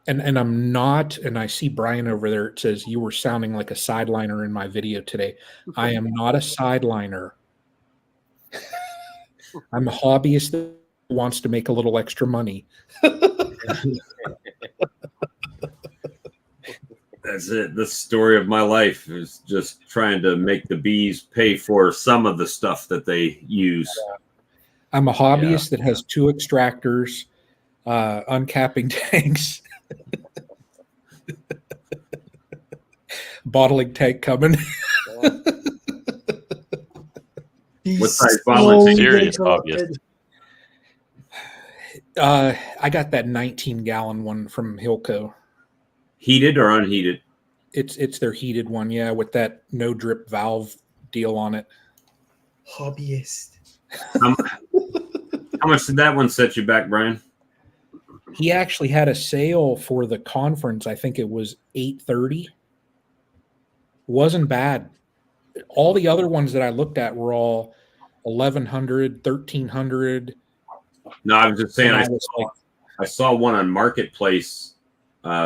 And I'm not, and I see Brian over there, it says you were sounding like a sideliner in my video today. I am not a sideliner. I'm a hobbyist that wants to make a little extra money. That's it. The story of my life is just trying to make the bees pay for some of the stuff that they use. I'm a hobbyist that has 2 extractors, uncapping tanks, bottling tank coming. What size bottling tank? Serious hobbyist. I got that 19-gallon one from Hilco. Heated or unheated? It's their heated one, yeah, with that no drip valve deal on it. Hobbyist. How much did that one set you back, Brian? He actually had a sale for the conference. I think it was $830. Wasn't bad. All the other ones that I looked at were all $1,100, $1,300. No, I was just saying. And I saw one on Marketplace.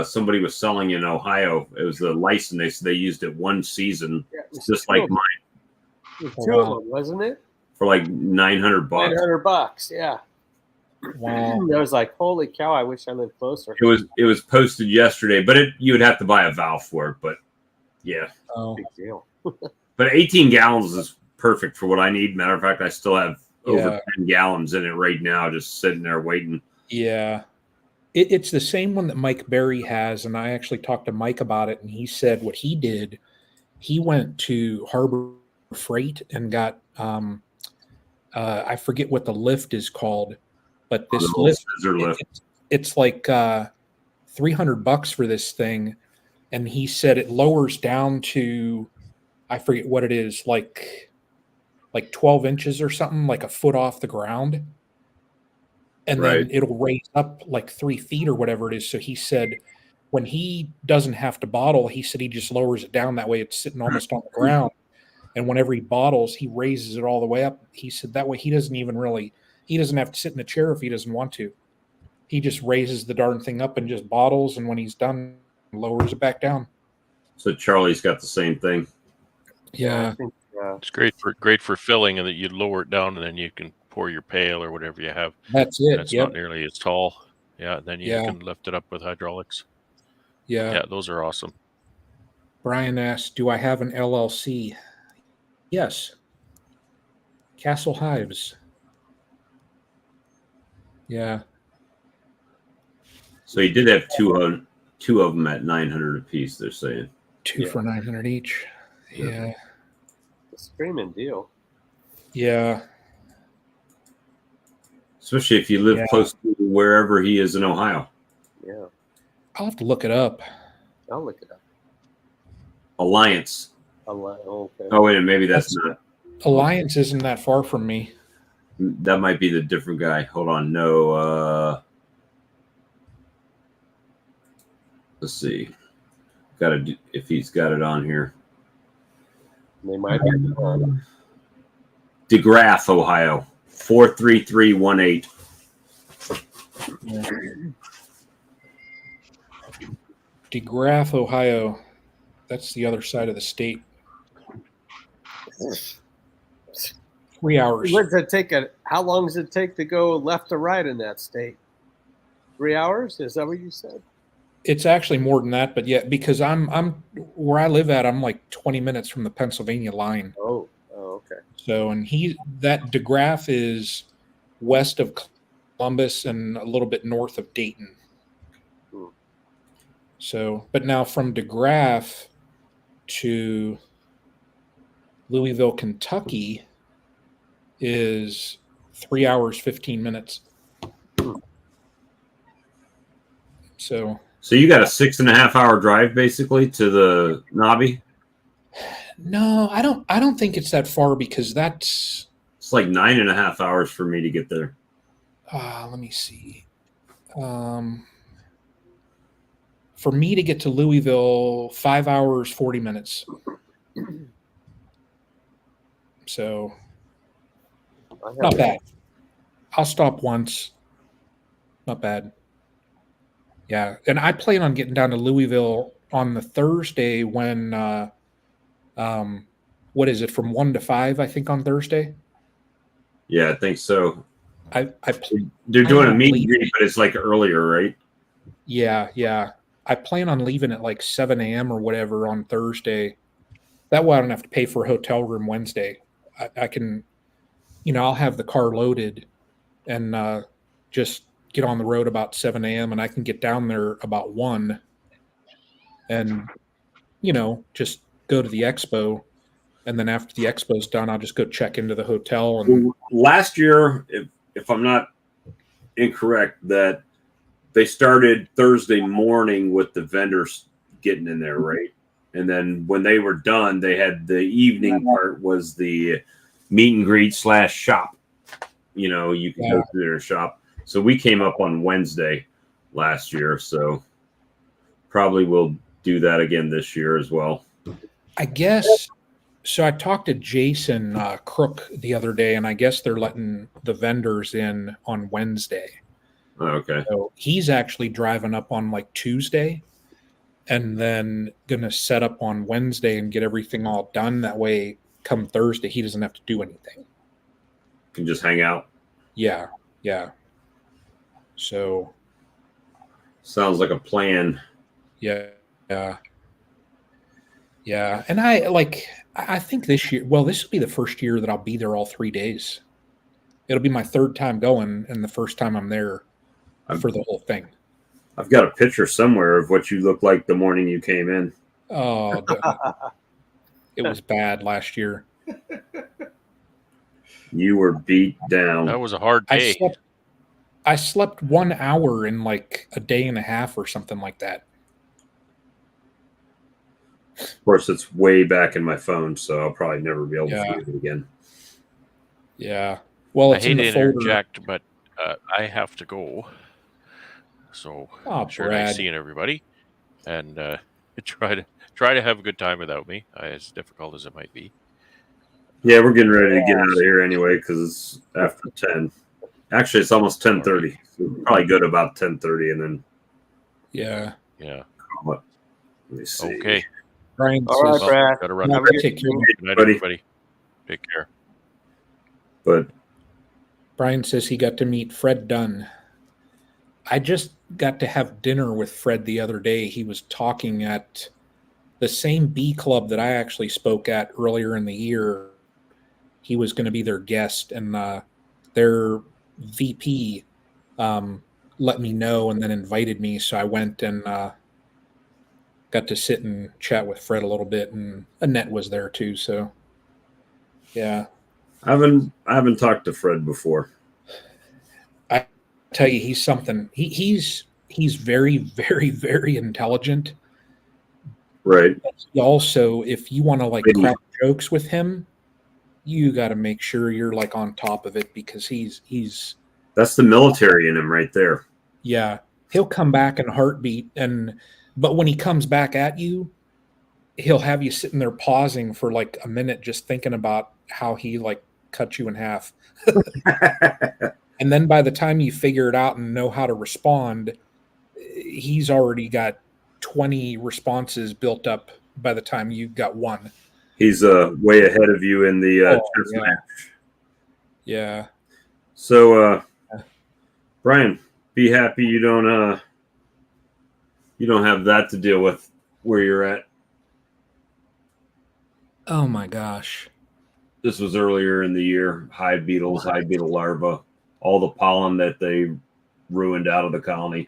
Somebody was selling in Ohio. It was the license. They said they used it one season, just like mine. With 2 of them, wasn't it? For like $900. $900, yeah. Wow. I was like, holy cow! I wish I lived closer. It was posted yesterday, but you would have to buy a valve for it. But yeah, Big deal. but 18 gallons is perfect for what I need. Matter of fact, I still have over 10 gallons in it right now, just sitting there waiting. Yeah. It's the same one that Mike Berry has, and I actually talked to Mike about it, and he said what he did, he went to Harbor Freight and got I forget what the lift is called, but this lift, it's like $300 for this thing, and he said it lowers down to, I forget what it is, like 12 inches or something, like a foot off the ground. And then it'll raise up like 3 feet or whatever it is. So he said when he doesn't have to bottle, he said he just lowers it down. That way it's sitting almost on the ground. And whenever he bottles, he raises it all the way up. He said that way he doesn't have to sit in a chair if he doesn't want to. He just raises the darn thing up and just bottles. And when he's done, lowers it back down. So Charlie's got the same thing. Yeah. It's great for filling, and that you lower it down, and then you can pour your pail or whatever you have. That's it. It's not nearly as tall. Yeah, then you can lift it up with hydraulics. Yeah, those are awesome. Brian asked, do I have an LLC? Yes. Castle Hives. Yeah. So he did have two of them at 900 a piece, they're saying. 2 for 900 each. Yeah. A screaming deal. Yeah. Especially if you live close to wherever he is in Ohio. Yeah. I'll have to look it up. I'll look it up. Alliance. Okay. Oh, wait, maybe that's not. Alliance isn't that far from me. That might be the different guy. Hold on. No. Let's see. If he's got it on here. They might be. DeGraff, Ohio. 43318. DeGraff, Ohio. That's the other side of the state. 3 hours. What does it take? How long does it take to go left to right in that state? 3 hours? Is that what you said? It's actually more than that, but yeah, because I'm where I live at, I'm like 20 minutes from the Pennsylvania line. Oh, okay. So, and that DeGraff is west of Columbus and a little bit north of Dayton. So, but now from DeGraff to Louisville, Kentucky is 3 hours, 15 minutes. So you got a 6.5 hour drive basically to the Nobby? No, I don't think it's that far because it's like 9.5 hours for me to get there. Let me see. For me to get to Louisville, 5 hours, 40 minutes. So not bad. I'll stop once. Not bad. Yeah, and I plan on getting down to Louisville on the Thursday when, what is it, from 1 to 5, I think, on Thursday? Yeah, I think so. They're doing a meet and greet, but it's like earlier, right? Yeah. I plan on leaving at like 7 a.m. or whatever on Thursday. That way I don't have to pay for a hotel room Wednesday. I can, I'll have the car loaded and just get on the road about 7 a.m. and I can get down there about 1 and, just go to the expo. And then after the expo's done, I'll just go check into the hotel. And last year, if I'm not incorrect, that they started Thursday morning with the vendors getting in there, right? And then when they were done, they had the evening part was the meet and greet / shop. You can go through their shop. So we came up on Wednesday last year. So probably we'll do that again this year as well. I guess. So I talked to Jason Crook the other day, and I guess they're letting the vendors in on Wednesday. Oh, okay. So he's actually driving up on like Tuesday and then going to set up on Wednesday and get everything all done. That way, come Thursday, he doesn't have to do anything. Can just hang out. Yeah. So. Sounds like a plan. Yeah. And I think this year, this will be the first year that I'll be there all 3 days. It'll be my third time going and the first time I'm there for the whole thing. I've got a picture somewhere of what you looked like the morning you came in. Oh, it was bad last year. You were beat down. That was a hard day. I slept 1 hour in like a day and a half or something like that. Of course, it's way back in my phone, so I'll probably never be able to find it again. Yeah. Well, it's I hate to folder. interject, but I have to go. So sure, nice seeing everybody, and try to have a good time without me, as difficult as it might be. Yeah, we're getting ready to get out of here anyway because it's after 10. Actually, it's almost 10:30. So we'll probably go to about 10:30 and then. Yeah. Let me see. Okay. Brian All says, right, Brad. Gotta run. Take care. Good night, everybody. Take care. But Brian says he got to meet Fred Dunn. I just got to have dinner with Fred the other day. He was talking at the same bee club that I actually spoke at earlier in the year. He was going to be their guest, and their VP let me know and then invited me. So I went and got to sit and chat with Fred a little bit, and Annette was there too. So, yeah. I haven't talked to Fred before. I tell you, he's something. He's very, very, very intelligent. Right. Also, if you want to crack jokes with him, you got to make sure you're on top of it because he's. That's the military in him right there. Yeah, he'll come back in a heartbeat, but when he comes back at you, he'll have you sitting there pausing for a minute, just thinking about how he cut you in half. And then by the time you figure it out and know how to respond, he's already got 20 responses built up by the time you got one. He's way ahead of you in the chess match. Yeah. So, Brian, be happy you don't have that to deal with where you're at. Oh my gosh. This was earlier in the year. Hive beetles, hive beetle larvae, all the pollen that they ruined out of the colony.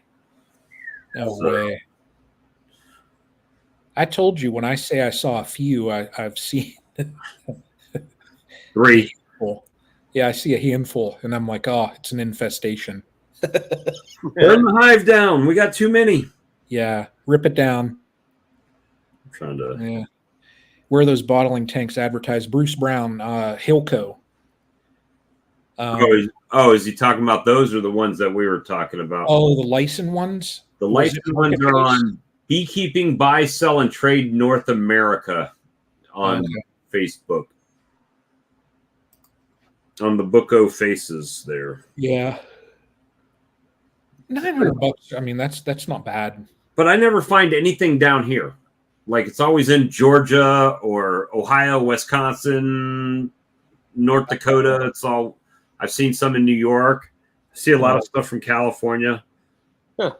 No way. I told you when I say I saw a few, I've seen 3. Yeah, I see a handful, and I'm like, oh, it's an infestation. Burn the hive down. We got too many. Yeah, rip it down. I'm trying to. Yeah. Where are those bottling tanks advertised? Bruce Brown, Hilco. Is he talking about those or the ones that we were talking about? Oh, the licensed ones? The licensed ones are on Beekeeping, Buy, Sell, and Trade North America on Facebook. On the Booko Faces there. Yeah. $900. I mean, that's not bad. But I never find anything down here. It's always in Georgia or Ohio, Wisconsin, North Dakota. I've seen some in New York. I see a lot of stuff from California. Huh.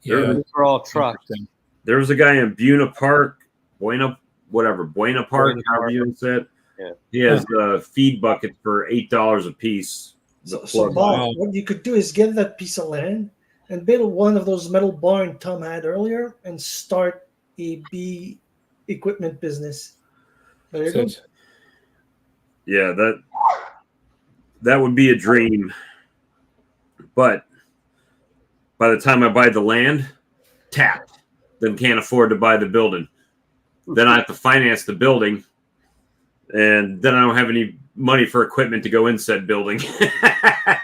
There Yeah. was- These are all trucks. Interesting. There was a guy in Buena Park, Buena Park, Buena however Park. you say it. Yeah. He has feed buckets for $8 a piece. The So plug. Bob, Wow. what you could do is get that piece of land and build one of those metal barn Tom had earlier and start a bee equipment business. There you So go. it's- Yeah, that would be a dream. But by the time I buy the land, tapped. Then can't afford to buy the building. Then I have to finance the building. And then I don't have any money for equipment to go in said building.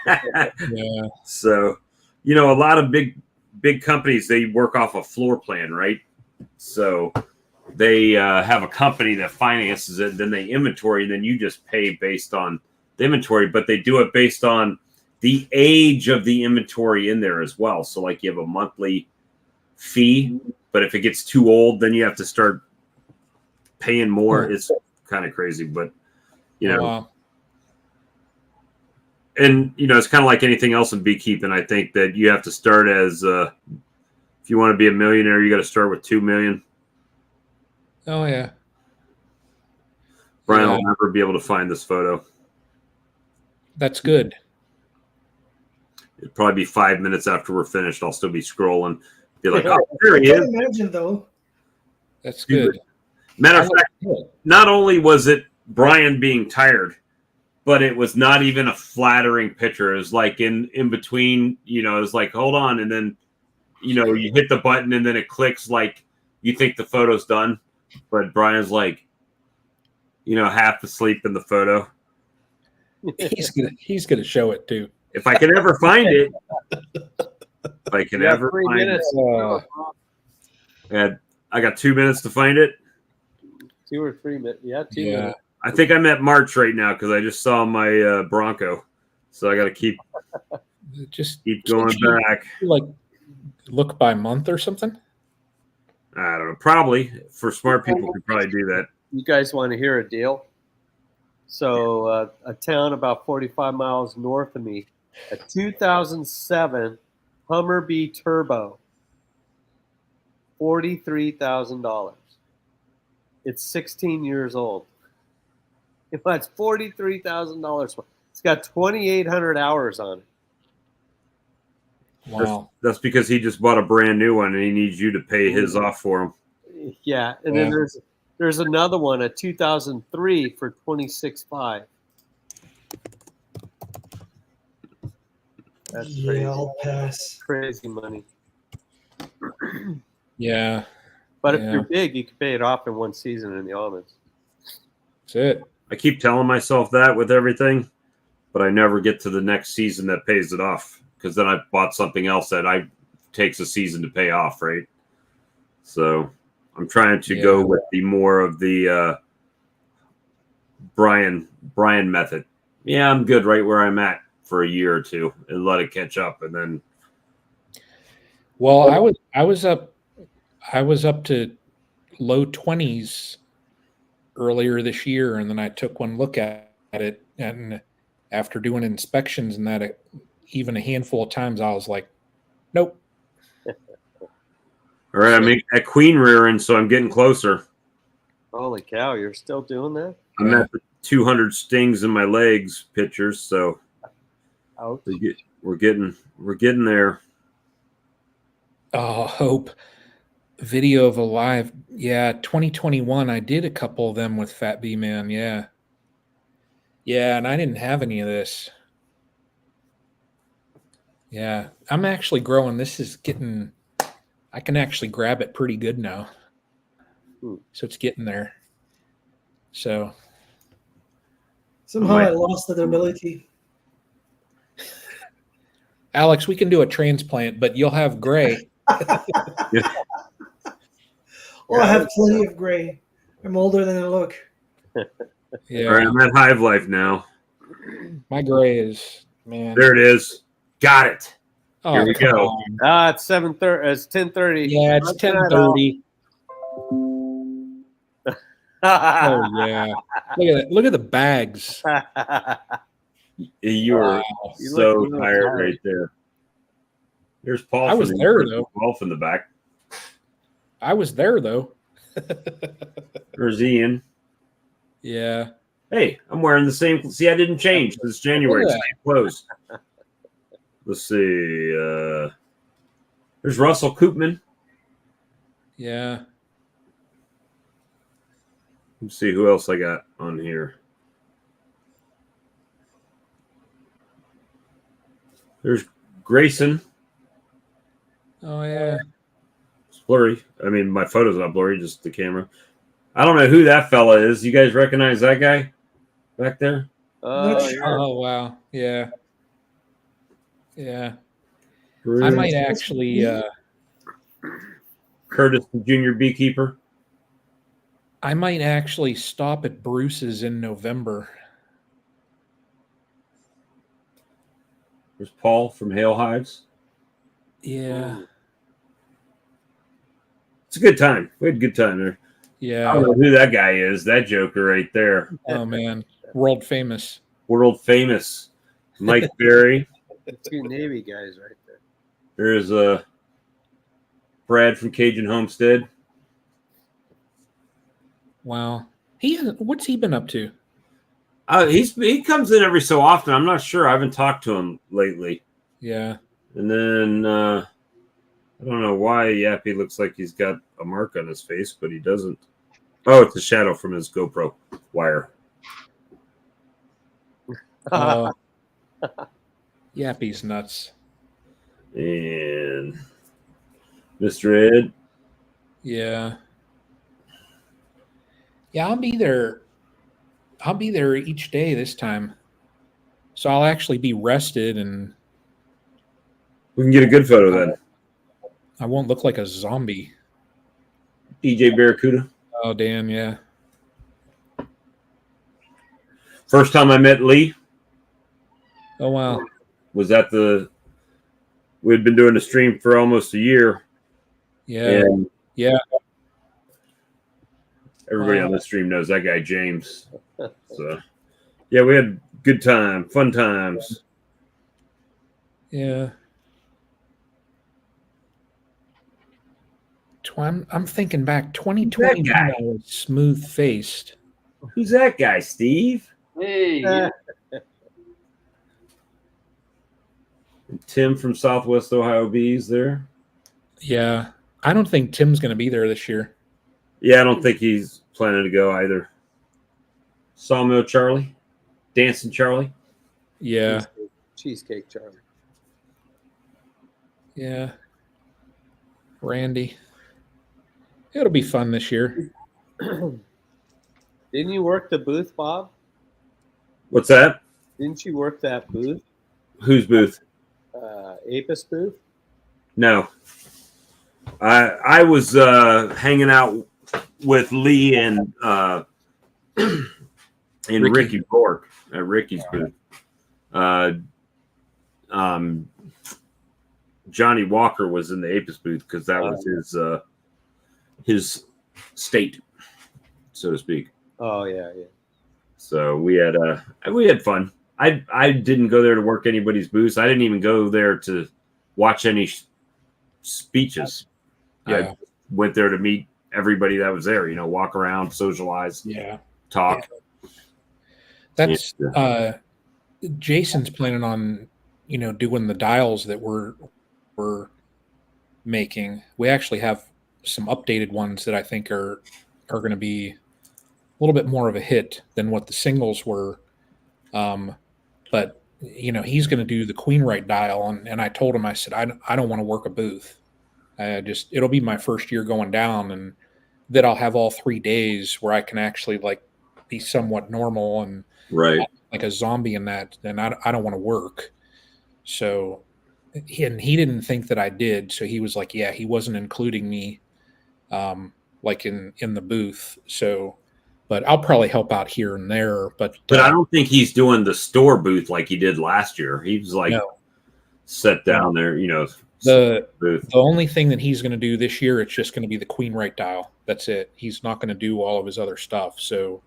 yeah. So, you know, a lot of big companies, they work off a floor plan, right? So they have a company that finances it, then they inventory, and then you just pay based on the inventory, but they do it based on the age of the inventory in there as well. So like you have a monthly fee, but if it gets too old, then you have to start paying more. It's kind of crazy, but you know, Wow. and you know, it's kind of like anything else in beekeeping. I think that you have to start as if you want to be a millionaire, you got to start with 2 million. Oh yeah. Brian Yeah. will never be able to find this photo. That's good. It'll probably be 5 minutes after we're finished. I'll still be scrolling, be like, "Oh, there I he can is." imagine though. That's Dude. good. Matter of I fact, like it. not only was it Brian being tired, but it was not even a flattering picture. It was like in between, you know, it's like, hold on. And then, you know, you hit the button and then it clicks like you think the photo's done. But Brian's like, you know, half asleep in the photo. He's gonna show it too. If I can ever find it, if I can You got ever 3 find minutes. Uh, it, I got 2 minutes to find it. 2 or 3 minutes. Yeah, 2 Yeah. minutes. I think I'm at March right now because I just saw my Bronco, so I got to keep Just going Can't you, back. like look by month or something. I don't know. Probably for smart people could probably do that. You guys want to hear a deal? So a town about 45 miles north of me, a 2007 Hummer Bee Turbo, $43,000. It's 16 years old. It's $43,000. It's got 2,800 hours on it. Wow. That's because he just bought a brand new one and he needs you to pay his off for him. Yeah, and then Yeah. there's another one, a 2003 for $26,500. That's Yeah, crazy. I'll pass. Crazy money. Yeah. But if Yeah. you're big, you can pay it off in one season in the almonds. That's it. I keep telling myself that with everything, but I never get to the next season that pays it off because then I bought something else that takes a season to pay off, right? So I'm trying to go with the more of the Brian method. Yeah, I'm good right where I'm at for a year or two and let it catch up, and then Well, I was up to low 20s earlier this year, and then I took one look at it, and after doing inspections and that, even a handful of times, I was like, nope. all right, I'm at queen rearing, so I'm getting closer. Holy cow, you're still doing that? I'm at the 200 stings in my legs pictures, so Ouch. we're getting there. Oh, hope video of a live. Yeah, 2021. I did a couple of them with Fat Bee Man. Yeah. Yeah, and I didn't have any of this. Yeah, I'm actually growing. This is getting, I can actually grab it pretty good now. So it's getting there. So Somehow I lost that ability. Alex, we can do a transplant, but you'll have gray. Oh, I have plenty of gray. I'm older than I look. Yeah. All right, I'm at Hive Life now. My gray is, man. There it is. Got it. Oh, Here we come go. on. It's 7:30. It's 10:30. Yeah, it's 10:30. Oh yeah. Look at it. Look at the bags. You are Wow. You so look really tired tired. right there. There's Paul. I was there, though. Golf in the back. I was there though. There's Ian. Yeah. Hey, I'm wearing the same. See, I didn't change. This January. Look It's at closed. Let's see. There's Russell Koopman. Yeah. Let's see who else I got on here. There's Grayson. Oh yeah. It's blurry. I mean, my photo's not blurry, just the camera. I don't know who that fella is. You guys recognize that guy back there? Oh wow. Yeah. Yeah. I might actually Curtis, the junior beekeeper. I might actually stop at Bruce's in November. There's Paul from Hail Hives. Yeah. It's a good time. We had a good time there. Yeah. I don't know who that guy is. That joker right there. Oh man. World famous. World famous. Mike Berry. The two Navy guys right there. There's Brad from Cajun Homestead. Wow. What's he been up to? He comes in every so often. I'm not sure. I haven't talked to him lately. Yeah. And then I don't know why Yappy looks like he's got a mark on his face, but he doesn't. Oh, it's a shadow from his GoPro wire. Yappy's nuts. And Mr. Ed. Yeah. Yeah, I'll be there. I'll be there each day this time. So I'll actually be rested and We can get a good photo then. I won't look like a zombie. DJ Barracuda. Oh, damn, yeah. First time I met Lee Oh, wow. was at we'd been doing a stream for almost a year. Yeah. And Yeah. everybody on the stream knows that guy, James. So, yeah, we had good time, fun times. Yeah. I'm thinking back. 2020 guy? I was smooth faced. Who's that guy, Steve? Hey, And Tim from Southwest Ohio Bees there. Yeah. I don't think Tim's going to be there this year. Yeah, I don't think he's planning to go either. Sawmill Charlie, Dancing Charlie. Yeah. Cheesecake Charlie. Yeah. Randy. It'll be fun this year. Didn't you work the booth, Bob? What's that? Didn't you work that booth? Whose booth? Apis booth? No. I was hanging out with Lee and Ricky Bork at Ricky's booth. Johnny Walker was in the Apis booth because that was his state, so to speak. Oh yeah, yeah. So we had fun. I didn't go there to work anybody's booths. I didn't even go there to watch any speeches. Yeah. I went there to meet everybody that was there. Walk around, socialize, Yeah. talk. That's Jason's planning on, doing the dials that we're making. We actually have some updated ones that I think are going to be a little bit more of a hit than what the singles were. But he's going to do the Queenright dial, and I told him, I said, I don't want to work a booth. It'll be my first year going down, and that I'll have all 3 days where I can actually be somewhat normal and Right. like a zombie in that. Then I don't want to work. So, he didn't think that I did. So he was like, yeah, he wasn't including me, in the booth. So, but I'll probably help out here and there. But I don't think he's doing the store booth like he did last year. He was set down there, The booth. The only thing that he's going to do this year, it's just going to be the Queenright dial. That's it. He's not going to do all of his other stuff. So,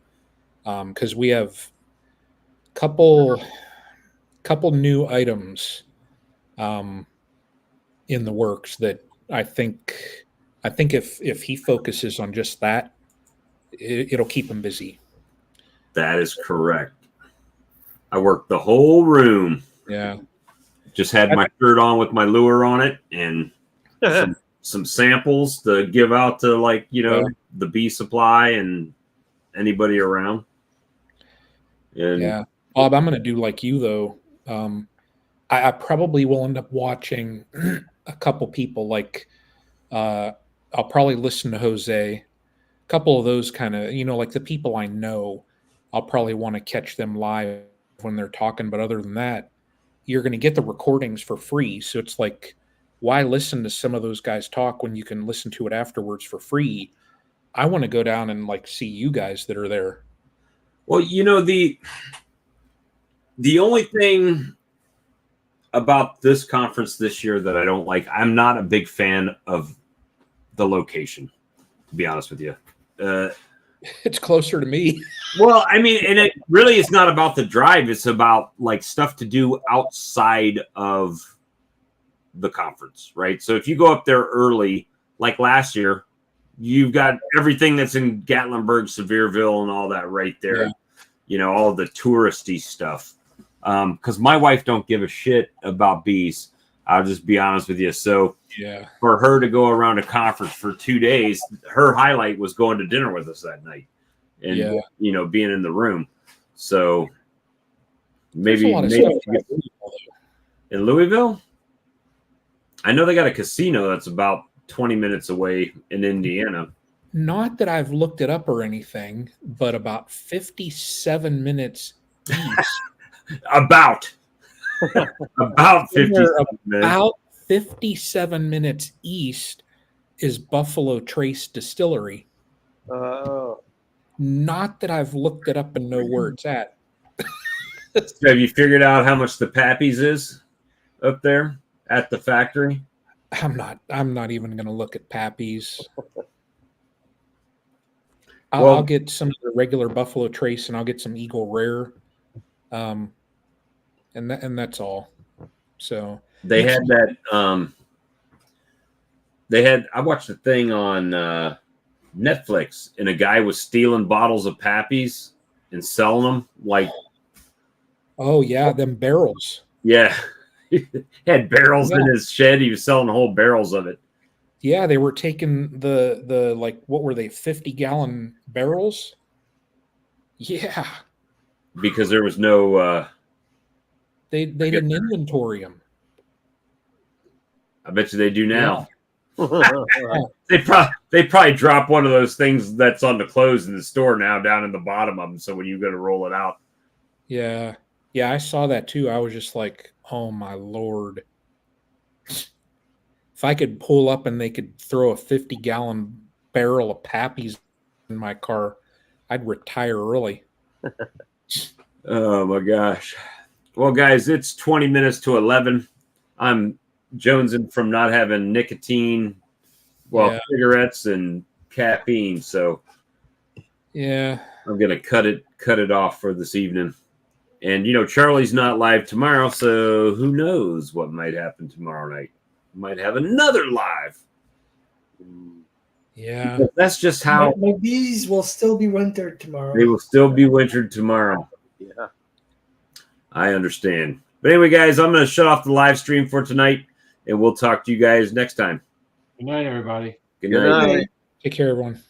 because we have couple new items in the works that I think if he focuses on just that, it'll keep him busy. That is correct. I worked the whole room. Yeah. Just had my shirt on with my lure on it and some samples to give out to, like, you know, the bee supply and anybody around. And yeah. Bob, I'm going to do like you, though. I probably will end up watching a couple people. Like, I'll probably listen to Jose. A couple of those kind of, you know, like the people I know, I'll probably want to catch them live when they're talking. But other than that, you're going to get the recordings for free. So it's like, why listen to some of those guys talk when you can listen to it afterwards for free? I want to go down and like see you guys that are there. well, you know, the only thing about this conference this year that I don't like, I'm not a big fan of the location, to be honest with you. It's closer to me. Well, I mean, and it really is not about the drive. It's about like stuff to do outside of the conference, right? So if you go up there early, like last year, you've got everything that's in Gatlinburg, Sevierville, and all that right there. Yeah. You know, all the touristy stuff. Because my wife don't give a shit about bees. I'll just be honest with you. So Yeah. for her to go around a conference for 2 days, her highlight was going to dinner with us that night and, you know, being in the room. So There's maybe a lot of stuff in Louisville, I know they got a casino that's about 20 minutes away in Indiana. Not that I've looked it up or anything, but about 57 minutes east. About 50 About 57 minutes east is Buffalo Trace Distillery. Oh. Not that I've looked it up and know where it's at. Have you figured out how much the Pappy's is up there at the factory? I'm not even going to look at Pappy's. I'll get some of the regular Buffalo Trace and I'll get some Eagle Rare. And that's all. So they had that. I watched a thing on Netflix, and a guy was stealing bottles of Pappy's and selling them. Like, oh yeah, them barrels. Yeah, he had barrels in his shed. He was selling whole barrels of it. Yeah, they were taking the like, what were they, 50-gallon barrels? Yeah, because there was no. They didn't inventory them. I bet you they do now. Yeah. they probably drop one of those things that's on the clothes in the store now down in the bottom of them. So when you go to roll it out. Yeah, I saw that too. I was just like, oh my Lord. If I could pull up and they could throw a 50-gallon barrel of Pappy's in my car, I'd retire early. Oh my gosh. Well, guys, it's 20 minutes to 11. I'm jonesing from not having nicotine, cigarettes and caffeine. So yeah, I'm going to cut it off for this evening. And, you know, Charlie's not live tomorrow, so who knows what might happen tomorrow night. Might have another live. Yeah. Because that's just how my bees will still be wintered tomorrow. They will still be wintered tomorrow. Yeah. I understand. But anyway, guys, I'm going to shut off the live stream for tonight, and we'll talk to you guys next time. Good night, everybody. Good night. Take care, everyone.